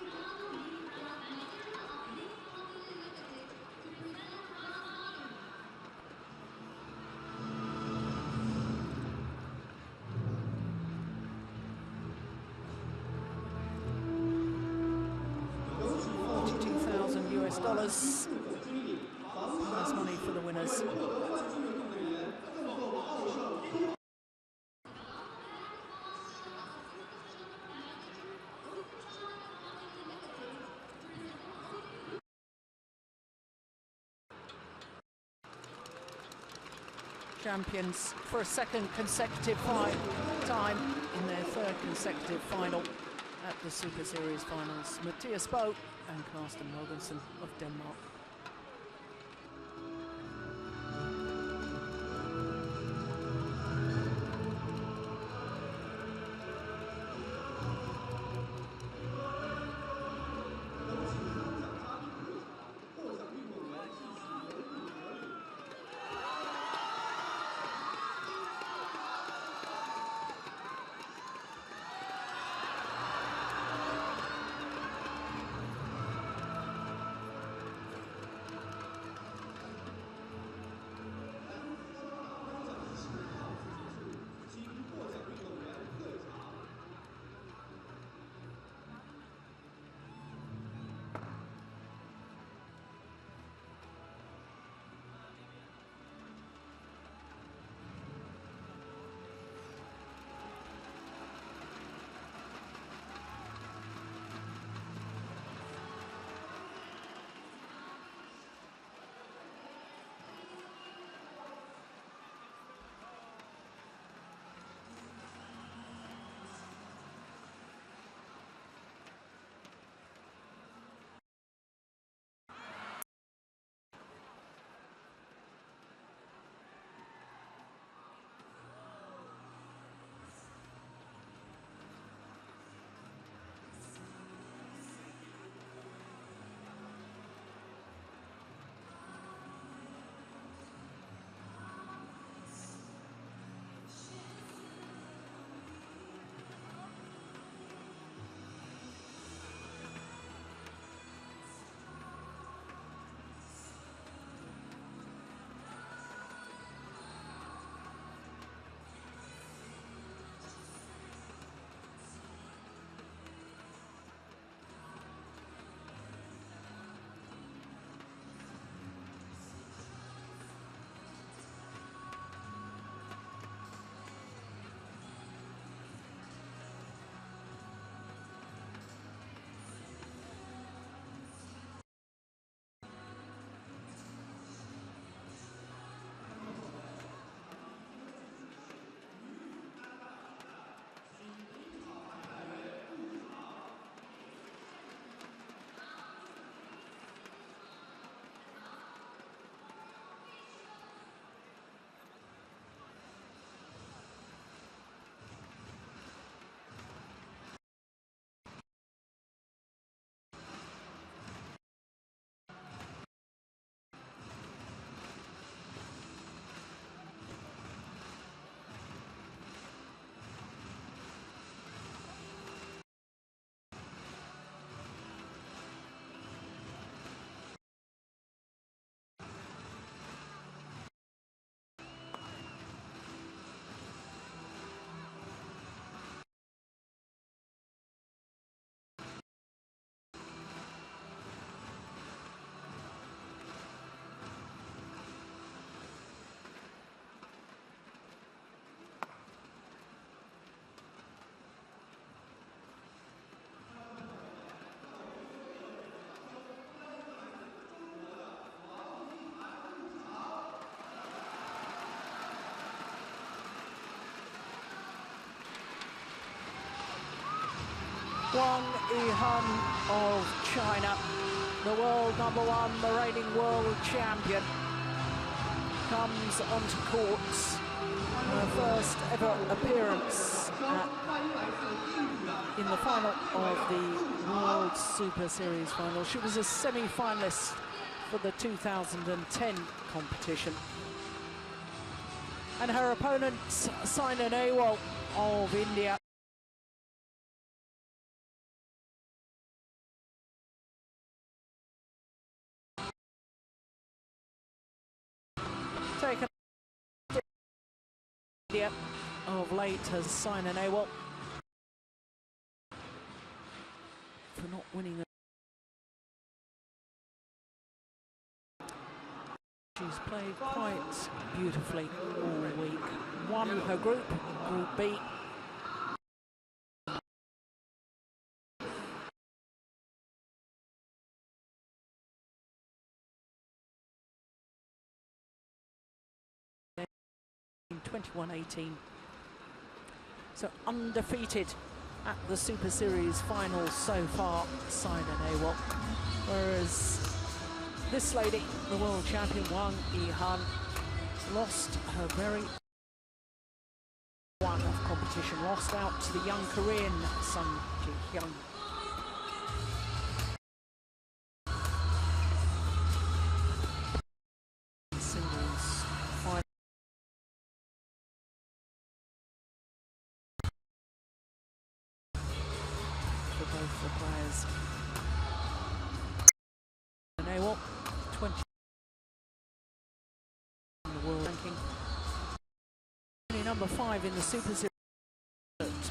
$42,000 prize money for the winners. Champions for a second consecutive time in their third consecutive final at the Super Series Finals. Mathias Bo and Carsten Mogensen of Denmark. Guangxi of China, the world #1, the reigning world champion, comes onto courts. Her first ever appearance in the final of the World Super Series final. She was a semi-finalist for the 2010 competition. And her opponent, Saina Nehwal of India. Taken India of late has Saina Nehwal for not winning. She's played quite beautifully all week. Won her group, Group B. In 21-18. So undefeated at the Super Series finals so far, Saina Nehwal. Whereas this lady, the world champion Wang Yihan, lost her very one of competition, lost out to the young Korean Sun Ji-hyun. Singles final. For both the players. Nehwal, 20 in the world ranking. Only number 5 in the Super Series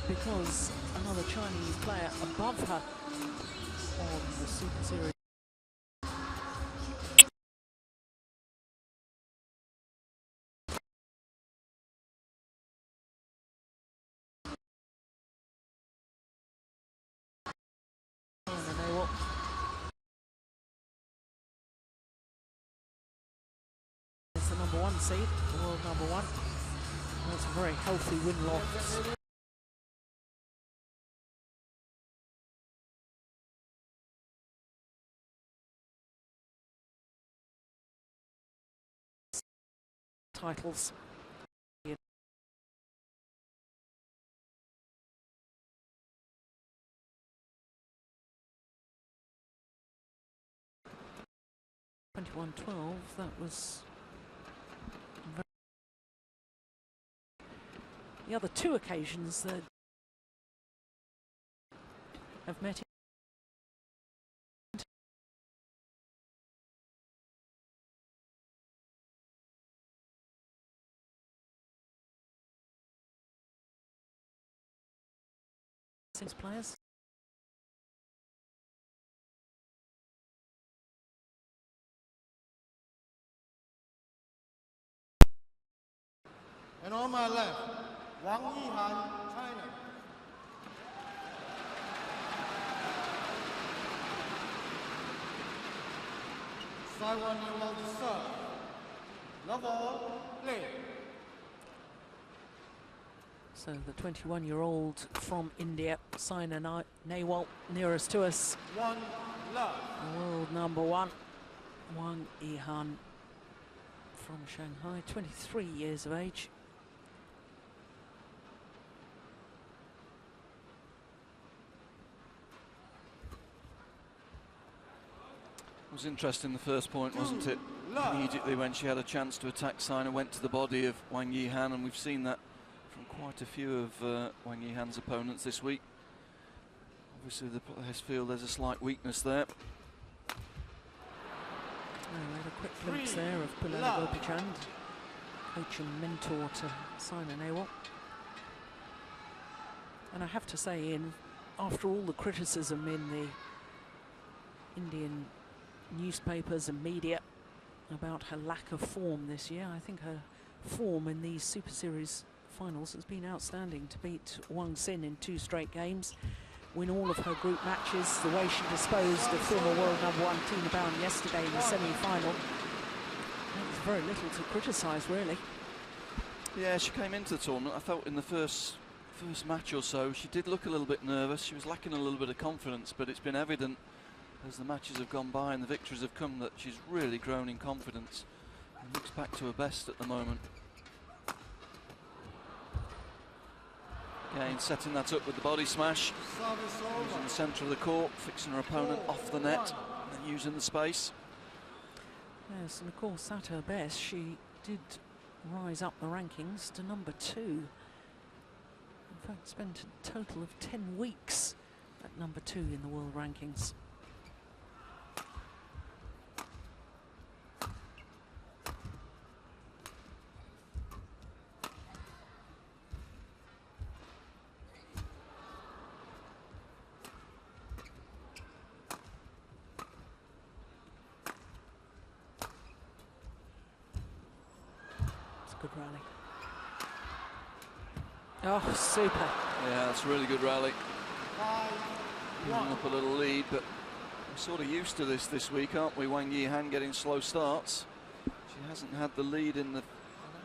because another Chinese player above her on the Super Series. Nehwal. It's the number 1 seed, the world number 1. That's a very healthy win-loss. Titles. 21-12, that was the other 2 occasions that have met since players. And on my left, Wang Yihan, China. Saina Nehwal to serve. Level, play. So the 21-year-old from India, Saina Nehwal, nearest to us. 1 love. World number 1, Wang Yihan from Shanghai, 23 years of age. It was interesting the first point, wasn't it? Immediately when she had a chance to attack Saina, went to the body of Wang Yihan, and we've seen that from quite a few of Wang Yihan's opponents this week. Obviously the players feel there's a slight weakness there. We had a quick glimpse there of Pulana Gopichand, coach and mentor to Saina Nehwal. And I have to say, Ian, after all the criticism in the Indian newspapers and media about her lack of form this year, I think her form in these Super Series finals has been outstanding. To beat Wang Xin in 2 straight games, win all of her group matches, the way she disposed of former world number 1 Tina Bowen yesterday in the semi-final. There's very little to criticise, really. Yeah, she came into the tournament, I felt in the first match or so, she did look a little bit nervous. She was lacking a little bit of confidence, but it's been evident as the matches have gone by and the victories have come that she's really grown in confidence and looks back to her best at the moment. Again, setting that up with the body smash, using the centre of the court, fixing her opponent off the net and using the space. Yes, and of course, at her best, she did rise up the rankings to number 2. In fact, spent a total of 10 weeks at number 2 in the world rankings. Good rally. Oh, super. Yeah, that's a really good rally. Giving up a little lead, but we're sort of used to this week, aren't we? Wang Yihan getting slow starts. She hasn't had the lead in the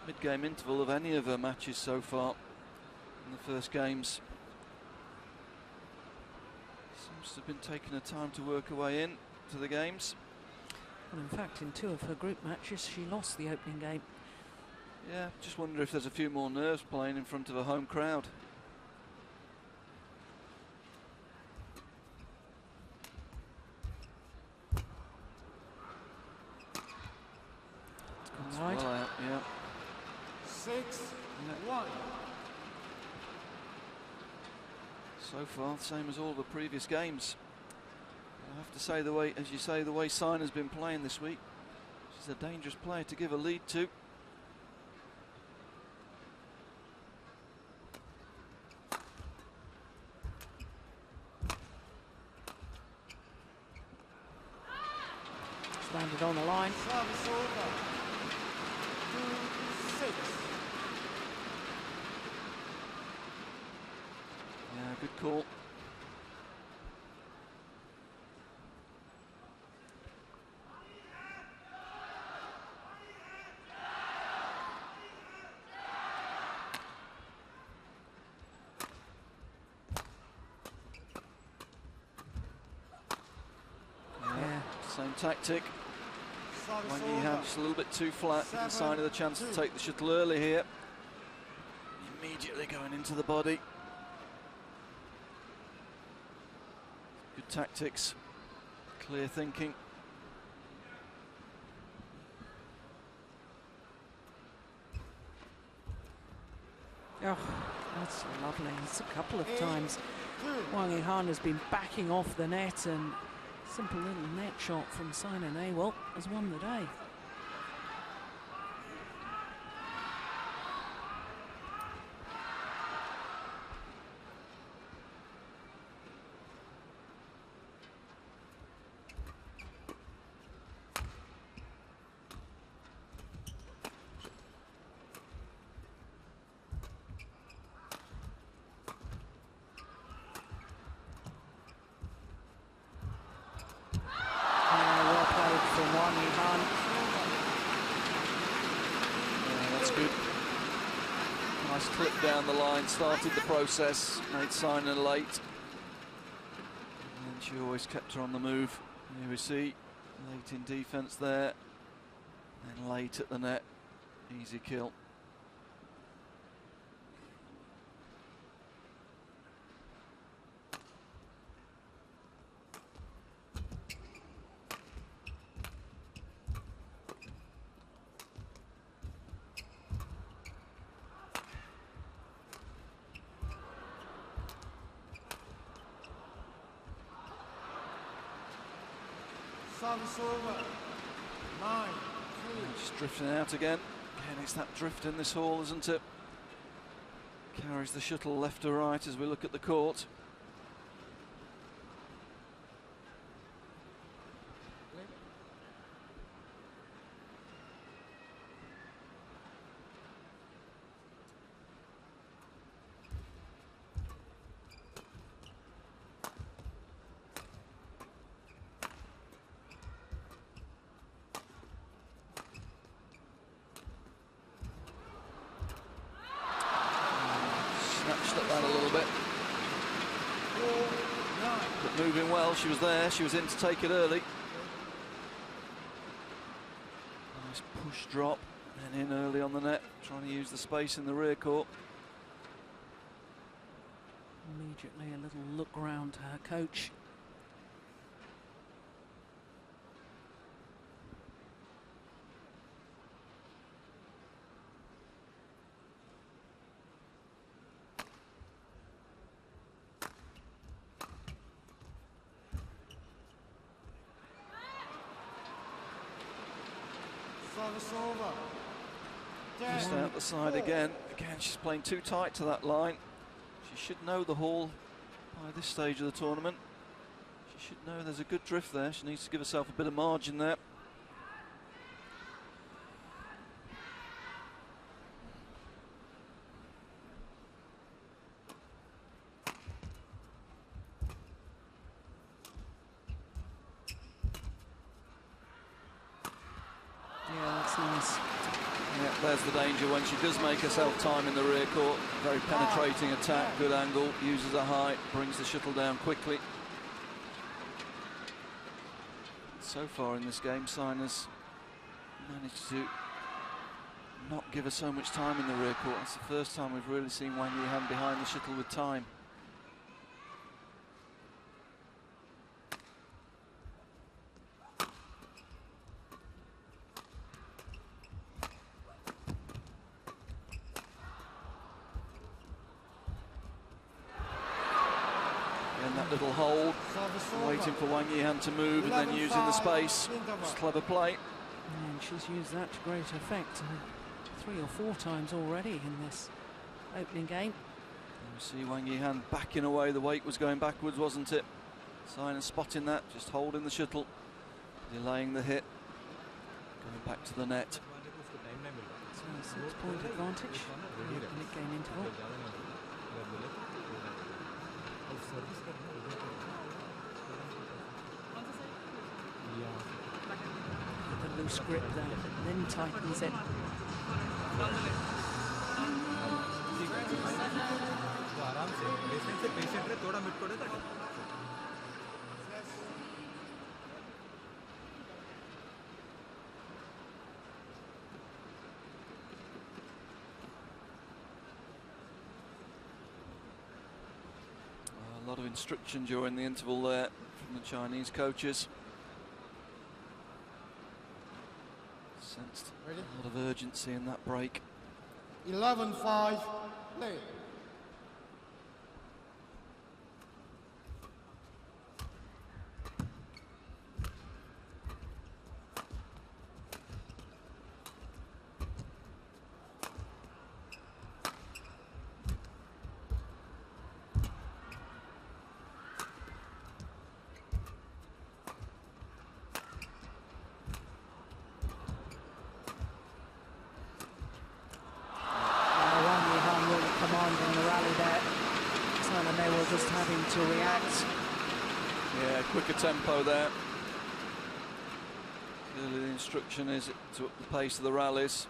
mid-game interval of any of her matches so far in the first games. Seems to have been taking her time to work her way in to the games. Well, in fact, in 2 of her group matches, she lost the opening game. Yeah, just wonder if there's a few more nerves playing in front of a home crowd. It's gone wide. Well out, yeah. 6-1. So far, same as all the previous games. I have to say, the way, as you say, the way Sina's been playing this week, she's a dangerous player to give a lead to. Landed on the line. Service over. 2-6. Yeah, good call. Yeah, same tactic. Wang Yihan just a little bit too flat. Given sign of the chance to take the shuttle early here. Immediately going into the body. Good tactics, clear thinking. Oh, that's lovely. It's a couple of times Wang Yihan has been backing off the net, and simple little net shot from Sina Nehwal has won the day. Nice clip down the line, started the process, made Sina late. And she always kept her on the move. Here we see, late in defence there, and late at the net, easy kill. Service over. 9-3. Just drifting out again. Again, it's that drift in this hall, isn't it? Carries the shuttle left to right as we look at the court. Snatched at that a little bit. But moving well, she was there, she was in to take it early. Nice push drop, and in early on the net, trying to use the space in the rear court. Immediately a little look round to her coach. Service over. Just out the side again. Again, she's playing too tight to that line. She should know the haul by this stage of the tournament. She should know there's a good drift there. She needs to give herself a bit of margin there. Yeah, that's nice. Yeah, there's the danger when she does make herself time in the rear court. Very penetrating attack, good angle, uses her height, brings the shuttle down quickly. So far in this game, Sina's managed to not give her so much time in the rear court. It's the first time we've really seen Wang Yihan behind the shuttle with time. Little hold, waiting for Wang Yihan to move and then using the space. It's clever play. And she's used that to great effect 3 or 4 times already in this opening game. You see Wang Yihan backing away. The weight was going backwards, wasn't it? Sina spotting that, just holding the shuttle, delaying the hit, going back to the net. So a 6-point advantage in the mid-game interval. The loose grip there, then tightens it. A lot of instruction during the interval there from the Chinese coaches. Sensed a lot of urgency in that break. 11-5, play. Just having to react. Yeah, quicker tempo there. Clearly the instruction is to up the pace of the rallies.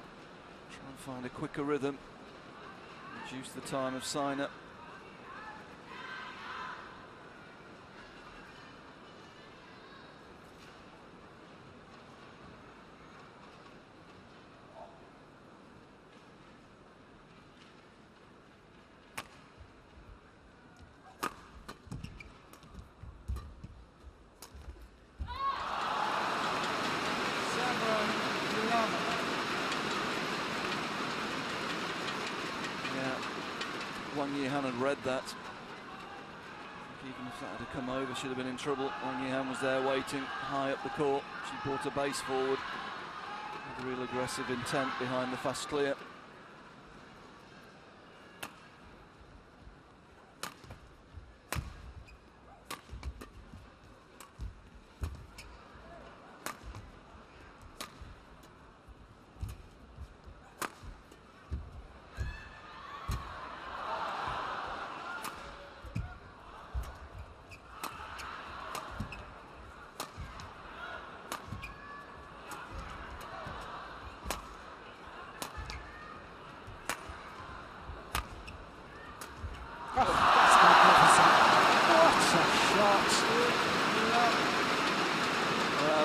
Try and find a quicker rhythm. Reduce the time of Sina. Wang Yihan had read that. Even if that had come over, she'd have been in trouble. Wang Yihan was there waiting high up the court. She brought her base forward with real aggressive intent behind the fast clear.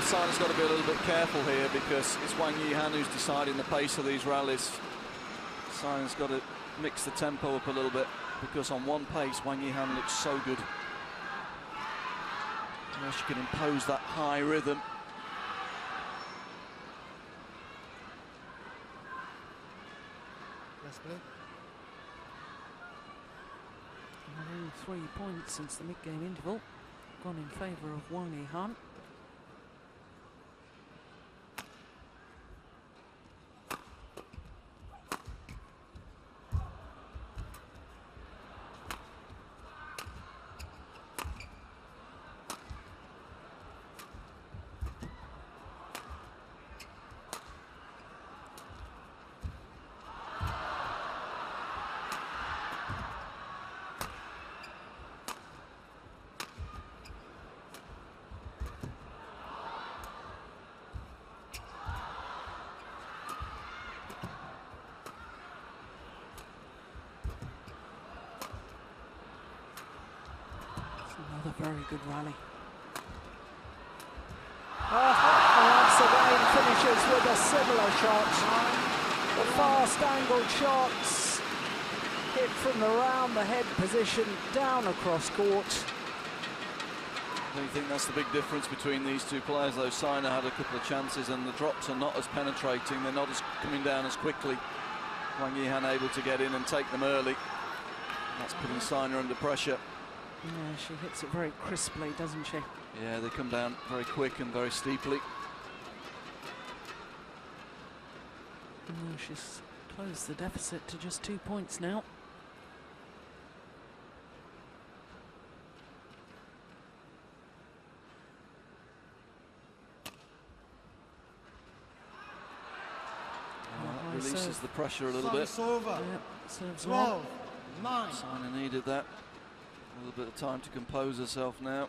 Sina's got to be a little bit careful here because it's Wang Yihan who's deciding the pace of these rallies. Sina's got to mix the tempo up a little bit because on one pace Wang Yihan looks so good. Now she can impose that high rhythm. Yes, please. 3 points since the mid-game interval, gone in favour of Wang Yihan. Another very good rally. Once again finishes with a similar shot. The fast angled shots hit from around the head position down across court. I think that's the big difference between these two players, though. Sina had a couple of chances and the drops are not as penetrating, they're not as coming down as quickly. Wang Yihan able to get in and take them early. That's putting Sina under pressure. Yeah, she hits it very crisply, doesn't she? Yeah, they come down very quick and very steeply. Oh, she's closed the deficit to just 2 points now. That releases the pressure a little bit. Over. Yeah, serves 12, 9. Sina needed that. A little bit of time to compose herself now.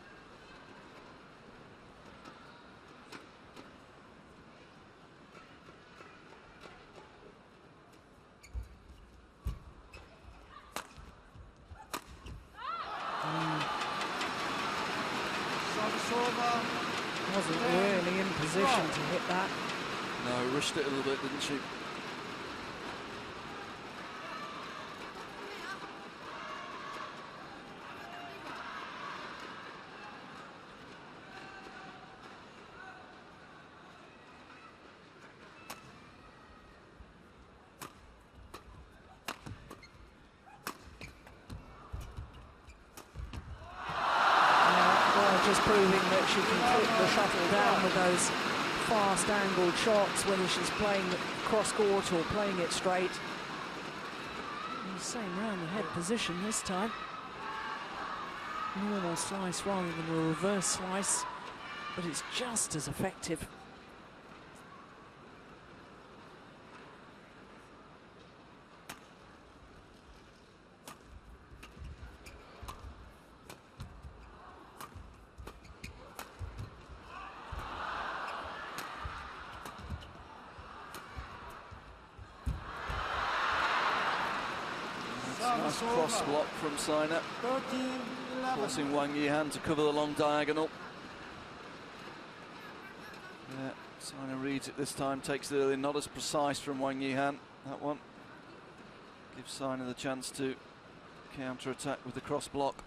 Wasn't really in position to hit that. No, rushed it a little bit, didn't she? Just proving that she can clip the shuttle down with those fast angled shots, whether she's playing cross court or playing it straight. And the same round the head position this time. Normal slice rather than a reverse slice, but it's just as effective. Nice cross block from Sina, forcing Wang Yihan to cover the long diagonal. Yeah, Sina reads it this time, takes it early, not as precise from Wang Yihan, that one. Gives Sina the chance to counter-attack with the cross block.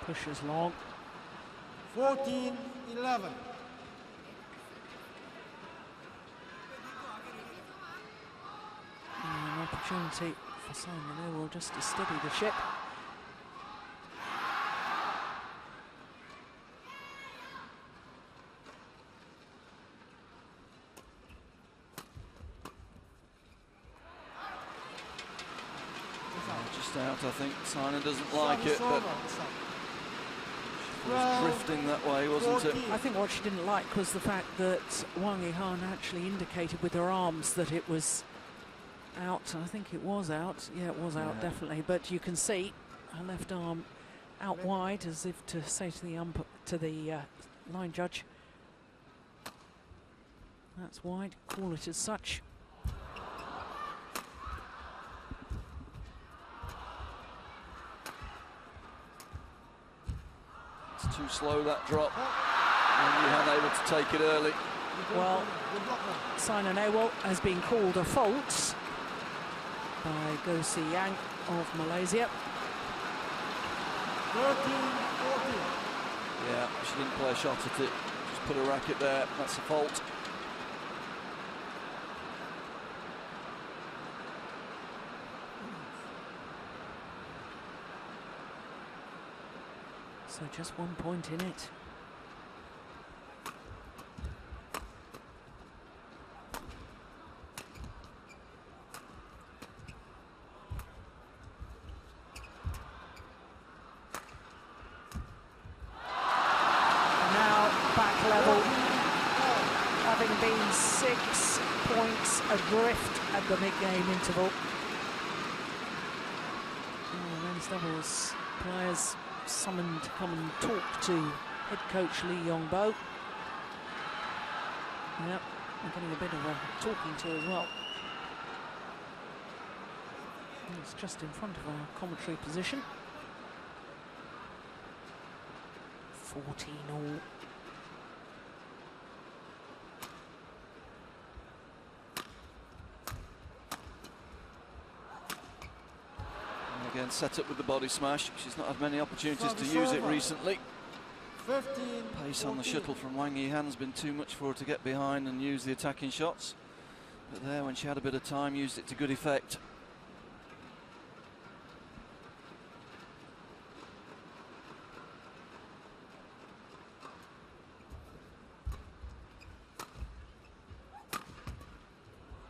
Pushes long. 14, 11. An opportunity for Simon Newell just to steady the ship. Just out, I think. Sina doesn't like it, but she was drifting that way, wasn't it? I think what she didn't like was the fact that Wang Yihan actually indicated with her arms that it was out. I think it was out. Yeah, it was out, definitely. But you can see her left arm out wide, as if to say to the line judge, that's wide. Call it as such. It's too slow, that drop. And Yihan able to take it early. Well, Sina Newell has been called a fault by Guangxi Yang of Malaysia. 13, 14. Yeah, she didn't play a shot at it. Just put a racket there. That's a fault. So just 1 point in it. Now back level, having been 6 points adrift at the mid-game interval. Men's doubles players summoned to come and talk to head coach Li Yongbo. Yep, I'm getting a bit of a talking to as well. It's just in front of our commentary position. 14 all. And again, set up with the body smash. She's not had many opportunities to use it recently. 15, Pace on the 14. shuttle from Wang Yihan's been too much for her to get behind and use the attacking shots. But there, when she had a bit of time, used it to good effect.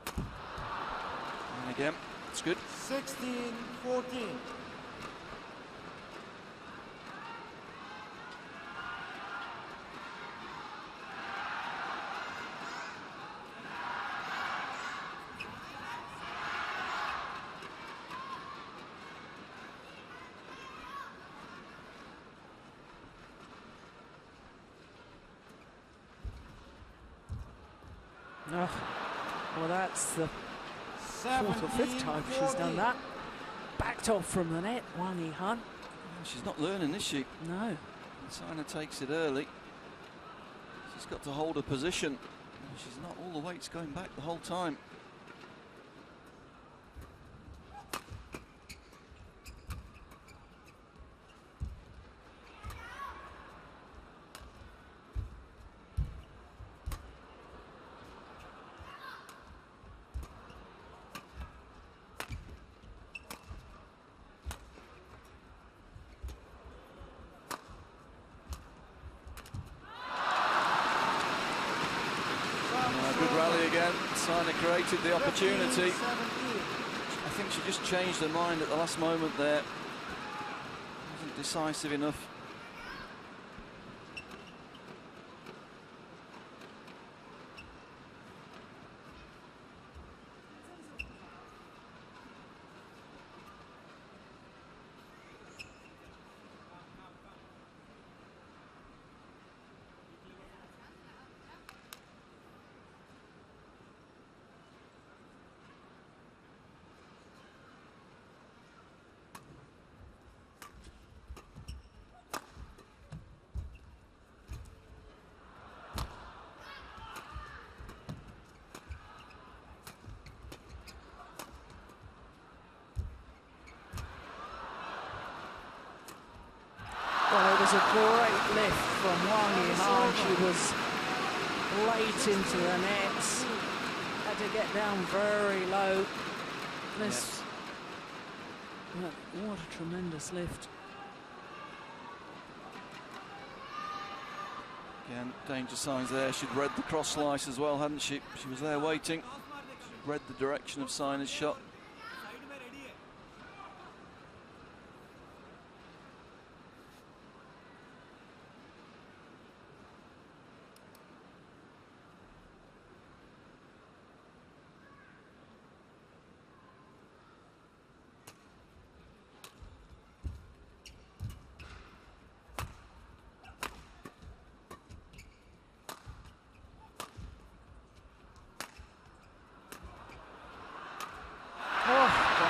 And again, it's good. 16, 14. Oh, well, that's the fourth or fifth time she's done that. Backed off from the net, Wang Yihan. She's not learning, is she? No. Sina takes it early. She's got to hold her position. She's not all the weight's going back the whole time. Good rally again. Sina created the opportunity. I think she just changed her mind at the last moment there. Wasn't decisive enough. Well, it was a great lift from Wang Yihan. She was late into the nets. Had to get down very low. This, what a tremendous lift. Again, danger signs there. She'd read the cross slice as well, hadn't she? She was there waiting. She'd read the direction of Sina's shot.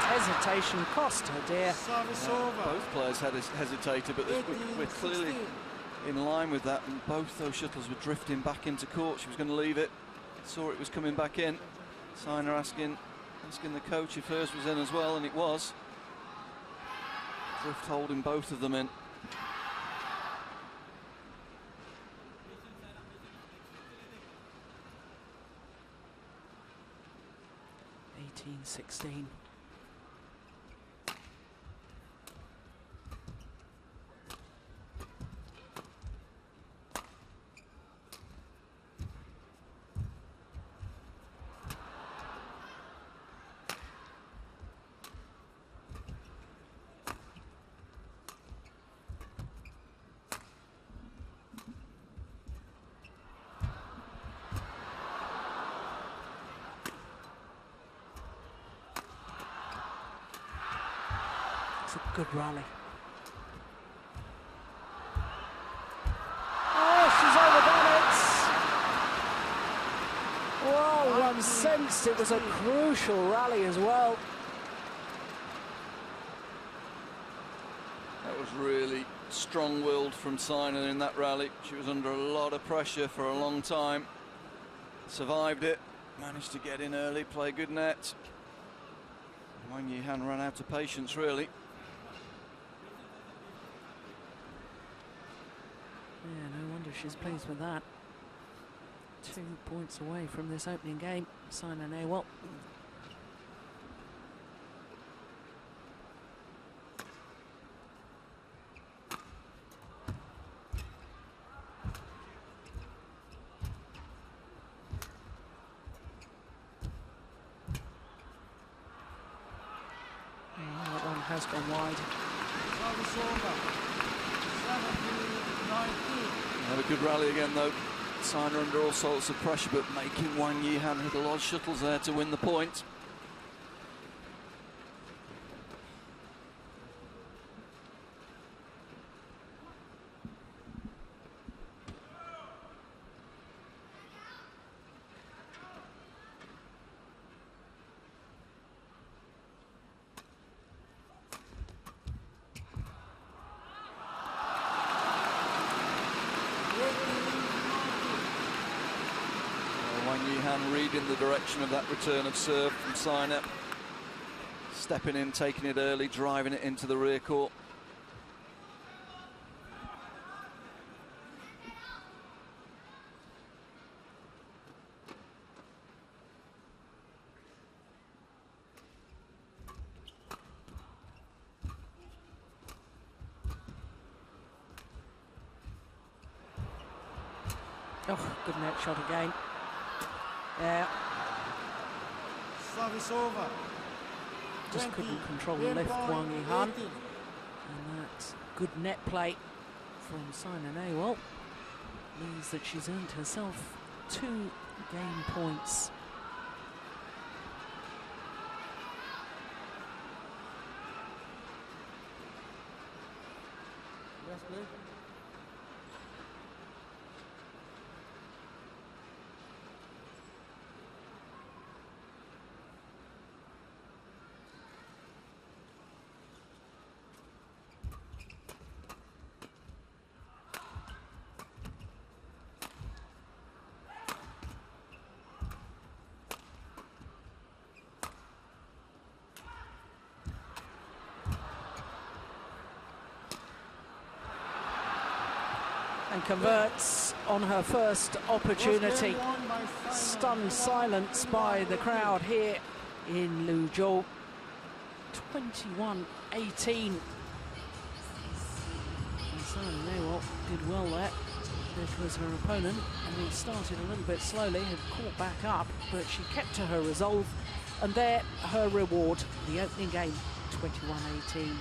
Hesitation cost her, dear. Both players had hesitated, but we're clearly in line with that, and both those shuttles were drifting back into court. She was going to leave it, saw it was coming back in. Sina asking the coach if hers was in as well, and it was. Drift holding both of them in. (18-16). A good rally. Oh, she's overdone it. Yi-Han sensed it was a crucial rally as well. That was really strong-willed from Sina in that rally. She was under a lot of pressure for a long time. Survived it, managed to get in early, play good net. Wang Yi-Han ran out of patience, really. Yeah, no wonder she's pleased with that. 2 points away from this opening game, Sina Nehwal. That one has gone wide. Had a good rally again, though. Sina under all sorts of pressure, but making Wang Yi-Han hit a lot of shuttles there to win the point. Wang Yi-Han reading the direction of that return of serve from Sina. Stepping in, taking it early, driving it into the rear court. Oh, good net shot again. Yeah. Service over. Just 20, couldn't control the game left, point, Wang Yi-Han. 18. And that's good net play from Sina Nehwal. Means that she's earned herself 2 game points. Yes, please. And converts on her first opportunity. Stunned silence by the crowd here in Liuzhou. 21-18. And Sina Nehwal did well there. It was her opponent, and he started a little bit slowly, had caught back up, but she kept to her resolve. And there, her reward, the opening game, 21-18.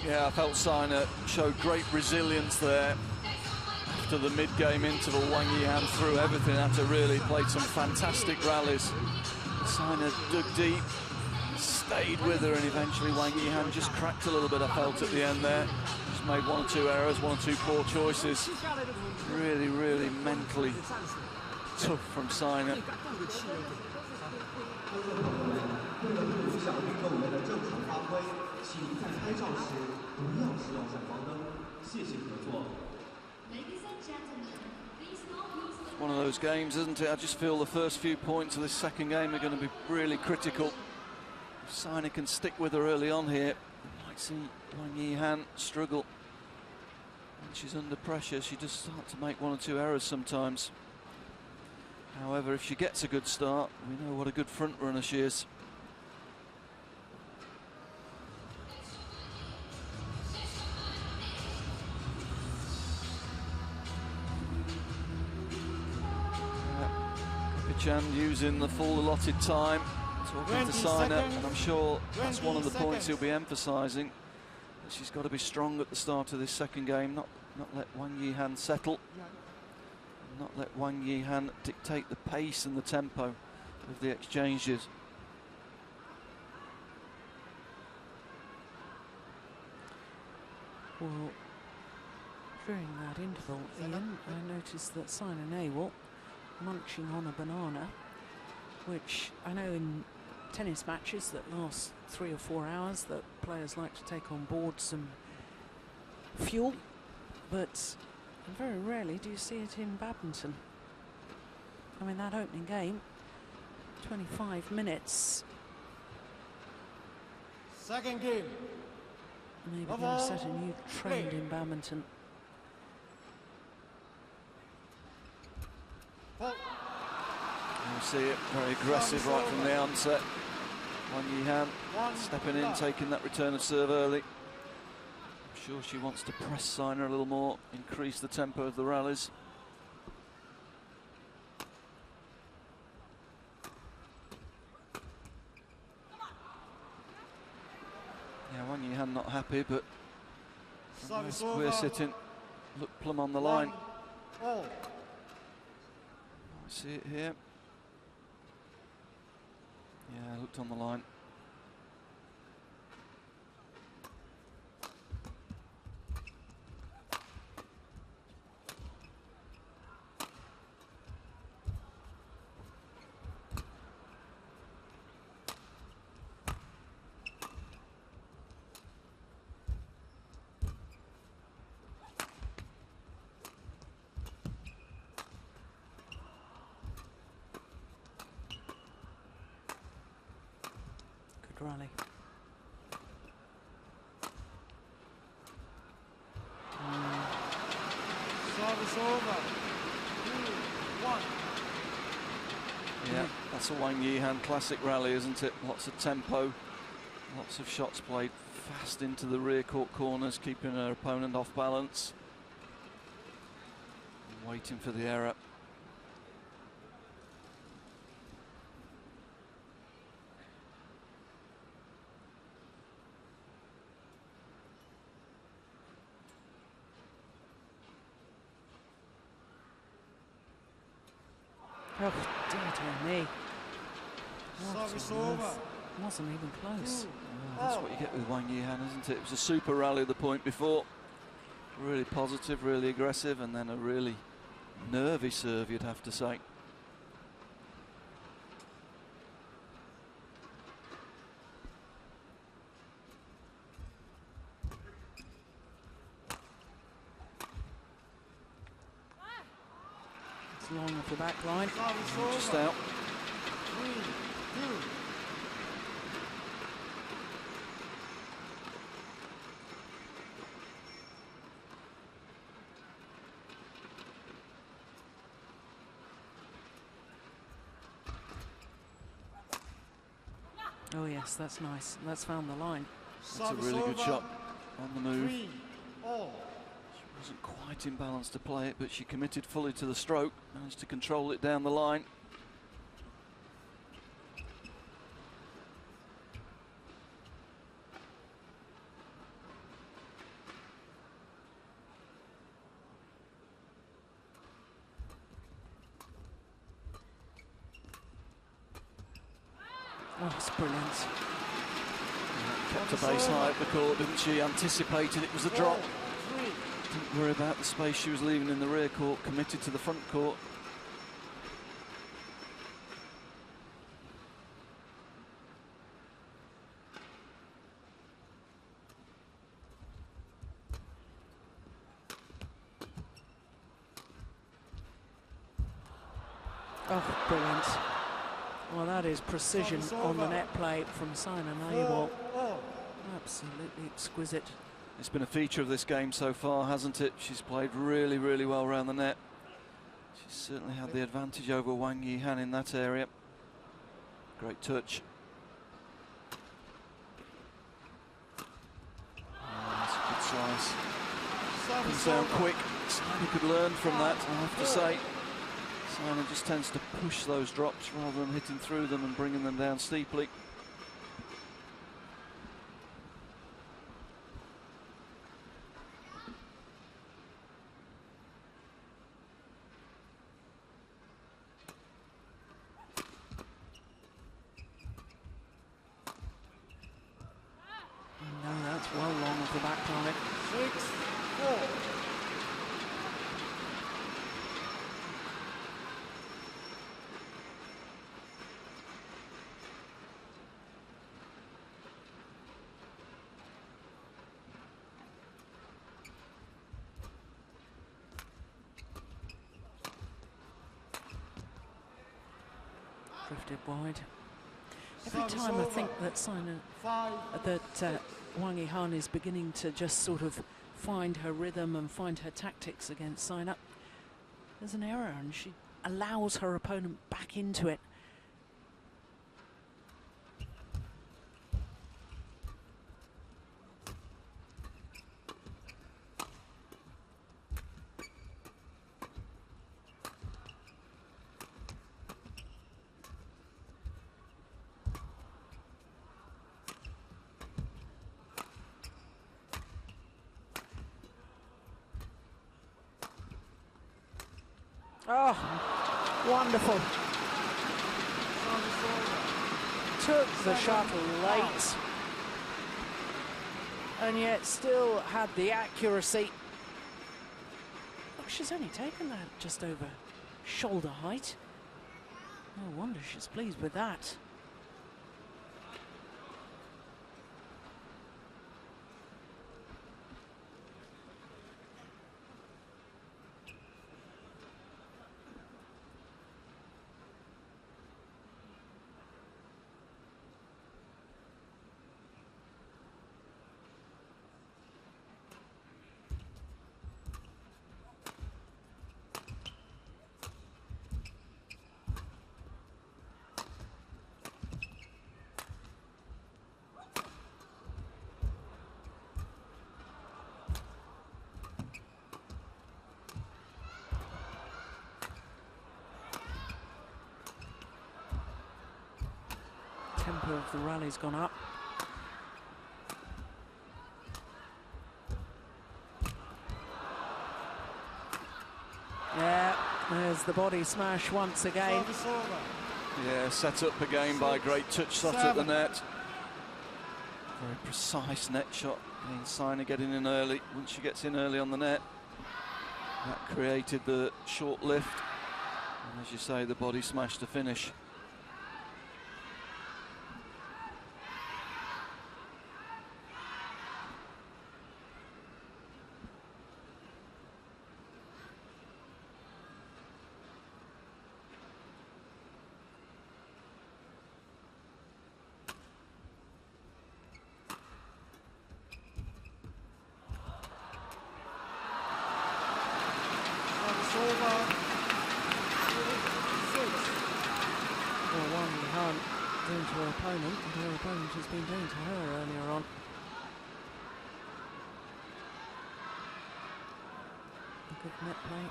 Yeah, I felt Sina showed great resilience there. After the mid-game interval, Wang Yi-Han threw everything at her, really played some fantastic rallies. Sina dug deep, stayed with her, and eventually Wang Yi-Han just cracked a little bit, I felt, at the end there. Just made 1 or 2 errors, 1 or 2 poor choices. Really, really mentally tough from Sina. It's one of those games, isn't it? I just feel the first few points of this second game are going to be really critical. If Sina can stick with her early on here, we might see Wang Yi-Han struggle. When she's under pressure, she does start to make 1 or 2 errors sometimes. However, if she gets a good start, we know what a good front runner she is. Chan using the full allotted time, talking to Sina, and I'm sure that's one of the points he'll be emphasising. She's got to be strong at the start of this second game, not let Wang Yi-Han settle, not let Wang Yi-Han dictate the pace and the tempo of the exchanges. Well, During that interval, Ian, I noticed that Simon Awol munching on a banana, which I know in tennis matches that last 3 or 4 hours that players like to take on board some fuel, but very rarely do you see it in badminton. I mean, that opening game, 25 minutes. Second game. Maybe going to set a new trend in badminton. You see it very aggressive right from the onset. Wang Yihan stepping in, taking that return of serve early. I'm sure she wants to press Sina a little more, increase the tempo of the rallies. Yeah, Wang Yihan not happy, but we're sitting, look plumb on the line. I see it here. Yeah, looked on the line. Rally. Service over. 2-1. Yeah, that's a Wang Yihan classic rally, isn't it? Lots of tempo, lots of shots played fast into the rear court corners, keeping her opponent off balance. Waiting for the error. Oh, dear me. Service over. Wasn't even close. That's what you get with Wang Yihan, isn't it? It was a super rally at the point before. Really positive, really aggressive, and then a really nervy serve, you'd have to say. It's long off the back line. Just out. 3-2. Oh yes, that's nice. That's found the line. That's a really good shot on the move. 3-all. She wasn't quite in balance to play it, but she committed fully to the stroke, managed to control it down the line. Oh, it's brilliant. Kept the base high at the court, didn't she? Anticipated it was a drop. Didn't worry about the space she was leaving in the rear court, committed to the front court. Oh, brilliant. Well, that is precision on the net play from Sina Awol. Absolutely exquisite. It's been a feature of this game so far, hasn't it? She's played really, really well around the net. She's certainly had the advantage over Wang Yihan in that area. Great touch. Oh, that's a good slice. Comes down quick. Sina could learn from that, I have to say. Sina just tends to push those drops rather than hitting through them and bringing them down steeply. No, that's well long off the back line. 6-4. drifted wide. Every time I think that Wang Yihan is beginning to just sort of find her rhythm and find her tactics against Sina, there's an error and she allows her opponent back into it. Oh, wonderful. Took the shuttle late, and yet still had the accuracy. Look, she's only taken that just over shoulder height. No wonder she's pleased with that. Tempo of the rally's gone up. Yeah, there's the body smash once again. Yeah, set up again by a great touch shot at the net. Very precise net shot. Sina getting in early. Once she gets in early on the net, that created the short lift. And as you say, the body smash to finish. Doing to her opponent, and her opponent has been doing to her earlier on. A good net play,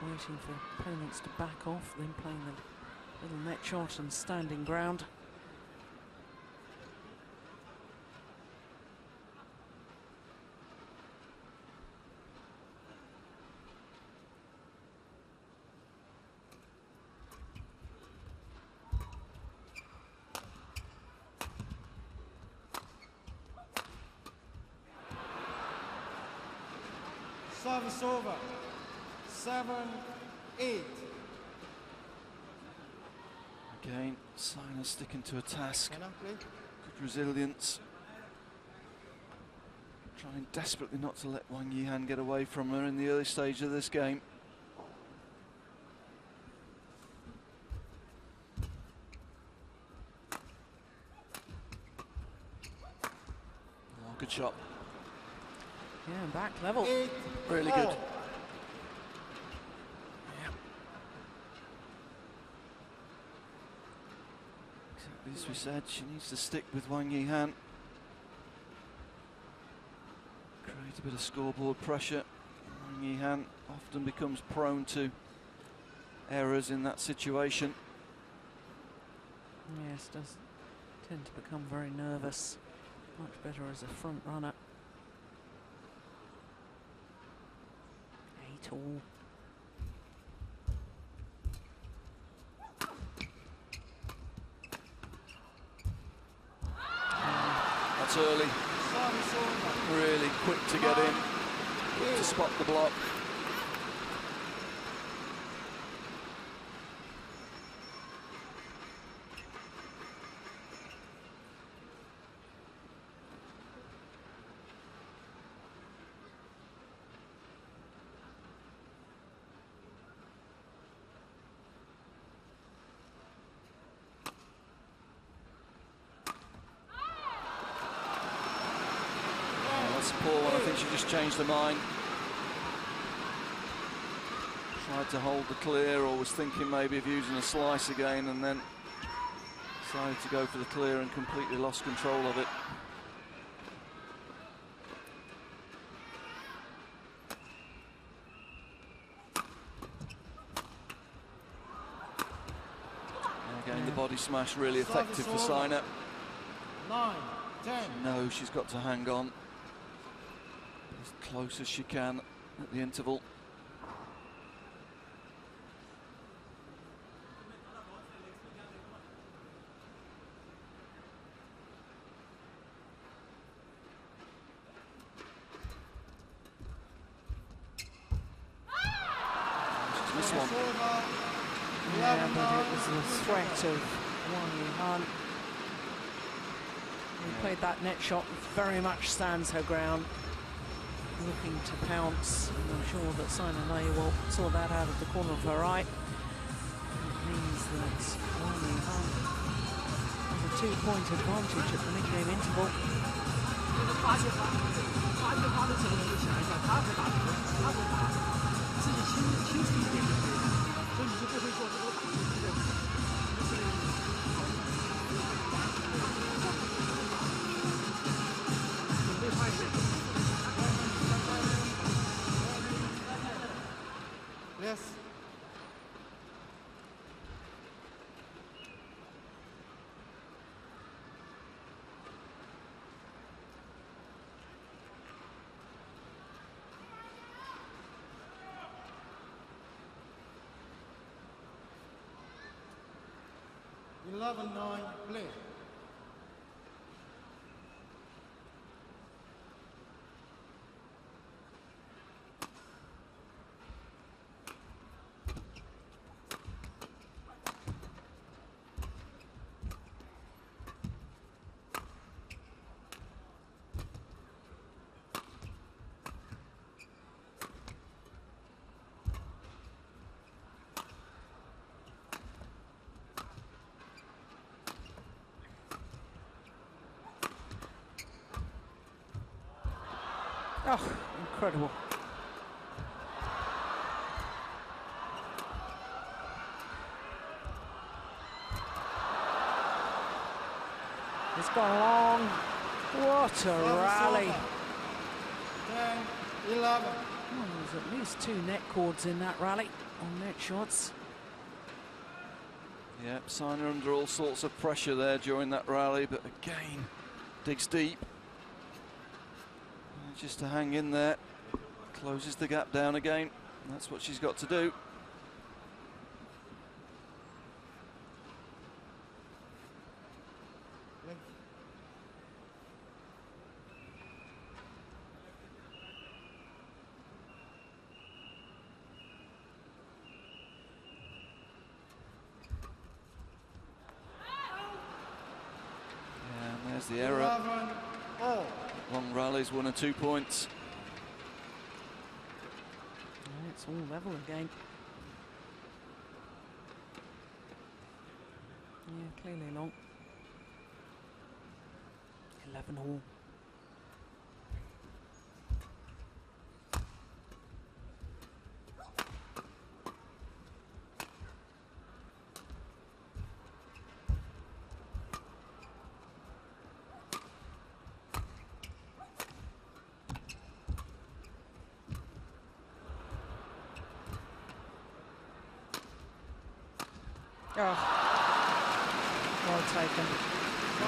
waiting for opponents to back off, then playing the little net shot and standing ground. Service over. 7-8. Again, Sina sticking to a task. Good resilience. Trying desperately not to let Wang Yihan get away from her in the early stage of this game. Oh, good shot. Yeah, back level. Really good. Yeah. Exactly as we said, she needs to stick with Wang Yihan. Create a bit of scoreboard pressure. Wang Yihan often becomes prone to errors in that situation. Yes, does tend to become very nervous. Much better as a front runner. 8-all. That's early. Really quick to get in, quick to spot the block. she just changed her mind. Tried to hold the clear, or was thinking maybe of using a slice again, and then decided to go for the clear and completely lost control of it. Again, the body smash really effective for Sina. 9, 10. No, she's got to hang on as close as she can at the interval. This one. Yeah, but it was the threat of Wang Yuhan. Who played that net shot, very much stands her ground, looking to pounce. And I'm sure that Sina Li will saw that out of the corner of her eye. It means that Wang Yuhan has a 2-point advantage at the mid-game interval. ，Yes。11-9, play. Oh, incredible. It's gone long. What a rally. 10, 11. Well, there's at least 2 net cords in that rally on net shots. Yep, Sina under all sorts of pressure there during that rally, but again, digs deep. Just to hang in there, closes the gap down again. That's what she's got to do. Yeah, and there's the error. 11-all. Long rallies, 1 or 2 points. Yeah, it's all level again. Yeah, clearly long. 11 all. Oh, well taken.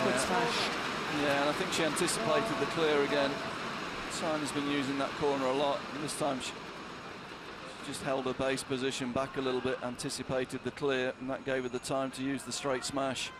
Good smash. Yeah, and I think she anticipated the clear again. Sina's been using that corner a lot, and this time she just held her base position back a little bit, anticipated the clear, and that gave her the time to use the straight smash.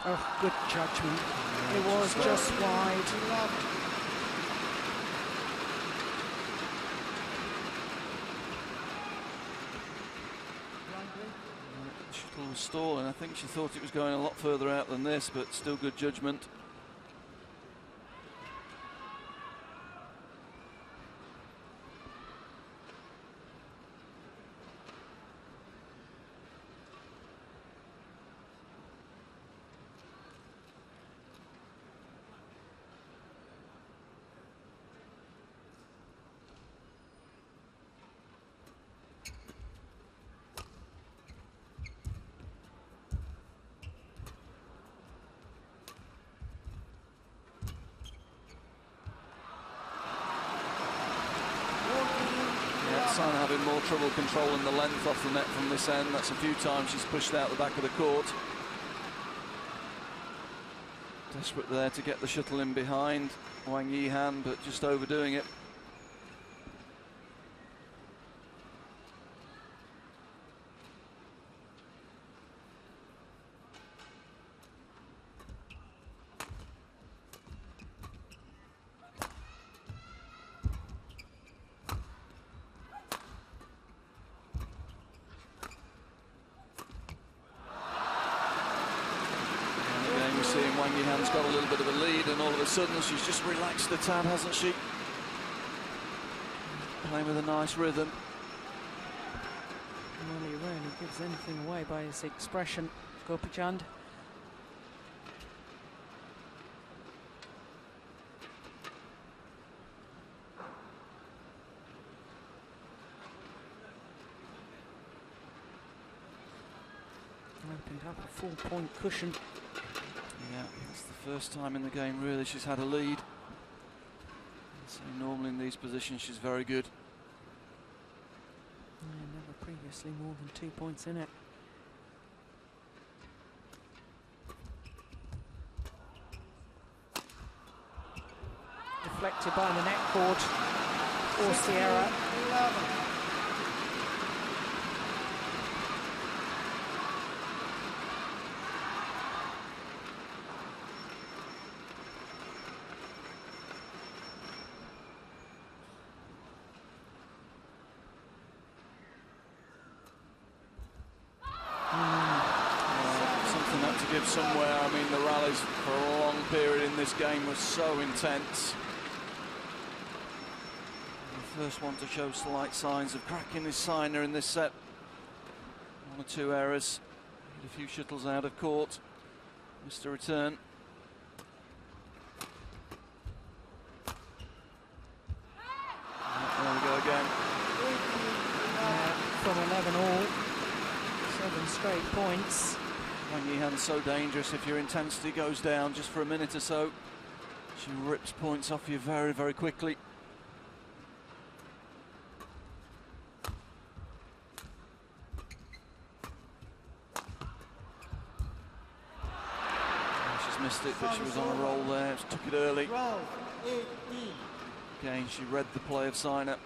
Oh, good judgment. It was just wide. The shuttle was stalling. I think she thought it was going a lot further out than this, but still good judgment. Sana having more trouble controlling the length off the net from this end. That's a few times she's pushed out the back of the court. Desperate there to get the shuttle in behind Wang Yihan, but just overdoing it. Seeing Wang Yihan's got a little bit of a lead, and all of a sudden she's just relaxed a tad, hasn't she? Playing with a nice rhythm. Well, he rarely gives anything away by his expression, Gopichand. Opened up a 4-point cushion. Yeah, it's the first time in the game really she's had a lead. So normally in these positions she's very good. Yeah, never previously more than 2 points in it. Deflected by the net cord. Forced the error. 11. Somewhere, I mean, the rallies for a long period in this game was so intense. The first one to show slight signs of cracking his signer in this set. 1 or 2 errors, a few shuttles out of court. Missed a return. There we go again. From 11 all, 7 straight points. Wang Yihan's so dangerous. If your intensity goes down just for a minute or so, she rips points off you very, very quickly. She's missed it, but she was on a roll there. She took it early. 12, 18. Again, she read the play of Sina.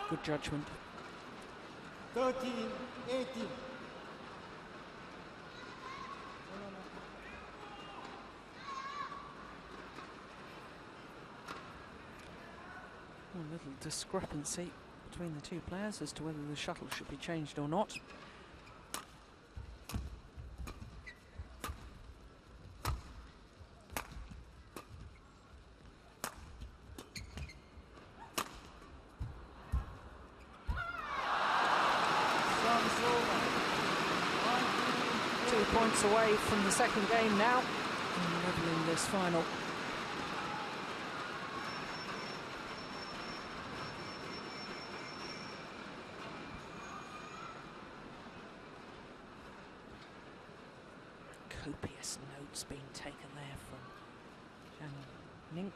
Good judgment. 13, 18. A little discrepancy between the two players as to whether the shuttle should be changed or not. Away from the second game now, and leveling this final. Copious notes being taken there from Li-Ning.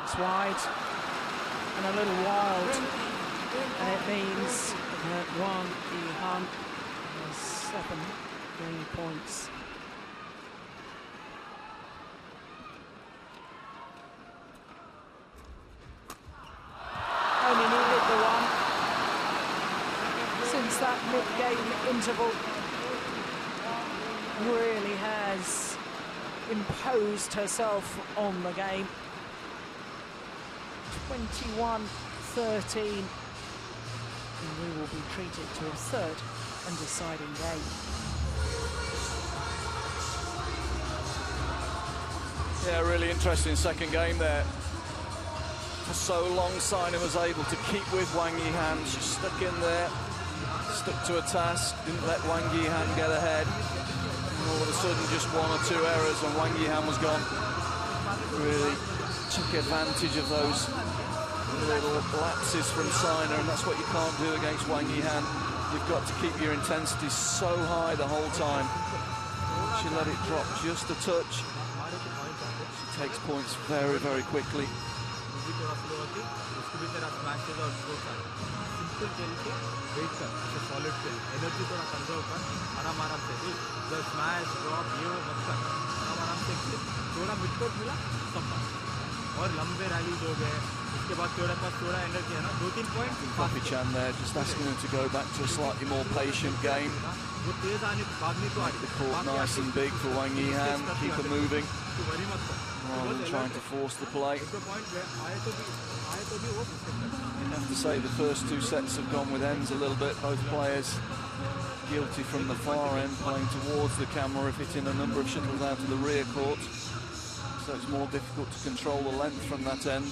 It's wide. and a little wild. And it means that Wang Yihan has 7 game points. Only needed the one. Since that mid-game interval really has imposed herself on the game. 21-13. And we will be treated to a third and deciding game. Yeah, really interesting second game there. For so long, Sina was able to keep with Wang Yihan. She stuck in there, stuck to a task, didn't let Wang Yihan get ahead. And all of a sudden, just 1 or 2 errors and Wang Yihan was gone. Really took advantage of those little lapses from Sina, and that's what you can't do against Wang Yihan. You've got to keep your intensity so high the whole time. She let it drop just a touch. She takes points very, very quickly. Copy Chan there, just asking him to go back to a slightly more patient game. Make the court nice and big for Wang Yihan, keep her moving, rather than trying to force the play. You have to say the first 2 sets have gone with ends a little bit. Both players guilty from the far end, playing towards the camera, hitting a number of shuttles out of the rear court. So it's more difficult to control the length from that end.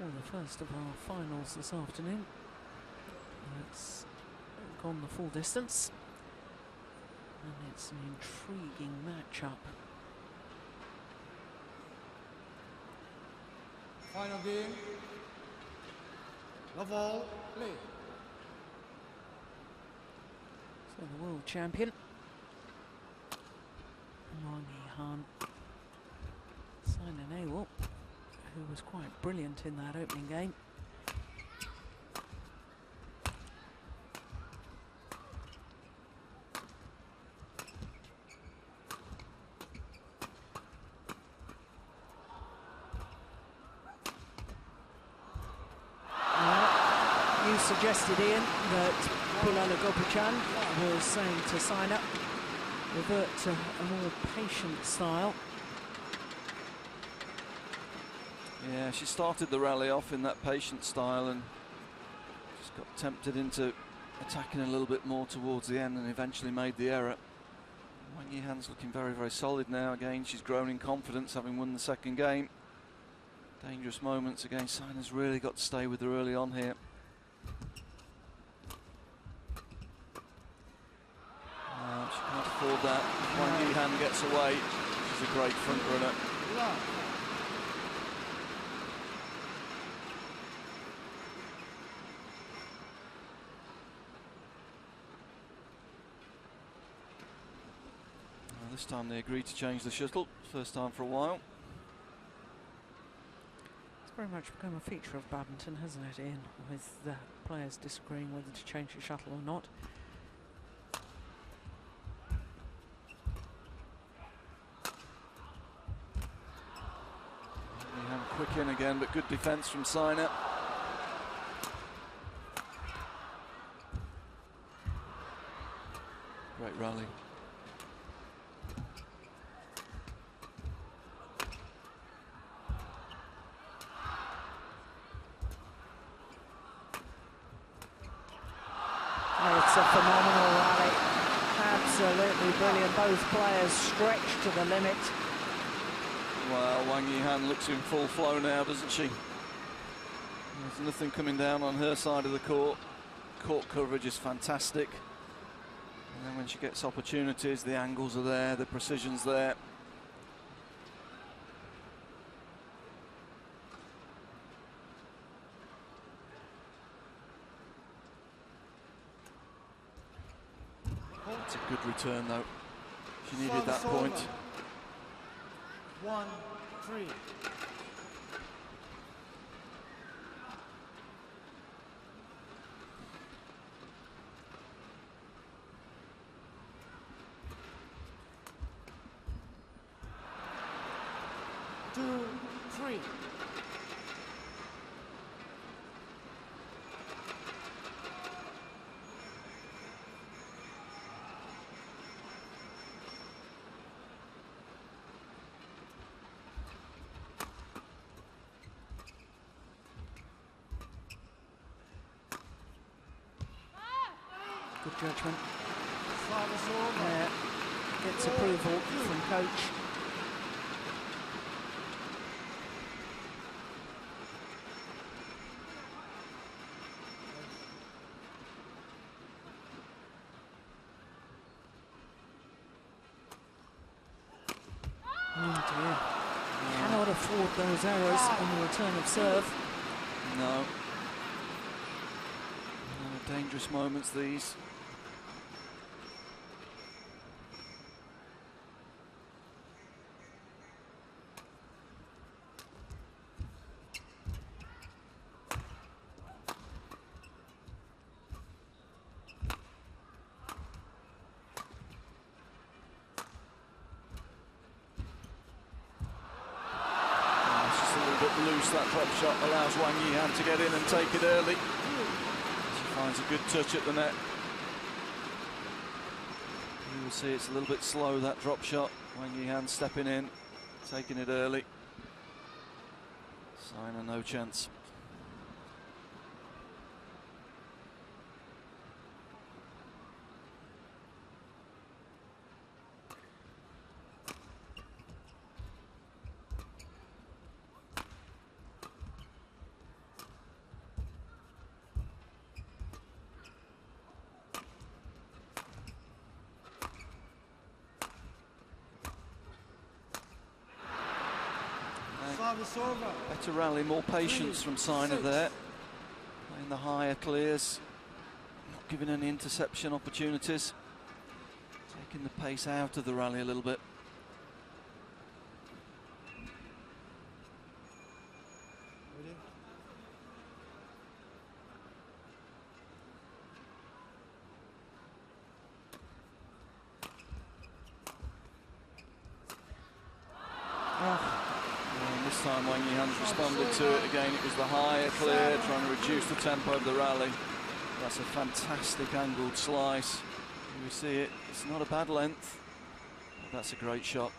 Well, the first of our finals this afternoon. It's gone the full distance. And it's an intriguing matchup. Final game. Love all, play. So the world champion, Wang Yihan, Sina Nehwal, who was quite brilliant in that opening game. You suggested, Ian, that Bulala Gopichan was saying to Sina, revert to a more patient style. Yeah, she started the rally off in that patient style and just got tempted into attacking a little bit more towards the end and eventually made the error. Wang Yihan's looking very, very solid now. Again, she's grown in confidence, having won the second game. Dangerous moments again. Sina's really got to stay with her early on here. She can't afford that. If Wang Yihan gets away, she's a great front runner. This time they agreed to change the shuttle, first time for a while. It's very much become a feature of badminton, hasn't it, Ian, with the players disagreeing whether to change the shuttle or not. Quick in again, but good defence from Sina. Great rally. It's a phenomenal rally. Absolutely brilliant. Both players stretched to the limit. Well, Wang Yihan looks in full flow now, doesn't she? There's nothing coming down on her side of the court. Court coverage is fantastic. And then when she gets opportunities, the angles are there, the precision's there. That's a good return, though. She needed that point. 1-3. Two, three. Good judgment. Gets approval from coach. Oh dear. Cannot afford those errors on the return of serve. No. Dangerous moments, these. Loose, that drop shot allows Wang Yihan to get in and take it early. She finds a good touch at the net. You will see it's a little bit slow, that drop shot. Wang Yihan stepping in, taking it early. Sign of no chance. Better rally, more patience from Sina there. Playing the higher clears, not giving any interception opportunities. Taking the pace out of the rally a little bit. Time Wang Yihan's responded to it again. It was the higher clear, trying to reduce the tempo of the rally. That's a fantastic angled slice. You see it, it's not a bad length, but that's a great shot.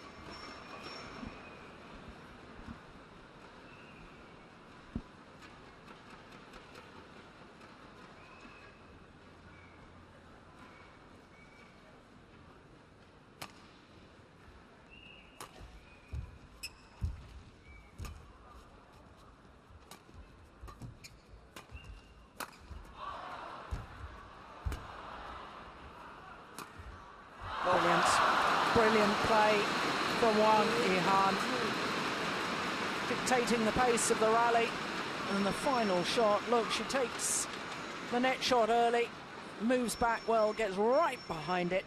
Brilliant play from Wang Yihan, dictating the pace of the rally. And the final shot, look, she takes the net shot early, moves back well, gets right behind it,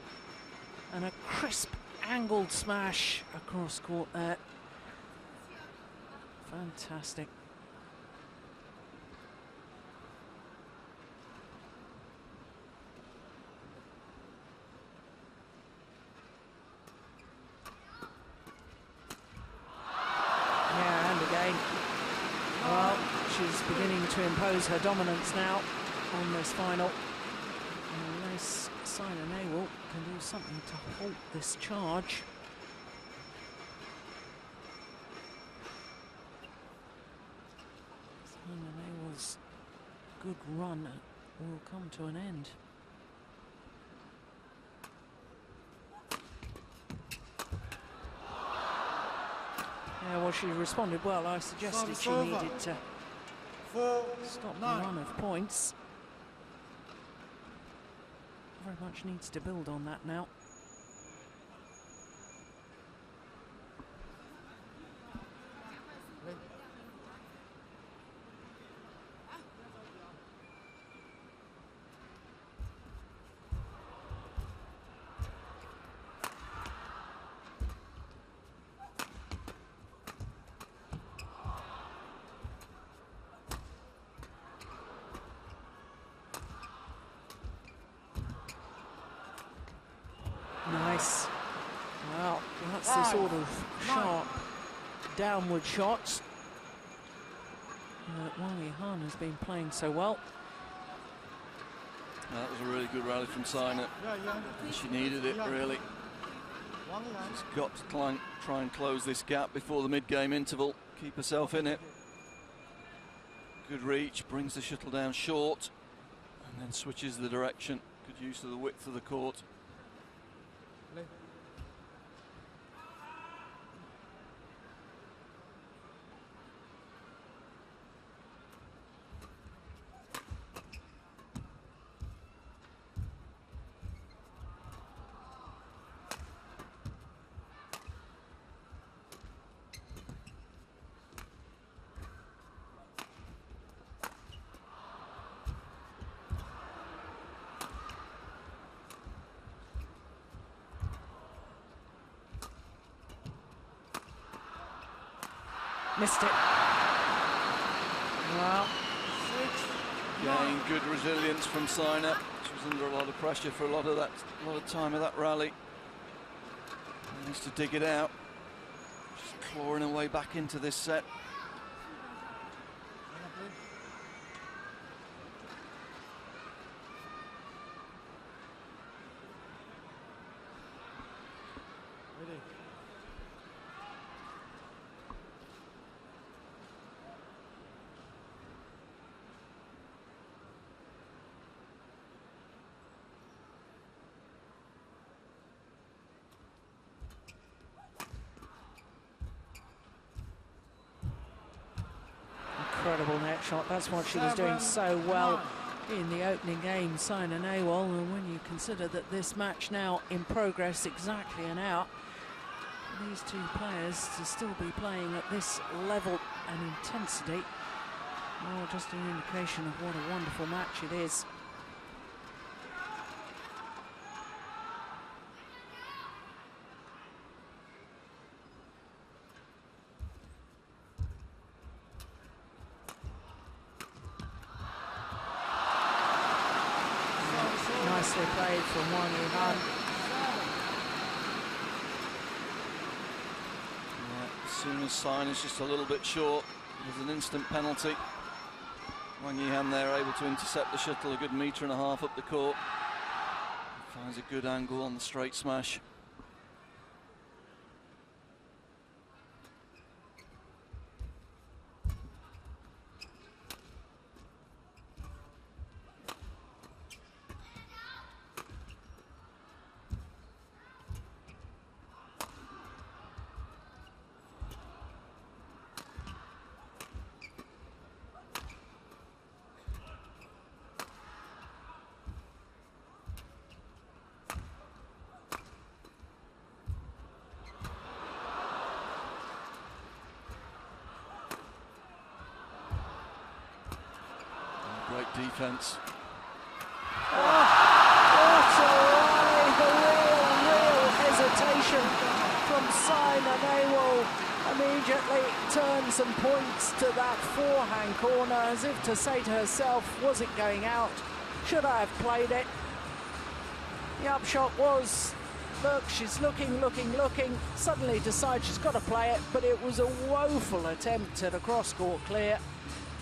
and a crisp angled smash across court there. Fantastic. She's beginning to impose her dominance now on this final. Unless Sina Nehwal can do something to halt this charge. Sina Nehwal's good run will come to an end. Yeah, well, she responded well. I suggested she needed to stop the run of points. Very much needs to build on that now. sort of sharp downward shots. Wang Yihan has been playing so well. That was a really good rally from Sina. She needed it, really. She's got to try and close this gap before the mid-game interval. Keep herself in it. Good reach, brings the shuttle down short, and then switches the direction. Good use of the width of the court. Missed it. Well, again, good resilience from Sina. She was under a lot of pressure for a lot of time of that rally. Needs to dig it out. She's clawing her way back into this set. Incredible net shot. That's what she was doing so well in the opening game, Sina Nehwal. And when you consider that this match now in progress exactly an hour, these two players to still be playing at this level and intensity, well, just an indication of what a wonderful match it is. Nicely played from Wang Yihan. As soon as Sina's just a little bit short, there's an instant penalty. Wang Yihan there able to intercept the shuttle a good 1.5 meters up the court. Finds a good angle on the straight smash. Great defense. Oh, what a rally! The real hesitation from Sina Nehwal immediately turns and points to that forehand corner as if to say to herself, was it going out? Should I have played it? The upshot was, look, she's looking, suddenly decides she's got to play it, but it was a woeful attempt at a cross-court clear.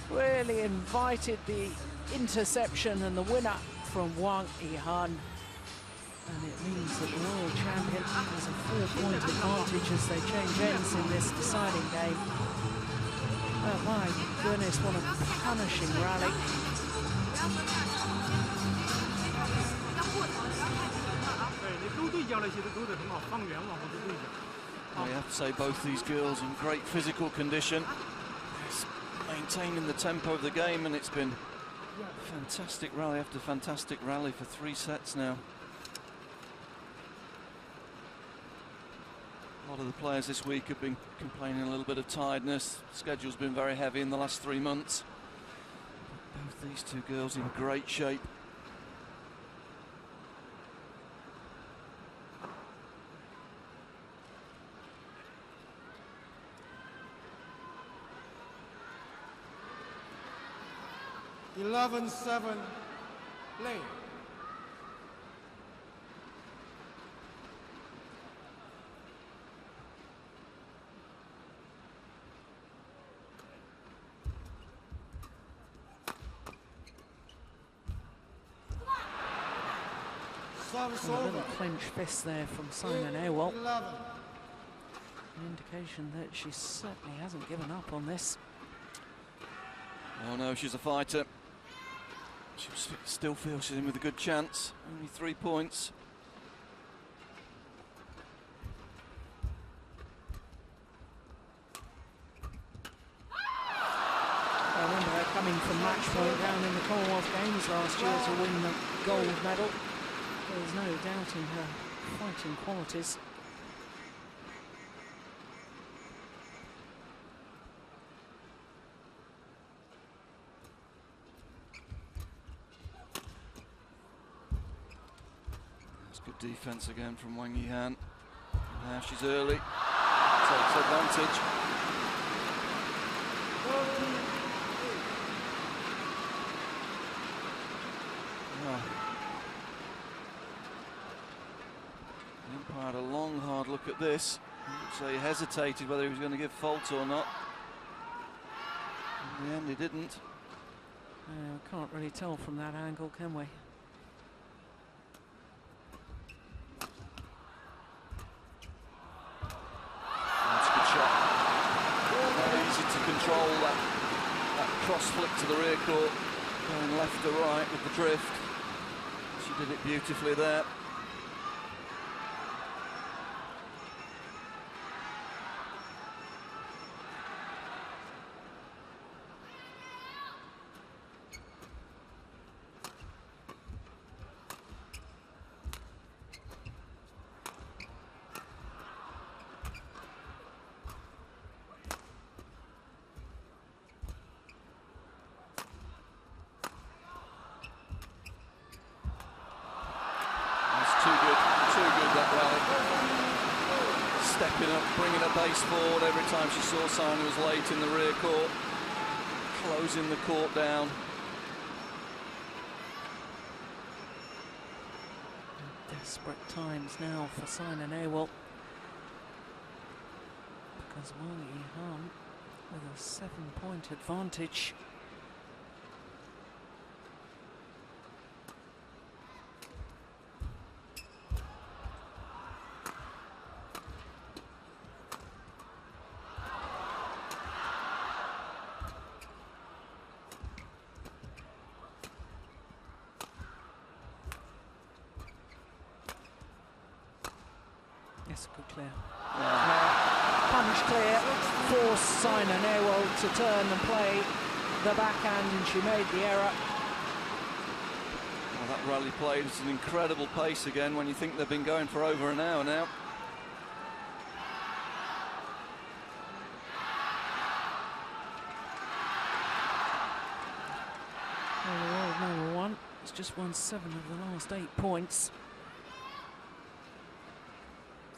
Really invited the interception and the winner from Wang Yihan. And it means that the world champion has a 4-point advantage as they change ends in this deciding game. Oh my goodness, what a punishing rally. I have to say both these girls in great physical condition, maintaining the tempo of the game, and it's been fantastic rally after fantastic rally for 3 sets now. A lot of the players this week have been complaining a little bit of tiredness. The schedule's been very heavy in the last 3 months. But both these two girls in great shape. (11-7), play. And a little clenched fist there from Simon Ewell. An indication that she certainly hasn't given up on this. Oh no, she's a fighter. She still feels she's in with a good chance. Only 3 points. I remember her coming from match point down in the Commonwealth Games last year to win the gold medal. There's no doubt in her fighting qualities. That's good defense again from Wang Yihan. Now she's early, takes advantage. The umpire had a long, hard look at this. So he hesitated whether he was going to give fault or not. In the end, he didn't. Can't really tell from that angle, can we? That's a good shot. Very easy to control that cross flick to the rear court, going left to right with the drift. She did it beautifully there. Stepping up, bringing her base forward every time she saw Simon was late in the rear court, closing the court down. Desperate times now for Simon Ewell, because Wang Yihan with a 7-point advantage. Yes, good clear. Punch clear, forced Simon Ewell to turn and play the backhand, and she made the error. Well, that rally played at an incredible pace again when you think they've been going for over an hour now. Well, the world number one has just won 7 of the last 8 points.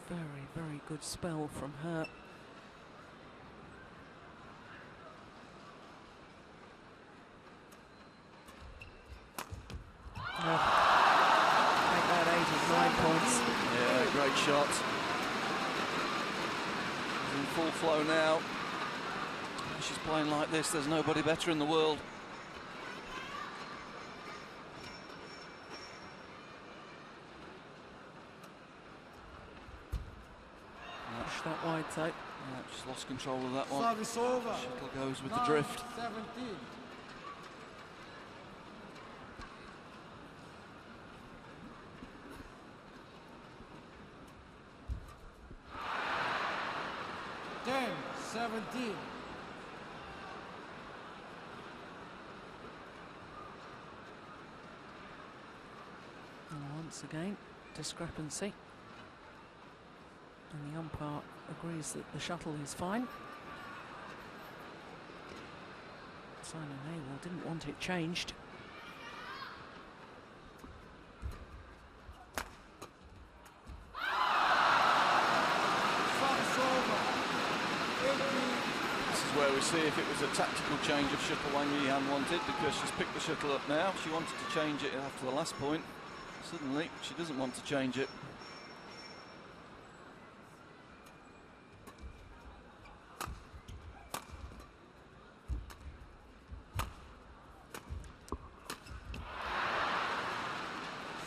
Very, very good spell from her. Make that 8 of 9 points. Yeah, great shot. She's in full flow now. She's playing like this, there's nobody better in the world. That wide though. Yeah, just lost control of that one. Service over. Shuttle goes with the drift. 17. Ten, 17. And once again, discrepancy. And the umpire agrees that the shuttle is fine. Simon Ewell didn't want it changed. This is where we see if it was a tactical change of shuttle Wang Yihan wanted, because she's picked the shuttle up now. She wanted to change it after the last point. Suddenly, she doesn't want to change it.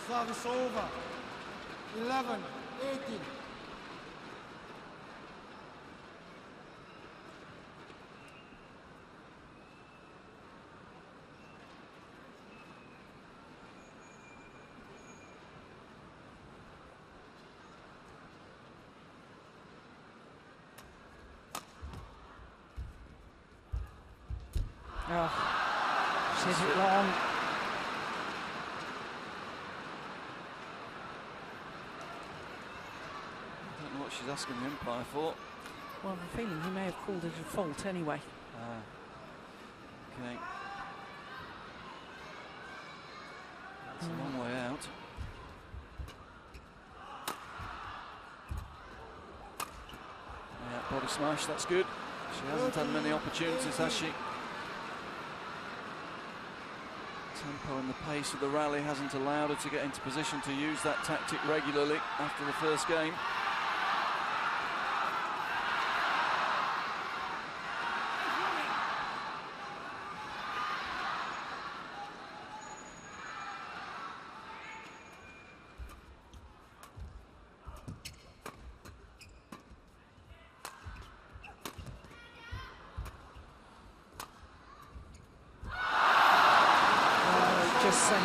Service over. 11, 18. Oh, she's it long. I don't know what she's asking the umpire for. Well, I'm feeling he may have called it a fault anyway. Okay. That's a long way out. Yeah, body smash, that's good. She hasn't had many opportunities, has she? Tempo and the pace of the rally hasn't allowed her to get into position to use that tactic regularly after the first game.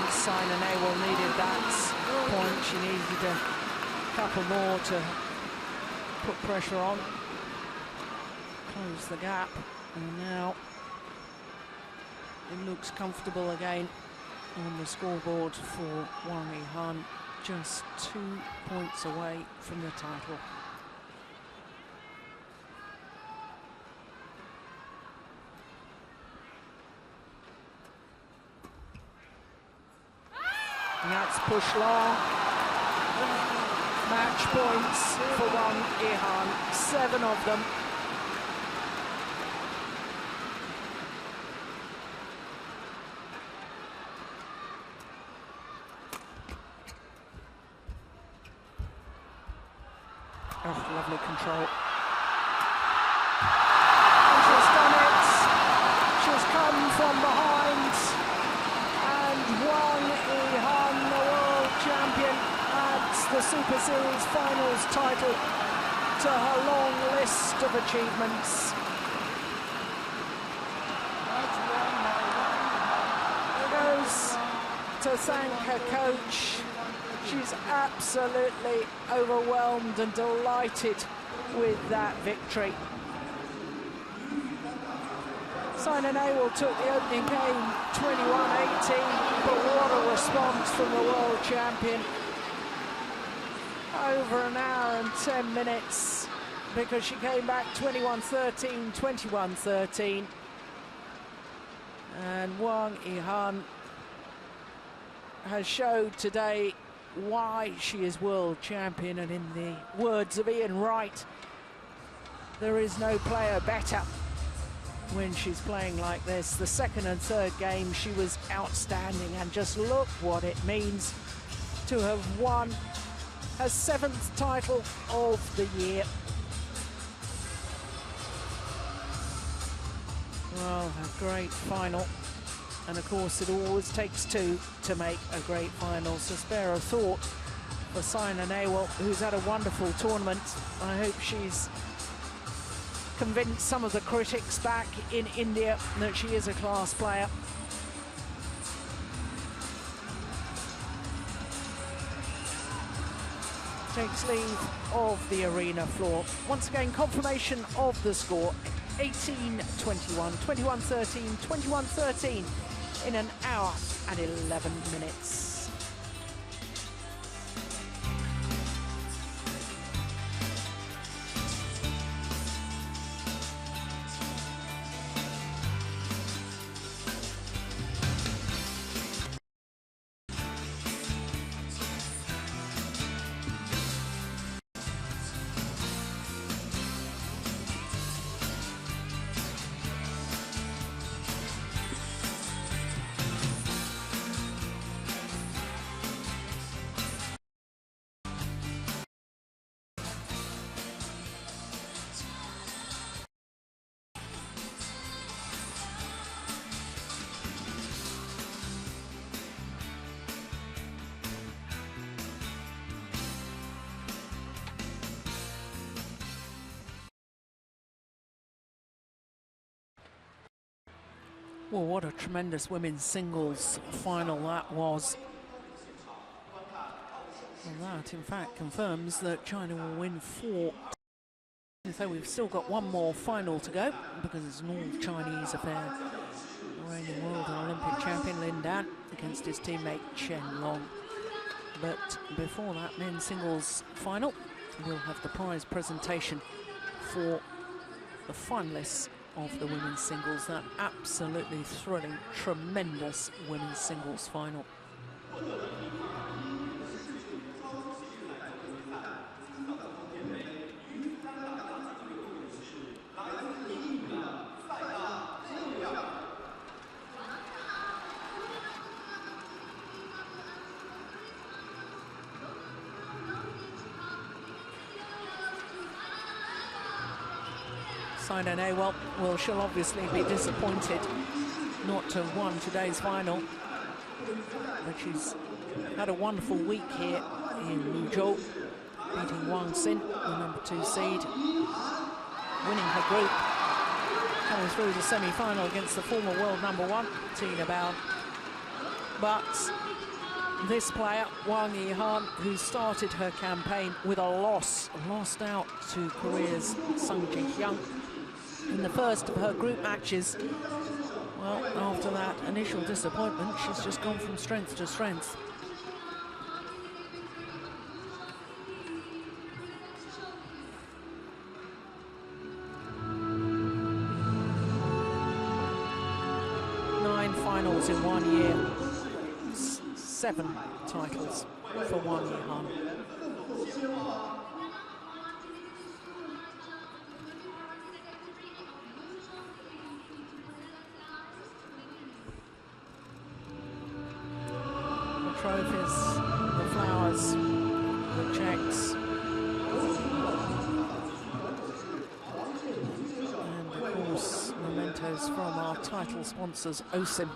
Sina Nehwal needed that point. She needed a couple more to put pressure on, close the gap, and now it looks comfortable again on the scoreboard for Wang Yihan, just 2 points away from the title. And that's push long. Match points for Wang Yihan, 7 of them. Oh, lovely control. And she's done it. She's come from behind. And Wang Yihan, the world champion, adds the Super Series Finals title to her long list of achievements. Goes to thank her coach. She's absolutely overwhelmed and delighted with that victory. Sina Nehwal took the opening game 21-18, but what a response from the world champion. Over an hour and 10 minutes, because she came back 21-13, 21-13. And Wang Yihan has showed today why she is world champion, and in the words of Ian Wright, there is no player better when she's playing like this. The second and third game she was outstanding, and just look what it means to have won her 7th title of the year. Well, a great final. And of course, it always takes 2 to make a great final. So spare a thought for Sina Nehwal, who's had a wonderful tournament. I hope she's convinced some of the critics back in India that she is a class player. Takes leave of the arena floor. Once again, confirmation of the score: 18-21, 21-13, 21-13 in an hour and 11 minutes. Well, what a tremendous women's singles final that was. Well, that, in fact, confirms that China will win 4. So we've still got one more final to go, because it's an all-Chinese affair. Reigning world and Olympic champion Lin Dan against his teammate Chen Long. But before that men's singles final, we'll have the prize presentation for the finalists of the women's singles. That absolutely thrilling, tremendous women's singles final. Sina Nehwal, well, she'll obviously be disappointed not to have won today's final, but she's had a wonderful week here in Liuzhou, beating Guangxi, the #2 seed, winning her group, coming through the semi-final against the former world #1, Tina Bao. But this player, Wang Yihan, who started her campaign with a loss, lost out to Korea's Sung Ji-hyun in the first of her group matches. Well, after that initial disappointment, she's just gone from strength to strength. Nine finals in 1 year. 7 titles for Wang Yihan. The trophies, the flowers, the checks, and of course mementos from our title sponsors, OSIM.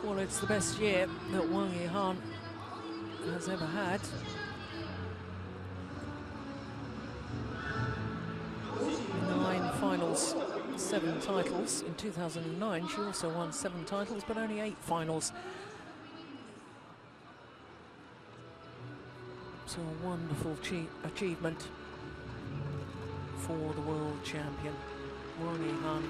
Well, it's the best year that Wang Yihan has ever had. Nine finals, 7 titles. In 2009, she also won 7 titles, but only 8 finals. So a wonderful achievement for the world champion, Wang Yihan.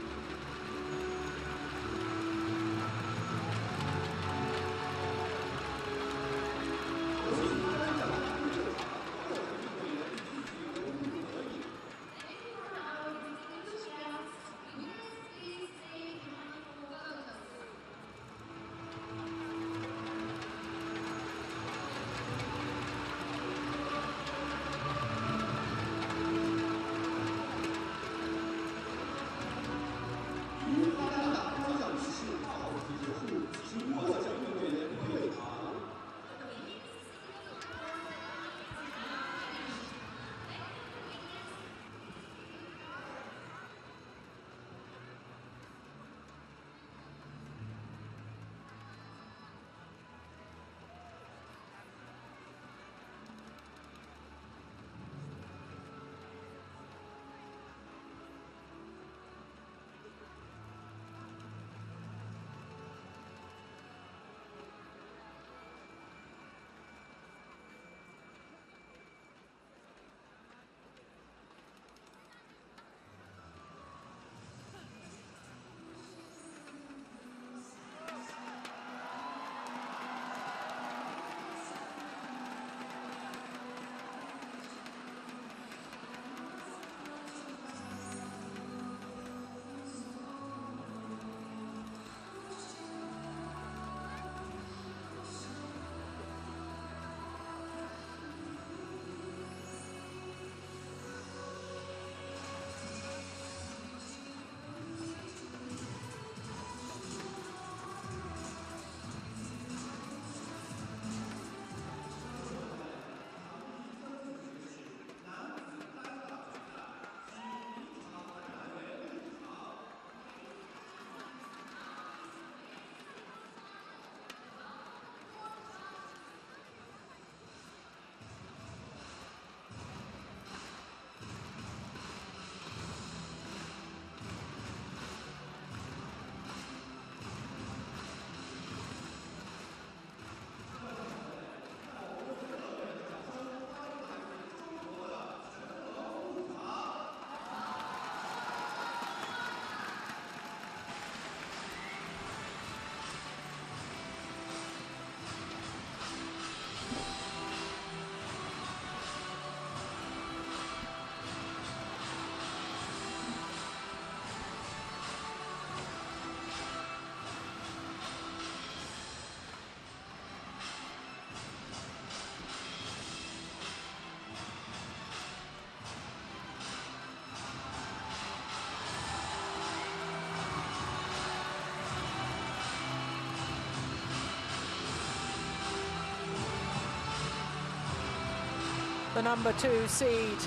the number 2 seed,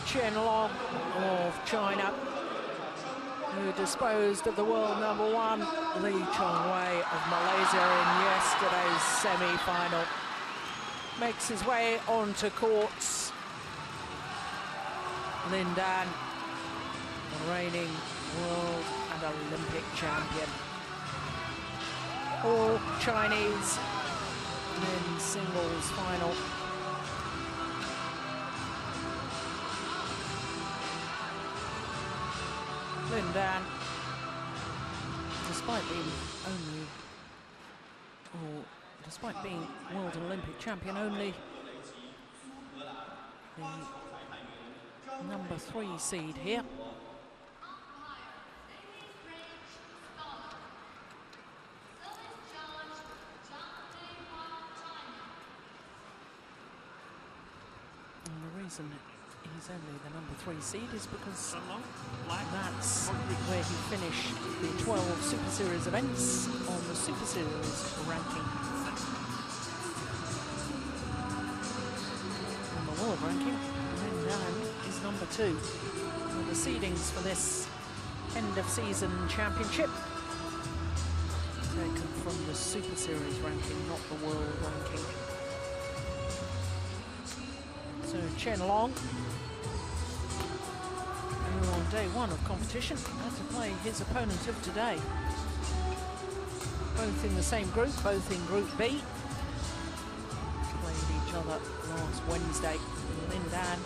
Chen Long of China, who disposed of the world number 1, Li Chongwei of Malaysia, in yesterday's semi-final. Makes his way onto courts. Lin Dan, the reigning world and Olympic champion. All Chinese men's singles final. Lin Dan, despite being world and Olympic champion, only the number 3 seed here. And the reason he's only the number 3 seed is because that's where he finished the 12 Super Series events on the Super Series ranking. On the world ranking, Lin Dan is number 2. So the seedings for this end of season championship taken from the Super Series ranking, not the world ranking. So Chen Long, who on day 1 of competition had to play his opponent of today. Both in the same group, both in Group B. Played each other last Wednesday. Lin Dan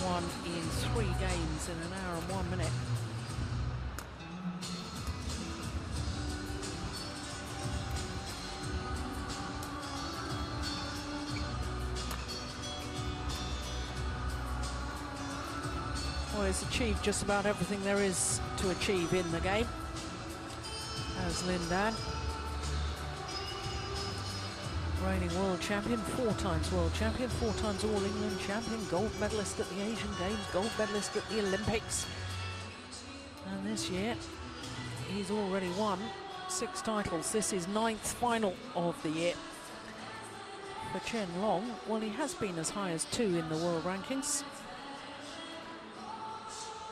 won in 3 games in an hour and 1 minute. Well, he's achieved just about everything there is to achieve in the game. As Lin Dan, reigning world champion, 4 times world champion, 4 times All England champion, gold medalist at the Asian Games, gold medalist at the Olympics. And this year, he's already won 6 titles. This is 9th final of the year. For Chen Long, well, he has been as high as 2 in the world rankings,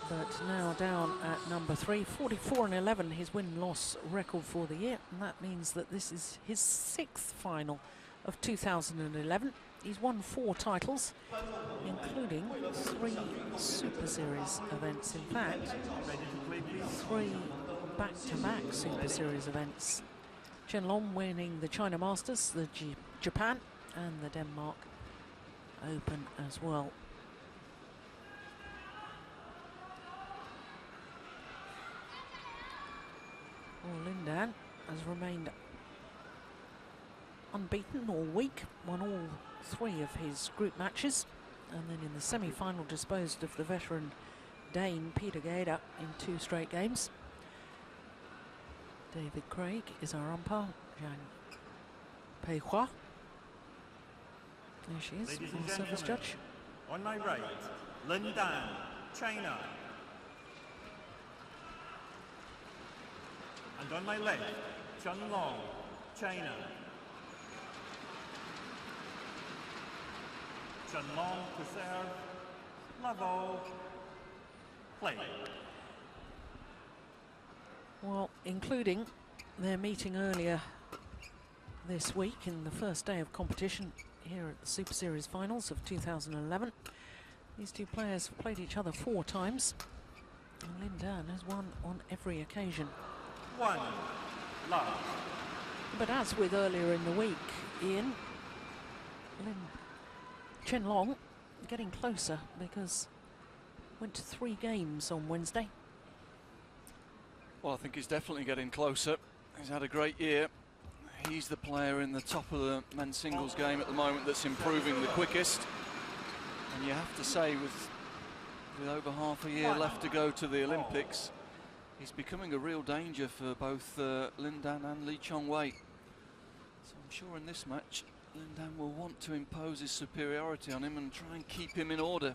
but now down at number 3, 44-11, his win-loss record for the year, and that means that this is his 6th final of 2011. He's won 4 titles, including 3 Super Series events. In fact, 3 back-to-back Super Series events. Chen Long winning the China Masters, the Japan, and the Denmark Open as well. Well, Lin Dan has remained unbeaten all week, won all 3 of his group matches, and then in the semi-final disposed of the veteran Dane Peter Gader in 2 straight games. David Craig is our umpire, Zhang Peihua. There she is, our service judge. On my right, Lin Dan, China. And on my left, Chen Long, China. Chen Long to serve, level, play. Well, including their meeting earlier this week in the first day of competition here at the Super Series Finals of 2011. These 2 players have played each other 4 times, and Lin Dan has won on every occasion. 1 love. But as with earlier in the week, Ian, Chen Long getting closer because went to 3 games on Wednesday. Well, I think he's definitely getting closer. He's had a great year. He's the player in the top of the men's singles game at the moment that's improving the quickest. And you have to say, with over half a year left to go to the Olympics, he's becoming a real danger for both Lin Dan and Li Chongwei. So I'm sure in this match, Lin Dan will want to impose his superiority on him and try and keep him in order.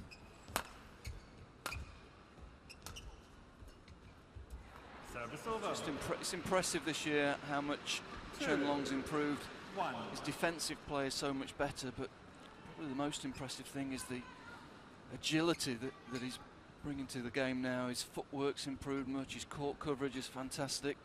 It's impressive this year how much Chen Long's improved. His defensive play is so much better, but Probably the most impressive thing is the agility that he's bringing to the game now. His footwork's improved much, his court coverage is fantastic.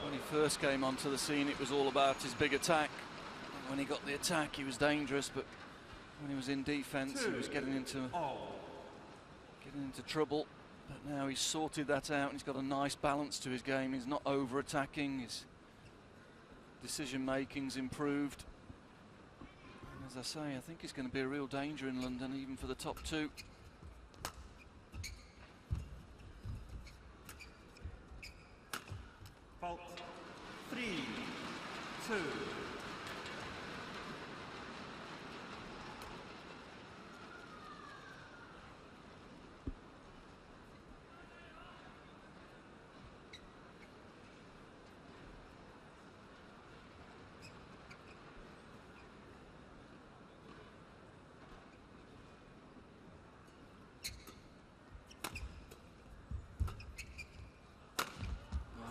When he first came onto the scene, it was all about his big attack. When he got the attack, he was dangerous, but when he was in defense, he was getting into trouble. But now he's sorted that out, and he's got a nice balance to his game. He's not over-attacking, his decision-making's improved. And as I say, I think he's going to be a real danger in London, even for the top two. Fault 3, 2.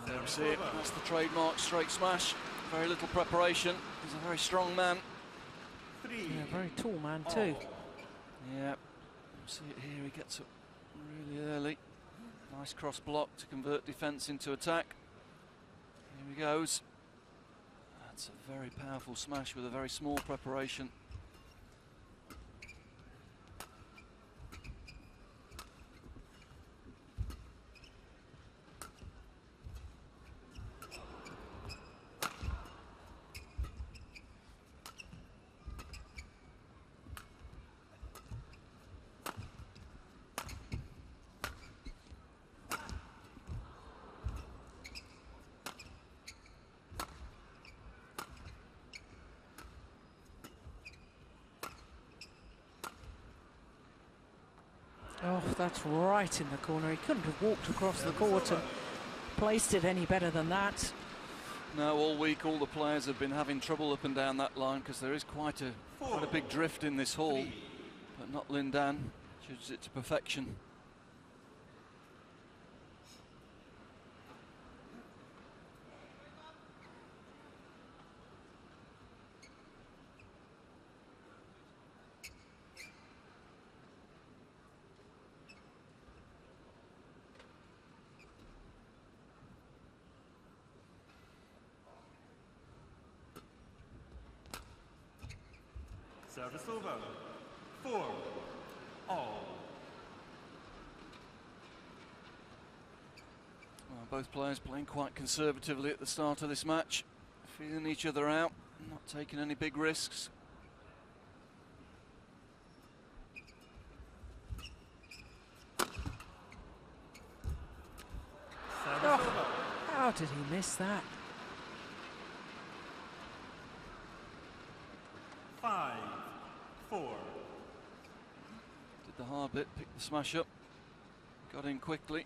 There we see it, that's the trademark straight smash. Very little preparation, he's a very strong man. Yeah, very tall man too. Yeah, see it here, he gets up really early. Nice cross block to convert defence into attack. Here he goes. That's a very powerful smash with a very small preparation. Oh, that's right in the corner. He couldn't have walked across the court and placed it any better than that. No, all week all the players have been having trouble up and down that line because there is quite a big drift in this hall. But not Lin Dan, judges it to perfection. Service over. 4 all. Well, both players playing quite conservatively at the start of this match, feeling each other out, not taking any big risks. Oh, how did he miss that? 5, 4. Did the hard bit, picked the smash up, got in quickly.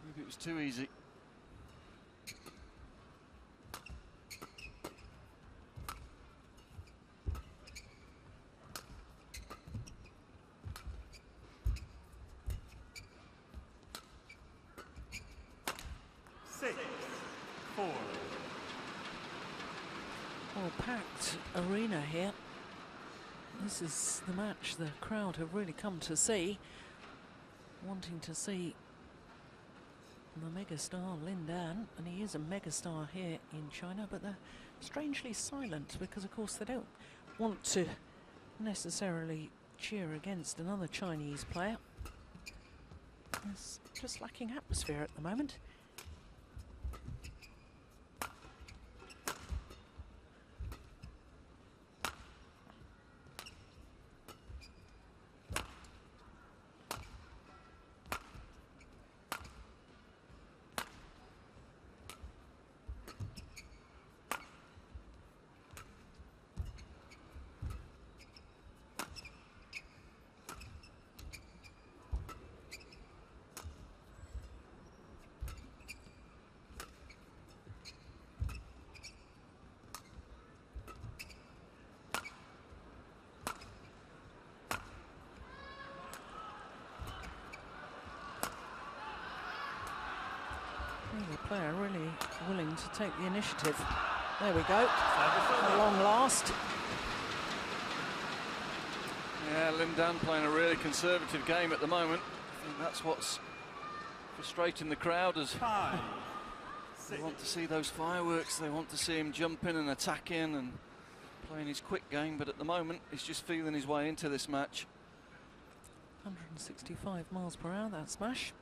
Maybe it was too easy. Packed arena here. This is the match the crowd have really come to see, wanting to see the megastar Lin Dan, and he is a megastar here in China, but they're strangely silent because of course they don't want to necessarily cheer against another Chinese player. It's just lacking atmosphere at the moment. Neither player really willing to take the initiative. There we go. At long last. Yeah, Lindan playing a really conservative game at the moment. I think that's what's frustrating the crowd, as they want to see those fireworks. They want to see him jumping and attacking and playing his quick game, but at the moment he's just feeling his way into this match. 165 miles per hour, that smash.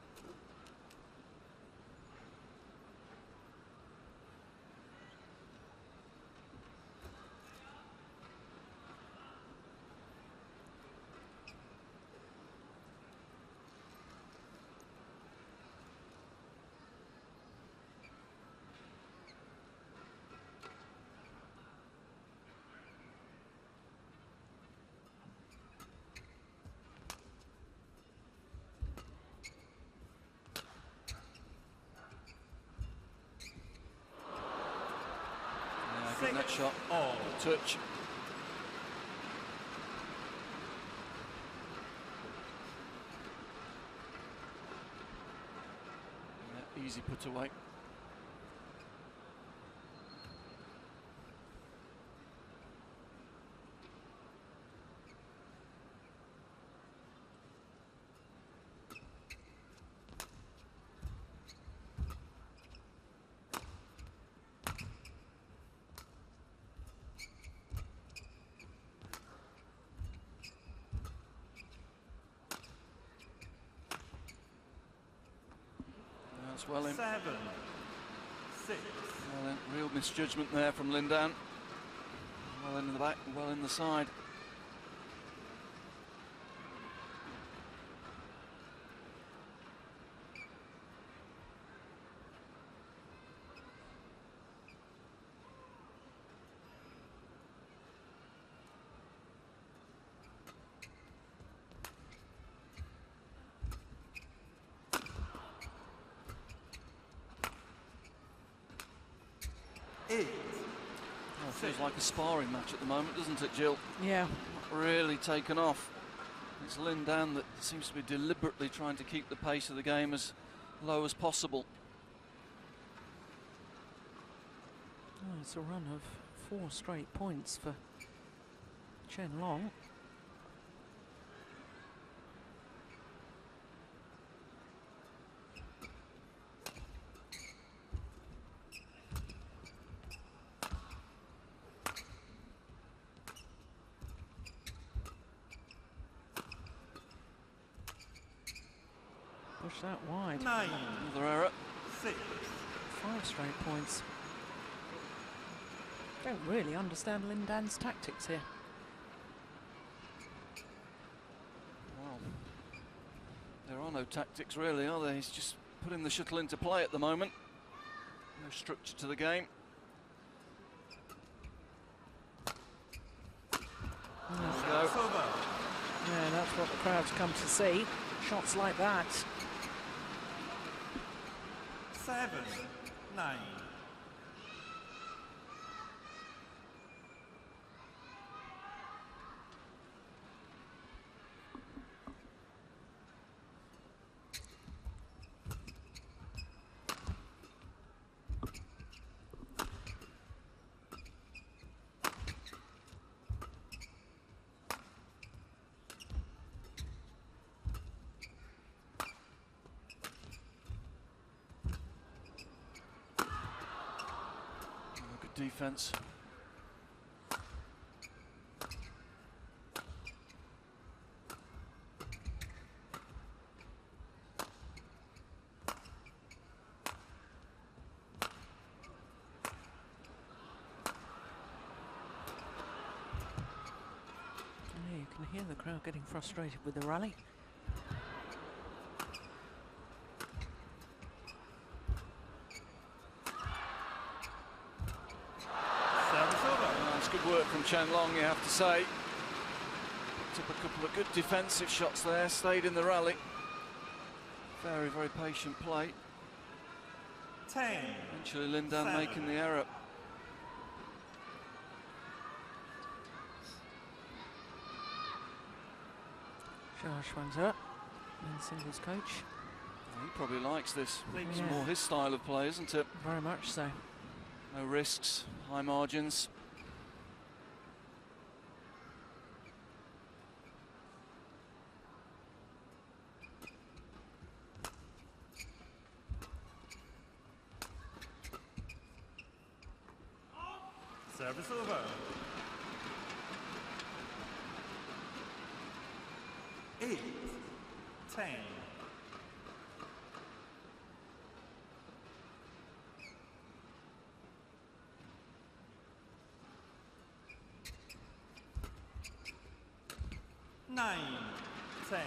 That shot, touch. Yeah, easy put away. Well in. 7-6. Well in. Real misjudgment there from Lindan. Well in the back, well in the side. Well, feels like a sparring match at the moment, doesn't it, Jill? Yeah. Not really taken off. It's Lindan that seems to be deliberately trying to keep the pace of the game as low as possible. Oh, it's a run of 4 straight points for Chen Long. Push that wide. 9. Another error. 6. 5 straight points. Don't really understand Lindan's tactics here. Well, there are no tactics really, are there? He's just putting the shuttle into play at the moment. No structure to the game. Yeah, that's what the crowd's come to see. Shots like that. 7-9. Defense. You can hear the crowd getting frustrated with the rally. Good work from Chen Long, you have to say. Picked up a couple of good defensive shots there, stayed in the rally. Very, very patient play. 10. Eventually Lindan making the error. Josh Wangzhe, men's singles coach. He probably likes this. It's Yeah. more his style of play, isn't it? Very much so. No risks, high margins. Service over. 8-10. Nine, 10.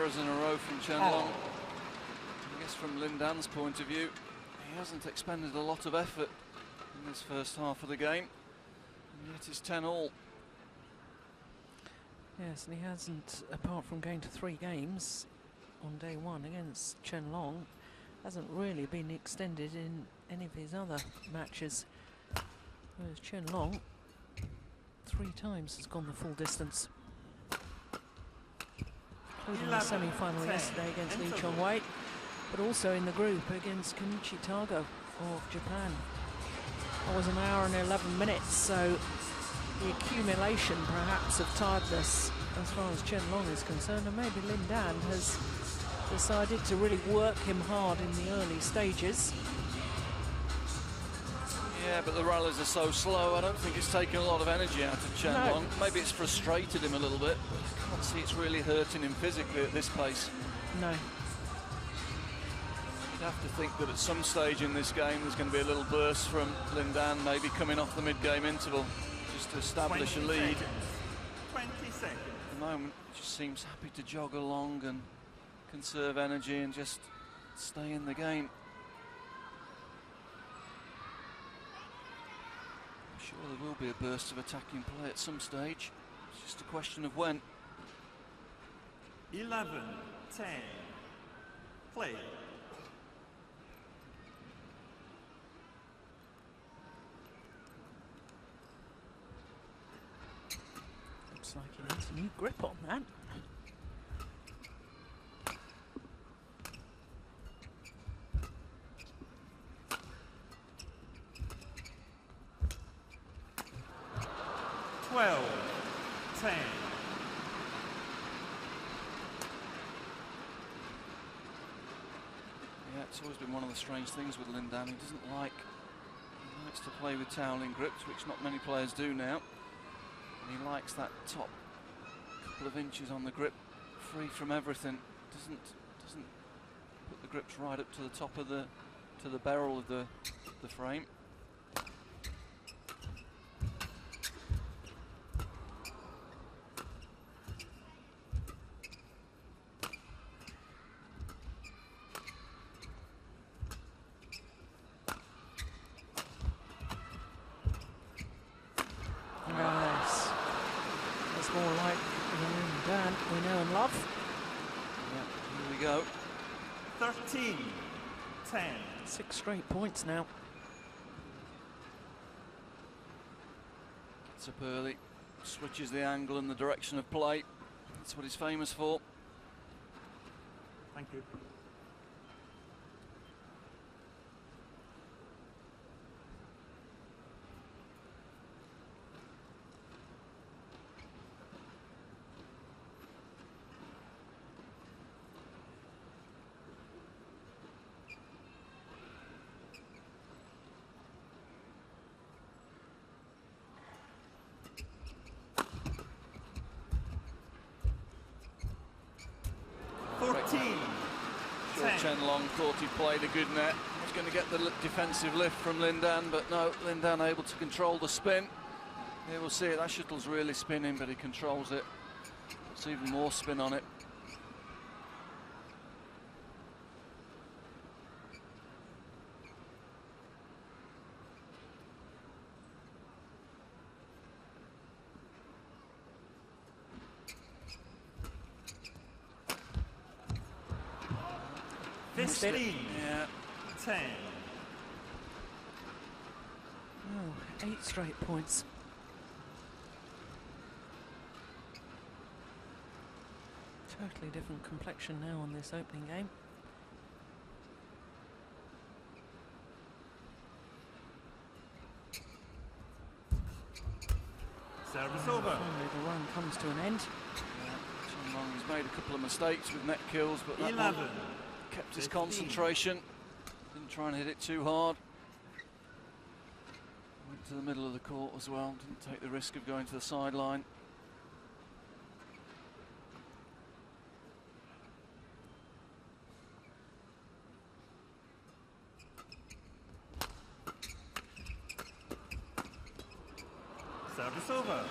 In a row from Chen Long. I guess from Lin Dan's point of view, he hasn't expended a lot of effort in this first half of the game, and yet it's 10-all. Yes, and he hasn't, apart from going to 3 games on day 1 against Chen Long, hasn't really been extended in any of his other matches. Whereas Chen Long 3 times has gone the full distance. Including the semi-final yesterday against Liuzhou, but also in the group against Kenichi Tago of Japan. That was an hour and 11 minutes, so the accumulation perhaps of tiredness as far as Chen Long is concerned, and maybe Lin Dan has decided to really work him hard in the early stages. Yeah, but the rallies are so slow, I don't think it's taken a lot of energy out of Chen Long. Maybe it's frustrated him a little bit, but I can't see it's really hurting him physically at this pace. No. You'd have to think that at some stage in this game there's going to be a little burst from Lin Dan, maybe coming off the mid-game interval, just to establish a lead. 20 seconds. At the moment, he just seems happy to jog along and conserve energy and just stay in the game. Sure, there will be a burst of attacking play at some stage. It's just a question of when. 11-10. Play. Looks like he needs a new grip on that. It's always been one of the strange things with Lin Dan. He likes to play with toweling grips, which not many players do now. And he likes that top couple of inches on the grip, free from everything. Doesn't put the grips right up to the top of the barrel of the frame. We know and love. Yeah, here we go. 13-10. 6 straight points now. Gets up early, switches the angle and the direction of play. That's what he's famous for. Thank you. Chen Long thought he played a good net. He was going to get the defensive lift from Lin Dan, but no, Lin Dan able to control the spin. Here we'll see it, that shuttle's really spinning, but he controls it It's even more spin on it. Yeah. 10. Oh, 8 straight points. Totally different complexion now on this opening game. Service over. Finally the run comes to an end. Chen Long's made a couple of mistakes with net kills, but that 11. one kept his 15. concentration. Didn't try and hit it too hard. Went to the middle of the court as well. Didn't take the risk of going to the sideline. Service over.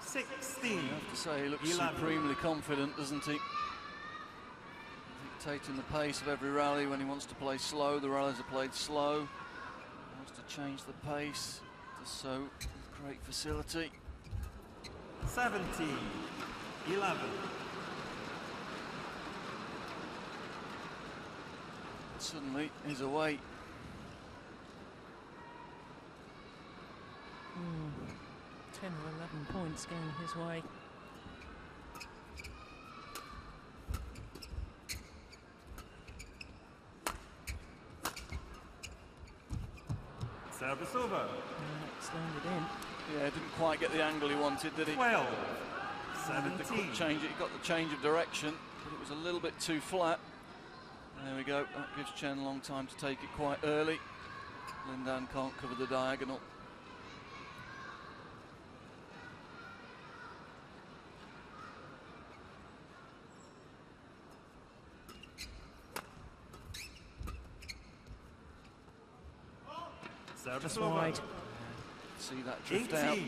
16. I have to say, he looks 11. supremely confident, doesn't he? Dictating the pace of every rally. When he wants to play slow, the rallies are played slow. He wants to change the pace, does so with great facility. 17. 11. Suddenly, he's away. 10 or 11 points going his way. Service over. It's landed in. Yeah, didn't quite get the angle he wanted, did he? 12. The quick 17. change, he got the change of direction, but it was a little bit too flat. There we go, that gives Chen Long time to take it quite early. Lin Dan can't cover the diagonal. Service Just over. wide. See that drift 18. out. When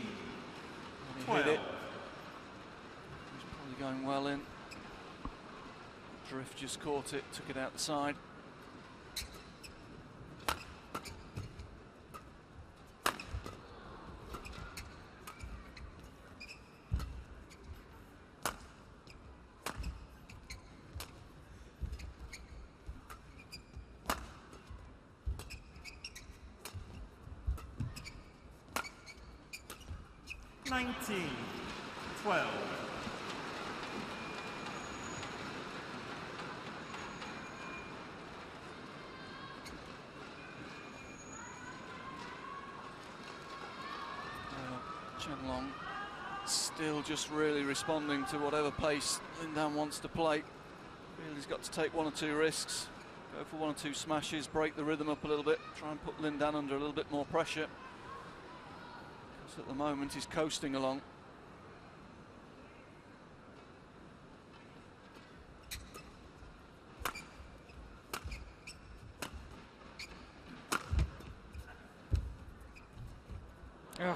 he 12. hit it. He's probably going well in. Drift just caught it, took it out the side. Nineteen. 12. Chen Long still just really responding to whatever pace Lin Dan wants to play. Really, he's got to take 1 or 2 risks, go for 1 or 2 smashes, break the rhythm up a little bit, try and put Lin Dan under a little bit more pressure. Because at the moment he's coasting along. Oh,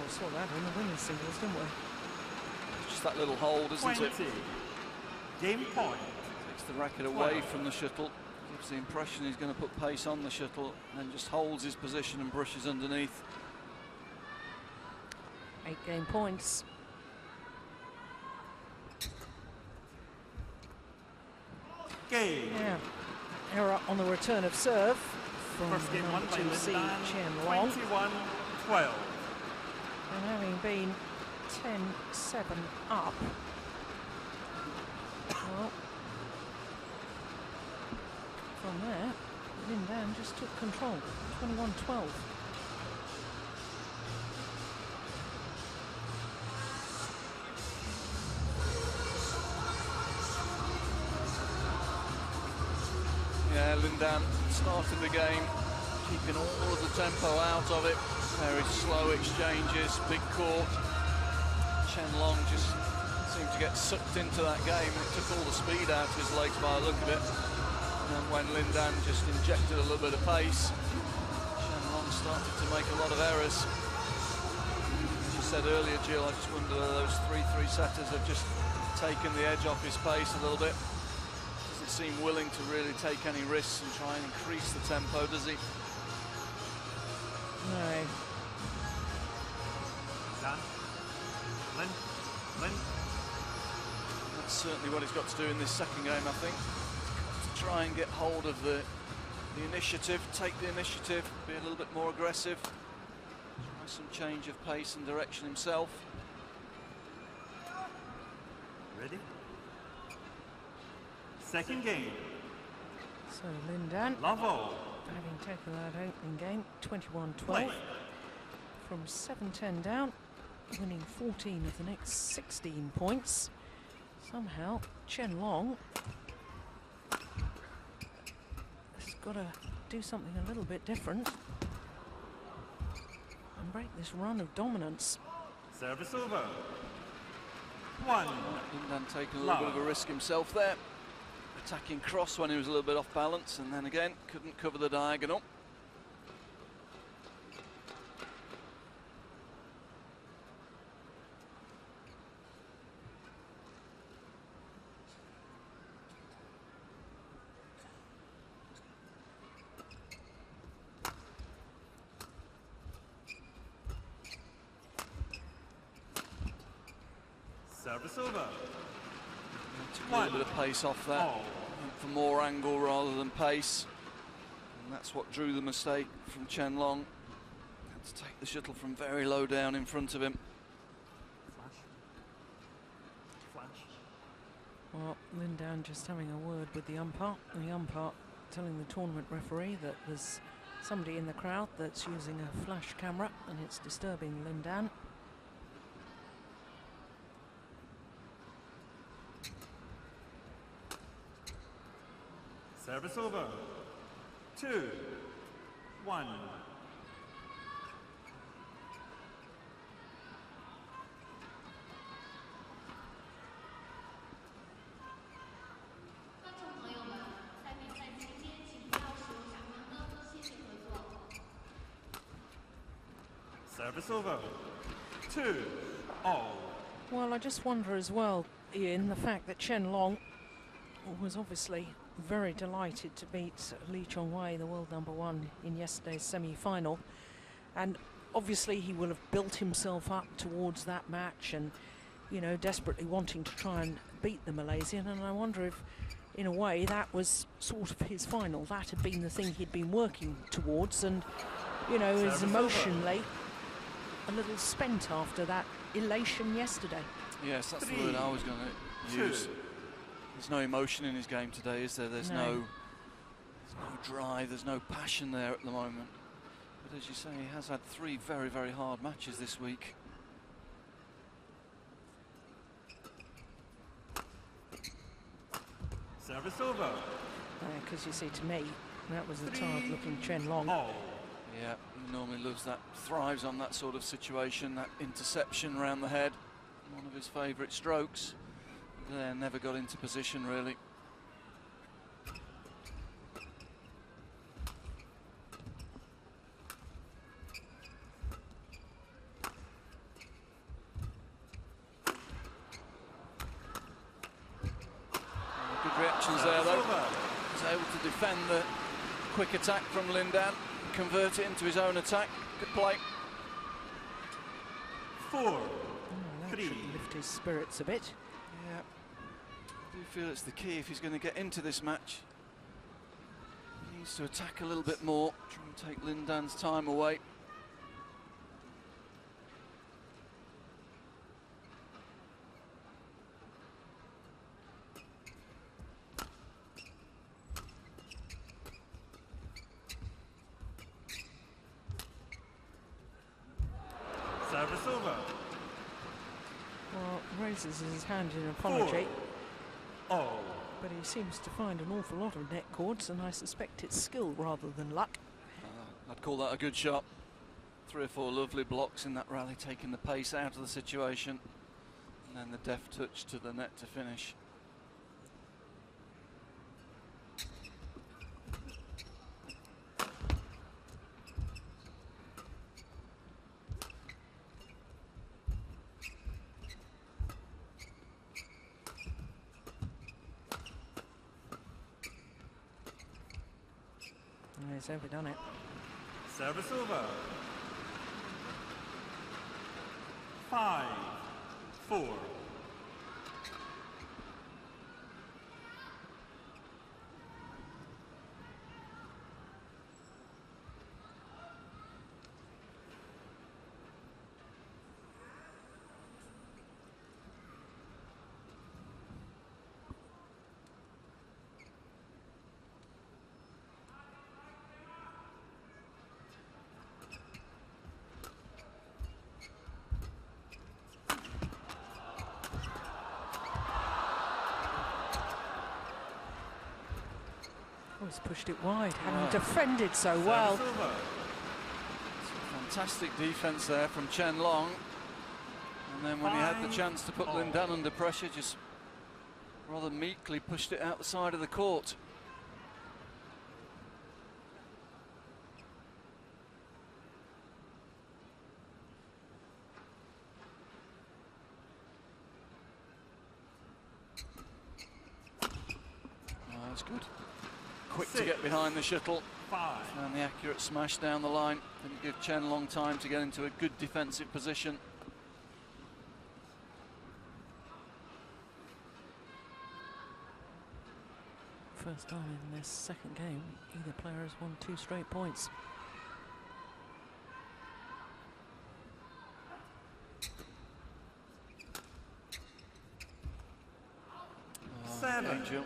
we saw that in the women's singles, didn't we? It's just that little hold, isn't 20. it? Game point. Takes the racket away from the shuttle, gives the impression he's going to put pace on the shuttle, and then just holds his position and brushes underneath. 8 game points. Game. Yeah. Error on the return of serve from First game won number by 2 Lin seed Dan. Chen Long. 21-12. And having been 10-7 up, well, from there, Lin Dan just took control, 21-12. Yeah, Lin Dan started the game, keeping all of the tempo out of it. Very slow exchanges, big court. Chen Long just seemed to get sucked into that game, and it took all the speed out of his legs by the look of it. And when Lindan just injected a little bit of pace, Qianlong started to make a lot of errors. As you said earlier, Jill, I just wonder whether those 3-3 setters have just taken the edge off his pace a little bit. Doesn't seem willing to really take any risks and try and increase the tempo, does he? No. That's certainly what he's got to do in this second game, I think. To try and get hold of the initiative, take the initiative, be a little bit more aggressive, try some change of pace and direction himself. Ready? Second game. So Lindan, Level. having taken that opening game, 21-12, Play. from 7-10 down, winning 14 of the next 16 points. Somehow, Qianlong has got to do something a little bit different and break this run of dominance. Service over. 1. Lindan taking a little bit of a risk himself there. Attacking cross when he was a little bit off balance, and then again, couldn't cover the diagonal. Service over. Took a little bit of pace off that. Oh. For more angle rather than pace. And that's what drew the mistake from Qianlong. Had to take the shuttle from very low down in front of him. Flash. Well, Lindan just having a word with the umpire. The umpire telling the tournament referee that there's somebody in the crowd that's using a flash camera and it's disturbing Lindan. Service over. 2. 1. Service over. 2. All. Well, I just wonder as well, Ian, the fact that Qianlong was obviously very delighted to beat Li Chongwei, the world #1, in yesterday's semi-final, and obviously he will have built himself up towards that match and, you know, desperately wanting to try and beat the Malaysian. And I wonder if, in a way, that was sort of his final. That had been the thing he'd been working towards, and, you know, is emotionally a little spent after that elation yesterday. Yes, that's the word I was going to use. There's no emotion in his game today, is there? There's no drive, there's no passion there at the moment. But as you say, he has had 3 very, very hard matches this week. Service over. Because you see, to me, that was a tired-looking Qianlong. Yeah, he normally loves that, thrives on that sort of situation, that interception around the head. One of his favourite strokes. There, never got into position really. Good reactions there though. Was able to defend the quick attack from Lindan, convert it into his own attack. Good play. 4. That should lift his spirits a bit. Yeah. I do feel it's the key if he's going to get into this match. He needs to attack a little bit more, try and take Lindan's time away. Service over. Well, raises his hand in apology. 4. All. But he seems to find an awful lot of net cords, and I suspect it's skill rather than luck. I'd call that a good shot. 3 or 4 lovely blocks in that rally, taking the pace out of the situation. And then the deft touch to the net to finish. he's overdone it. Service over. 5-4. Oh, he's pushed it wide, having defended so well. Fantastic defence there from Chen Long. And then when he had the chance to put Lin Dan under pressure, just rather meekly pushed it out the side of the court. Oh, that's good. Quick to get behind the shuttle. And the accurate smash down the line. Didn't give Chen Long time to get into a good defensive position. First time in this second game, either player has won 2 straight points. Angel.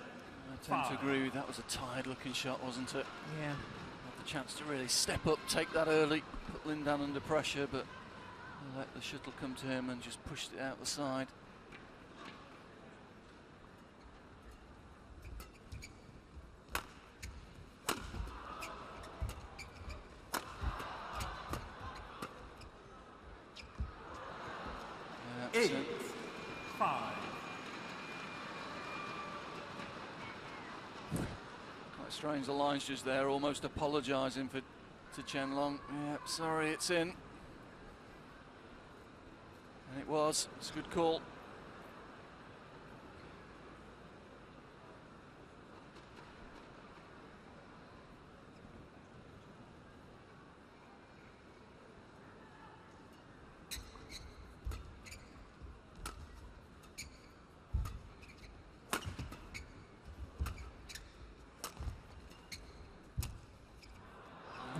I tend to agree with that. Was a tired looking shot, wasn't it? Yeah. Had the chance to really step up, take that early, put Lin Dan under pressure, but let the shuttle come to him and just pushed it out the side. Yeah, 8-5. Quite strange, the line's just there, almost apologising to Chen Long. Yep, sorry, it's in. And it was. It's a good call.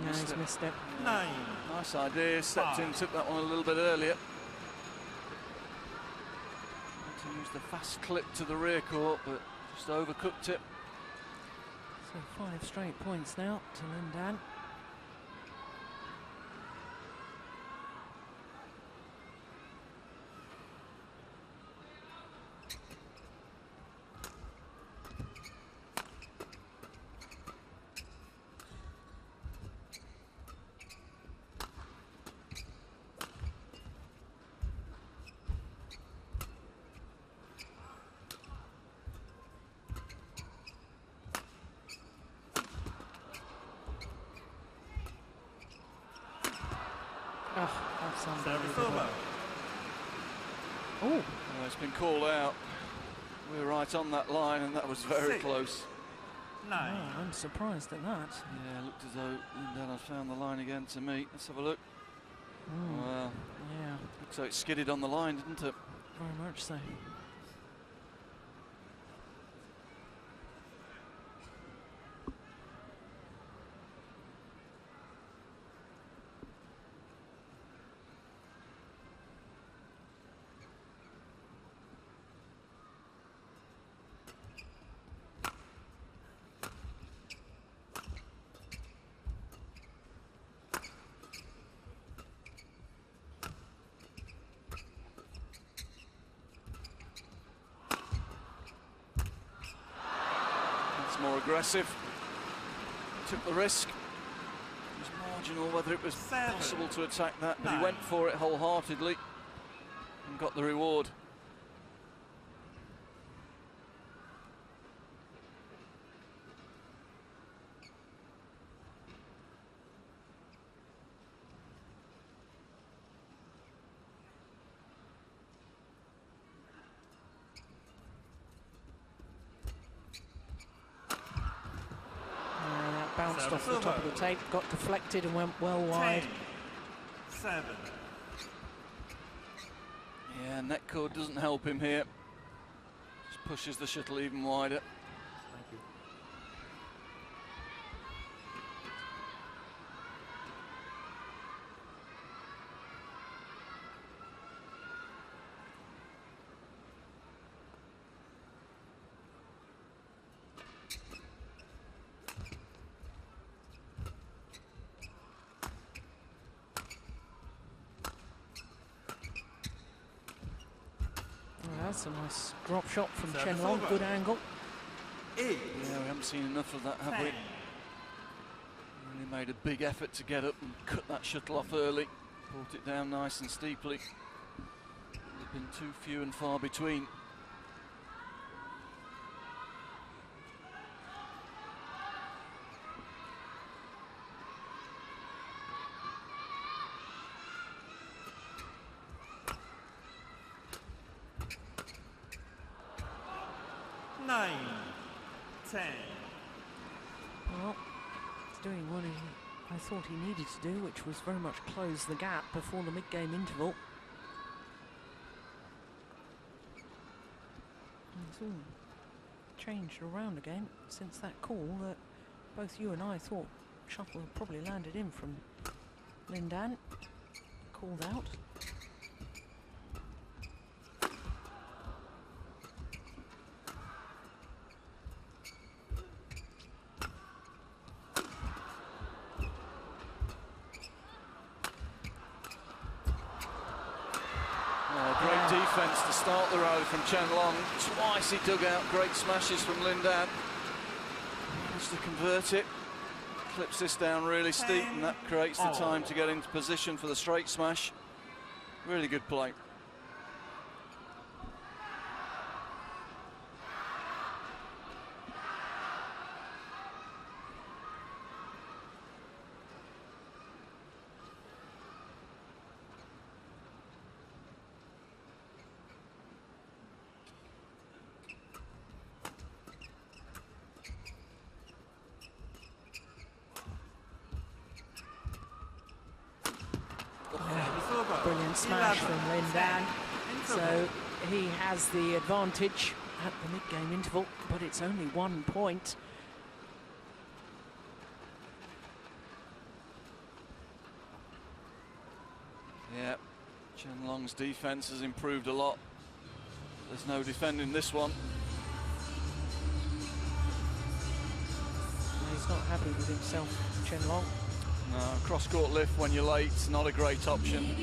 No, he's missed it. 9. Nice idea, stepped in, took that one a little bit earlier. Had to use the fast clip to the rear court, but just overcooked it. So 5 straight points now to Lin Dan. Oh, that's Service unbelievable. over. Oh, Oh, it's been called out. We were right on that line, and that was very 6. close. 9. oh, I'm surprised at that. Yeah, looked as though Lin Dan had found the line again to me. Let's have a look. Well, Yeah, looks like it skidded on the line, didn't it? very much so. More aggressive, took the risk. It was marginal whether it was possible to attack that, but he went for it wholeheartedly and got the reward. Just off the top of the tape, got deflected and went well wide. 10-7. Yeah, net cord doesn't help him here. Just pushes the shuttle even wider. Thank you. That's a nice drop shot from Chen Long, good angle. Yeah, we haven't seen enough of that, have we? Really made a big effort to get up and cut that shuttle off early. Brought it down nice and steeply. They've been too few and far between. Well, he's doing what I thought he needed to do, which was very much close the gap before the mid-game interval. And it's all changed around again since that call that both you and I thought shuttle had probably landed in from Lindan. Called out. Defence to start the row from Chen Long. Twice he dug out great smashes from Lindan. Managed to convert it. Clips this down really steep, and that creates the time to get into position for the straight smash. Really good play. Brilliant smash from Lindan. So he has the advantage at the mid-game interval, but it's only 1 point. Yeah, Chen Long's defence has improved a lot. There's no defending this one. He's not happy with himself, Chen Long. No, cross-court lift when you're late, not a great option.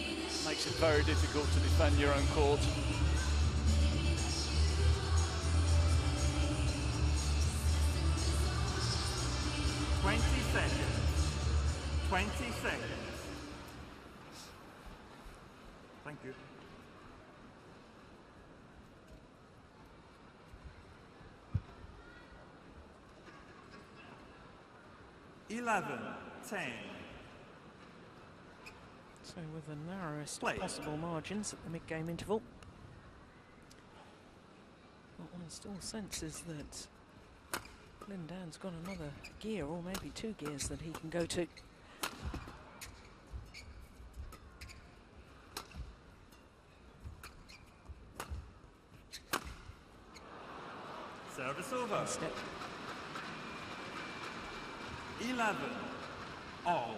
Makes it very difficult to defend your own court. Thank you. So with the narrowest possible margins at the mid-game interval. But one still senses that Lindan's got another gear, or maybe 2 gears that he can go to. Service over. Step. 11-all.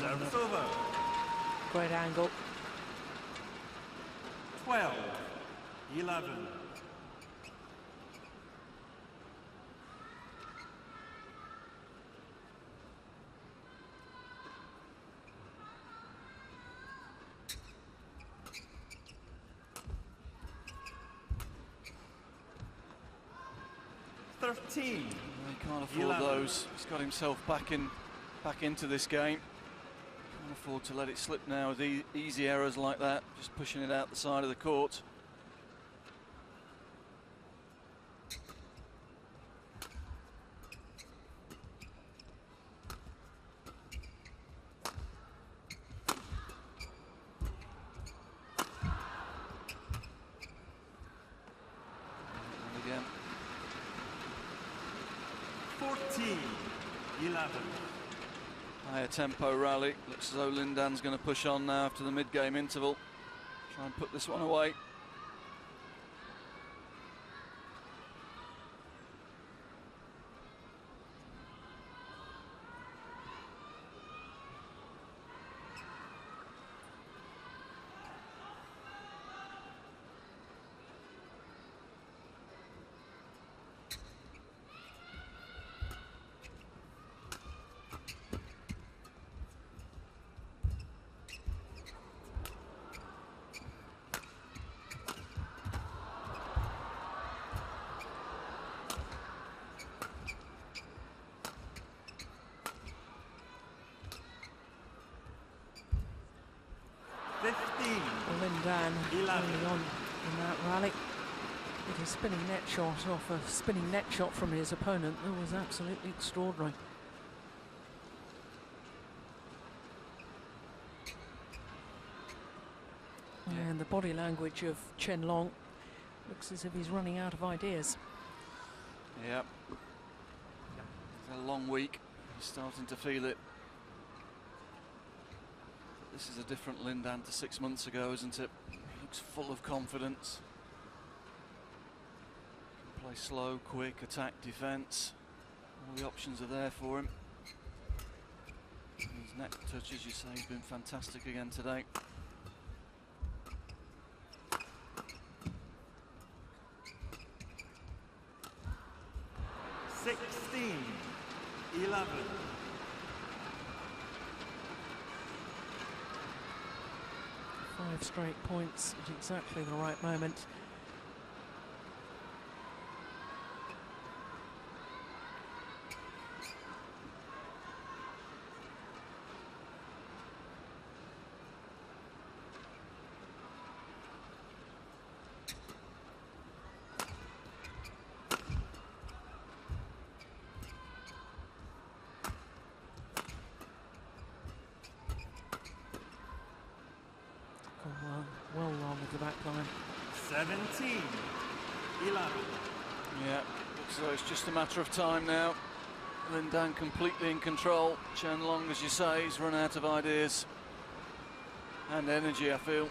Service over. Great angle. 12-11. He can't afford those. He's got himself back into this game. afford to let it slip now with easy errors like that, just pushing it out the side of the court. And again. 14-11. Higher tempo rally. Looks as though Lindan's going to push on now after the mid-game interval. Try and put this one away. Lindan early on in that rally. With his spinning net shot off a spinning net shot from his opponent, that was absolutely extraordinary. And the body language of Chen Long looks as if he's running out of ideas. Yep. It's a long week. He's starting to feel it. This is a different Lindan to 6 months ago, isn't it? He looks full of confidence. Can play slow, quick, attack, defence. All the options are there for him. And his net touch, as you say, has been fantastic again today. Five straight points at exactly the right moment. Well along with the back line. 17-11. Yeah, looks as though it's just a matter of time now. Lindan completely in control. Chen Long, as you say, he's run out of ideas and energy, I feel.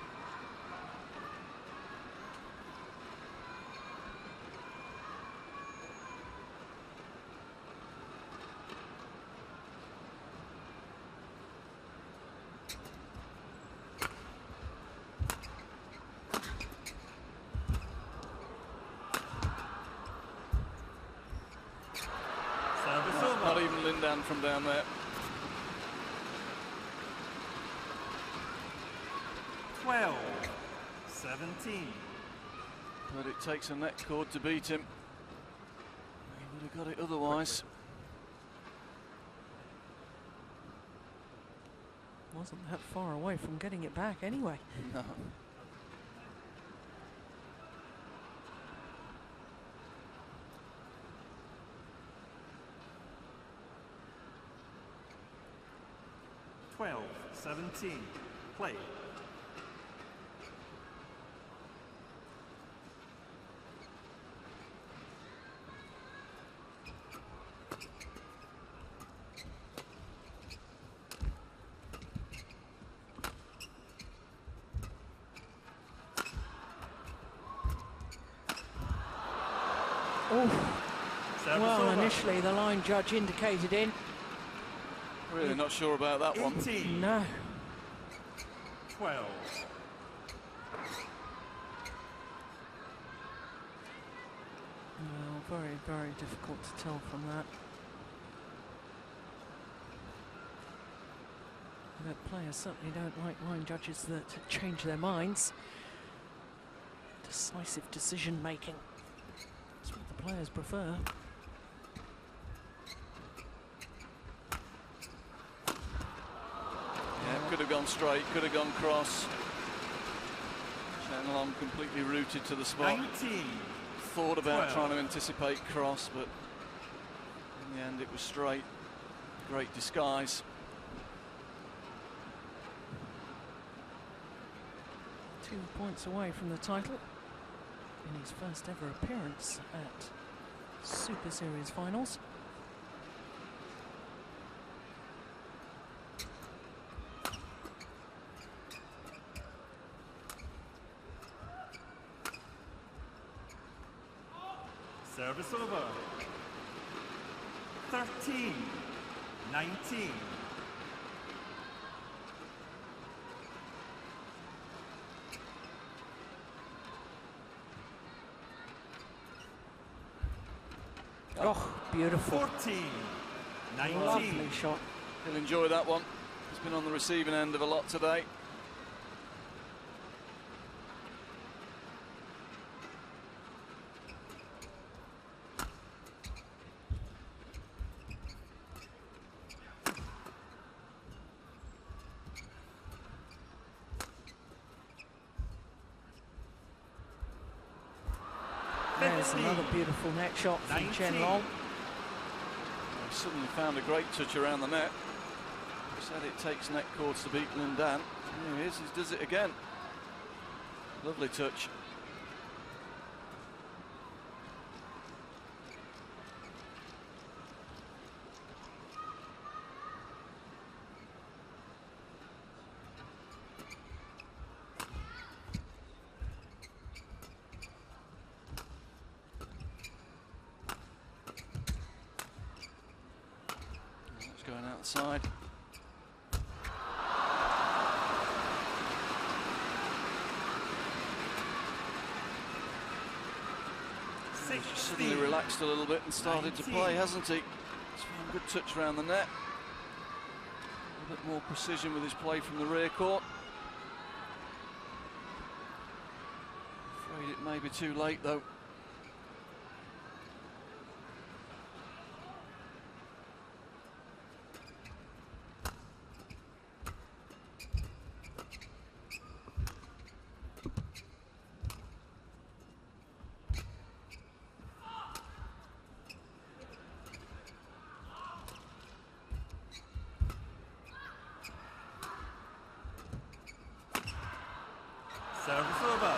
Not even Lindan from down there. 12-17. But it takes a net cord to beat him. He would have got it otherwise. Wasn't that far away from getting it back anyway. No. Play. Well, initially the line judge indicated in. Really not sure about that 18. one. No. 12. Well, very, very difficult to tell from that. But players certainly don't like line judges that change their minds. Decisive decision making. That's what the players prefer. Yeah, could have gone straight, could have gone cross. Chen Long completely rooted to the spot. 19. Thought about 12. trying to anticipate cross, but in the end it was straight. Great disguise. 2 points away from the title in his first ever appearance at Super Series Finals. Service over. 13. 19. Oh, beautiful. 14. 19. Lovely shot. He'll enjoy that one. He's been on the receiving end of a lot today. There's another beautiful net shot from Chen Long. He suddenly found a great touch around the net. He said it takes net chords to beat Lin Dan. Here he is, he does it again. Lovely touch. Going outside. He's suddenly relaxed a little bit and started to play, hasn't he? He's found a good touch around the net. A bit more precision with his play from the rear court. Afraid it may be too late though. Service over.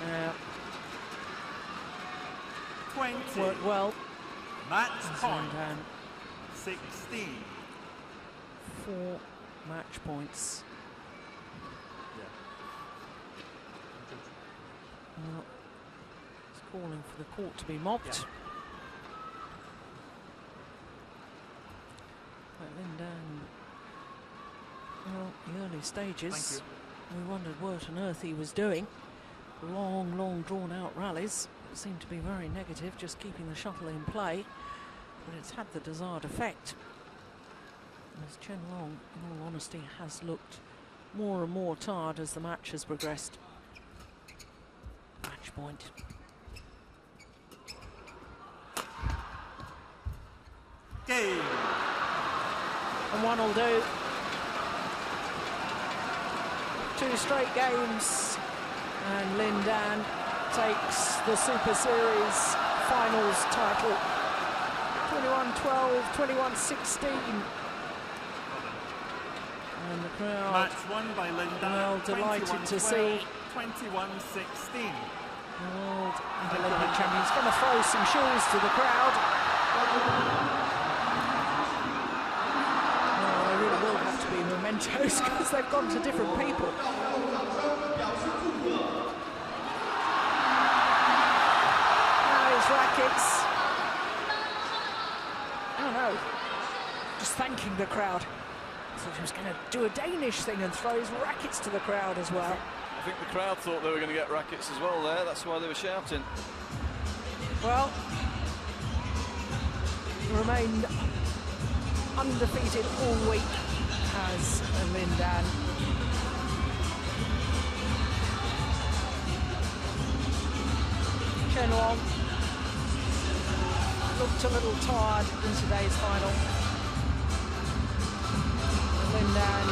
Yeah. 20. Worked well. Match point. And 16. 4 match points. Well, it's calling for the court to be mopped. But Lin Dan, well, the early stages, we wondered what on earth he was doing. Long, drawn-out rallies seemed to be very negative, just keeping the shuttle in play, but it's had the desired effect. As Chen Long, in all honesty, has looked more and more tired as the match has progressed. Match point. Game. And one will do. 2 straight games, and Lin Dan takes the Super Series Finals title. 21-12, 21-16. And the crowd, Match won by Lin Dan. well, delighted to see 21-16. the World and Olympic champions. Going to throw some shoes to the crowd. Well, they really will have to be mementos because they've gone to different people. Now his rackets. Oh no, just thanking the crowd. So he was going to do a Danish thing and throw his rackets to the crowd as well. I think the crowd thought they were going to get rackets as well there, that's why they were shouting. Well, remained undefeated all week as Lin Dan. Chen Long looked a little tired in today's final. Lindan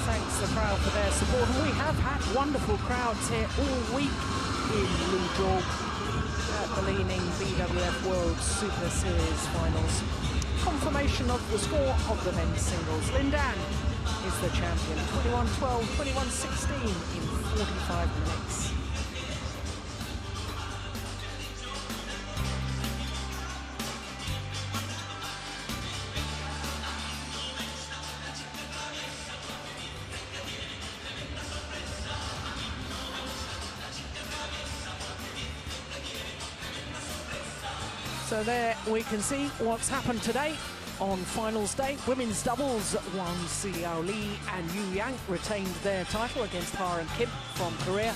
thanks the crowd for their support, and we have had wonderful crowds here all week in Liuzhou at the Li-Ning BWF World Superseries Finals. Confirmation of the score of the men's singles. Lindan is the champion, 21-12, 21-16 in 45 minutes. So there we can see what's happened today on finals day. Women's doubles, Guangxi, Li and Yu Yang retained their title against Ha and Kim from Korea.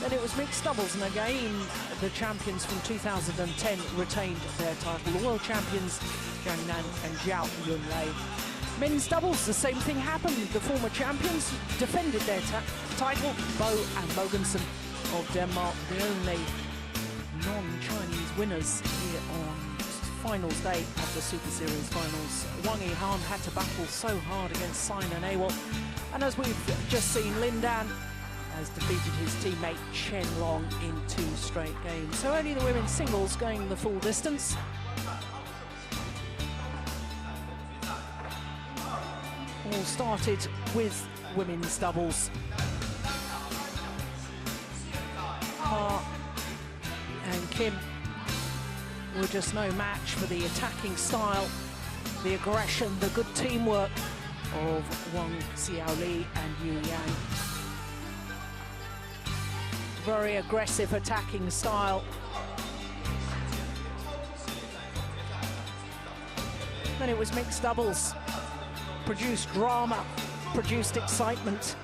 Then it was mixed doubles, and again the champions from 2010 retained their title. The world champions, Zhang Nan and Zhao Yunlei. Men's doubles, the same thing happened. The former champions defended their title. Bo and Mogensen of Denmark, the only non-Chinese winners here on finals day at the Super Series Finals. Wang Yihan had to battle so hard against Sine and Awol, and as we've just seen, Lindan has defeated his teammate Chen Long in 2 straight games. So only the women's singles going the full distance. All started with women's doubles. Ha and Kim were just no match for the attacking style, the aggression, the good teamwork of Wang Xiaoli and Yu Yang. Very aggressive attacking style. Then it was mixed doubles, produced drama, produced excitement.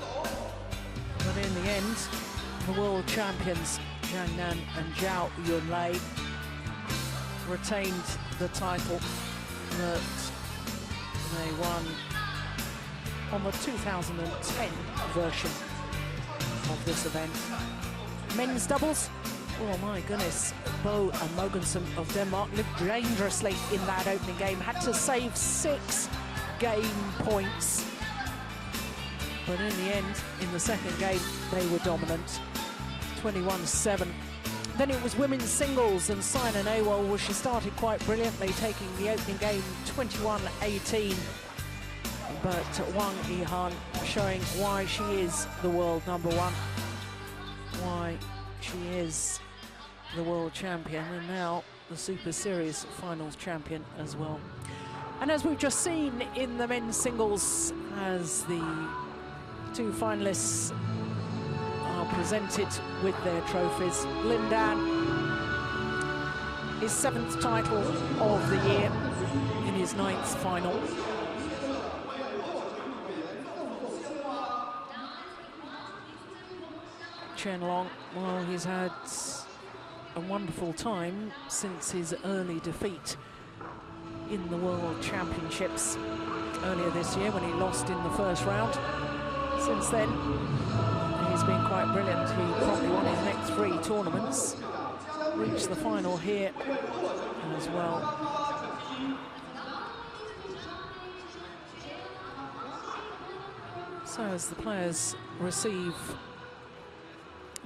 But in the end, the world champions, Zhang Nan and Zhao Yunlei, retained the title that they won on the 2010 version of this event. Men's doubles, oh my goodness, Bo and Mogensen of Denmark lived dangerously in that opening game, had to save 6 game points. But in the end, in the second game, they were dominant, 21-7. Then it was women's singles, and Sine and Awol, well, she started quite brilliantly, taking the opening game 21-18. But Wang Yihan showing why she is the world #1, why she is the world champion, and now the Super Series Finals champion as well. And as we've just seen in the men's singles, as the 2 finalists are presented with their trophies, Lindan, his 7th title of the year in his 9th final. Chen Long, well, he's had a wonderful time since his early defeat in the World Championships earlier this year when he lost in the first round. Since then, he's been quite brilliant. He probably won his next 3 tournaments, reached the final here as well. So as the players receive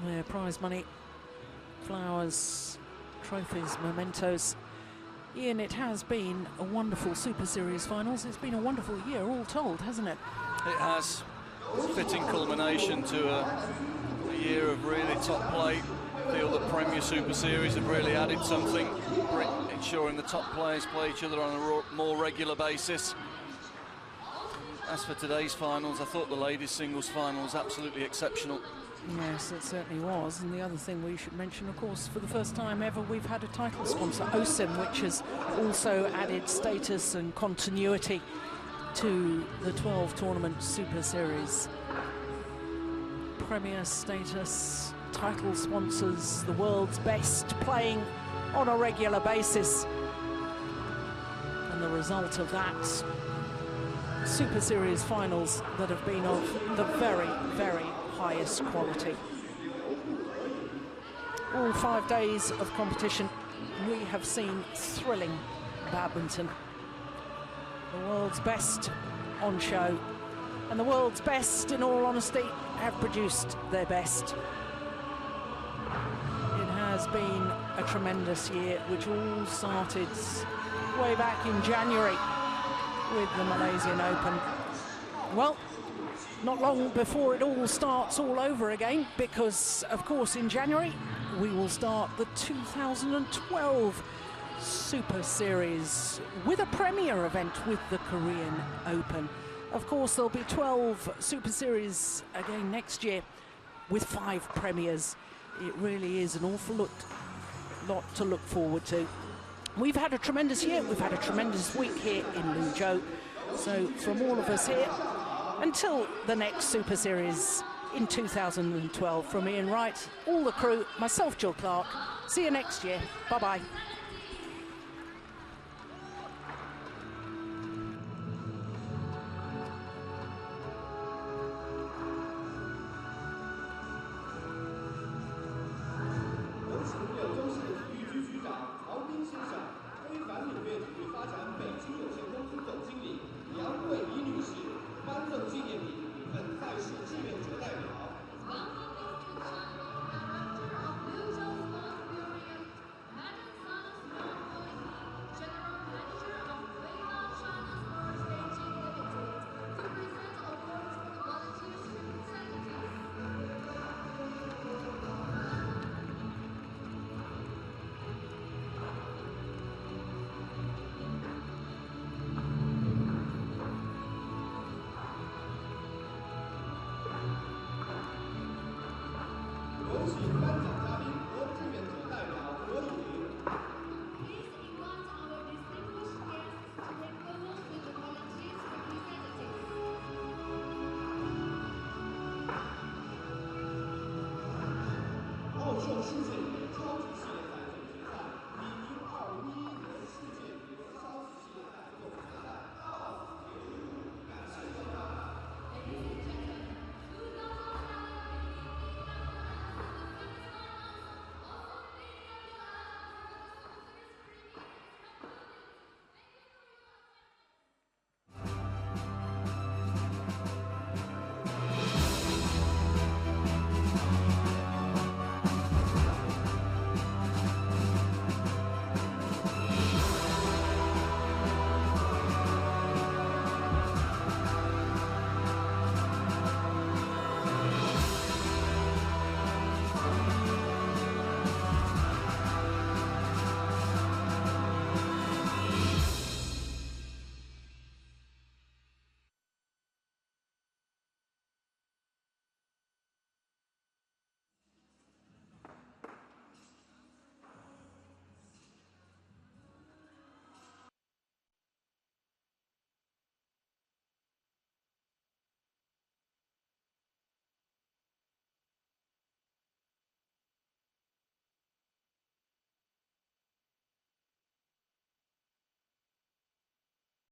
their prize money, flowers, trophies, mementos, Ian, it has been a wonderful Super Series Finals. It's been a wonderful year all told, hasn't it? It has. Fitting culmination to a year of really top play. I feel that Premier Super Series have really added something, ensuring the top players play each other on a more regular basis. As for today's finals, I thought the ladies' singles final was absolutely exceptional. Yes, it certainly was. And the other thing we should mention, of course, for the first time ever, we've had a title sponsor, OSIM, which has also added status and continuity to the 12 tournament Super Series. Premier status, title sponsors, the world's best playing on a regular basis. And the result of that, Super Series finals that have been of the very, very highest quality. All 5 days of competition we have seen thrilling badminton. The world's best on show, and the world's best, in all honesty, have produced their best. It has been a tremendous year, which all started way back in January with the Malaysian Open. Well, not long before it all starts all over again, because, of course, in January, we will start the 2012 Super Series with a premiere event with the Korean Open. Of course, there'll be 12 Super Series again next year with 5 premieres. It really is an awful lot to look forward to. We've had a tremendous year. We've had a tremendous week here in Liuzhou. So from all of us here, until the next Super Series in 2012, from Ian Wright, all the crew, myself, Jill Clark. See you next year. Bye-bye. OSIM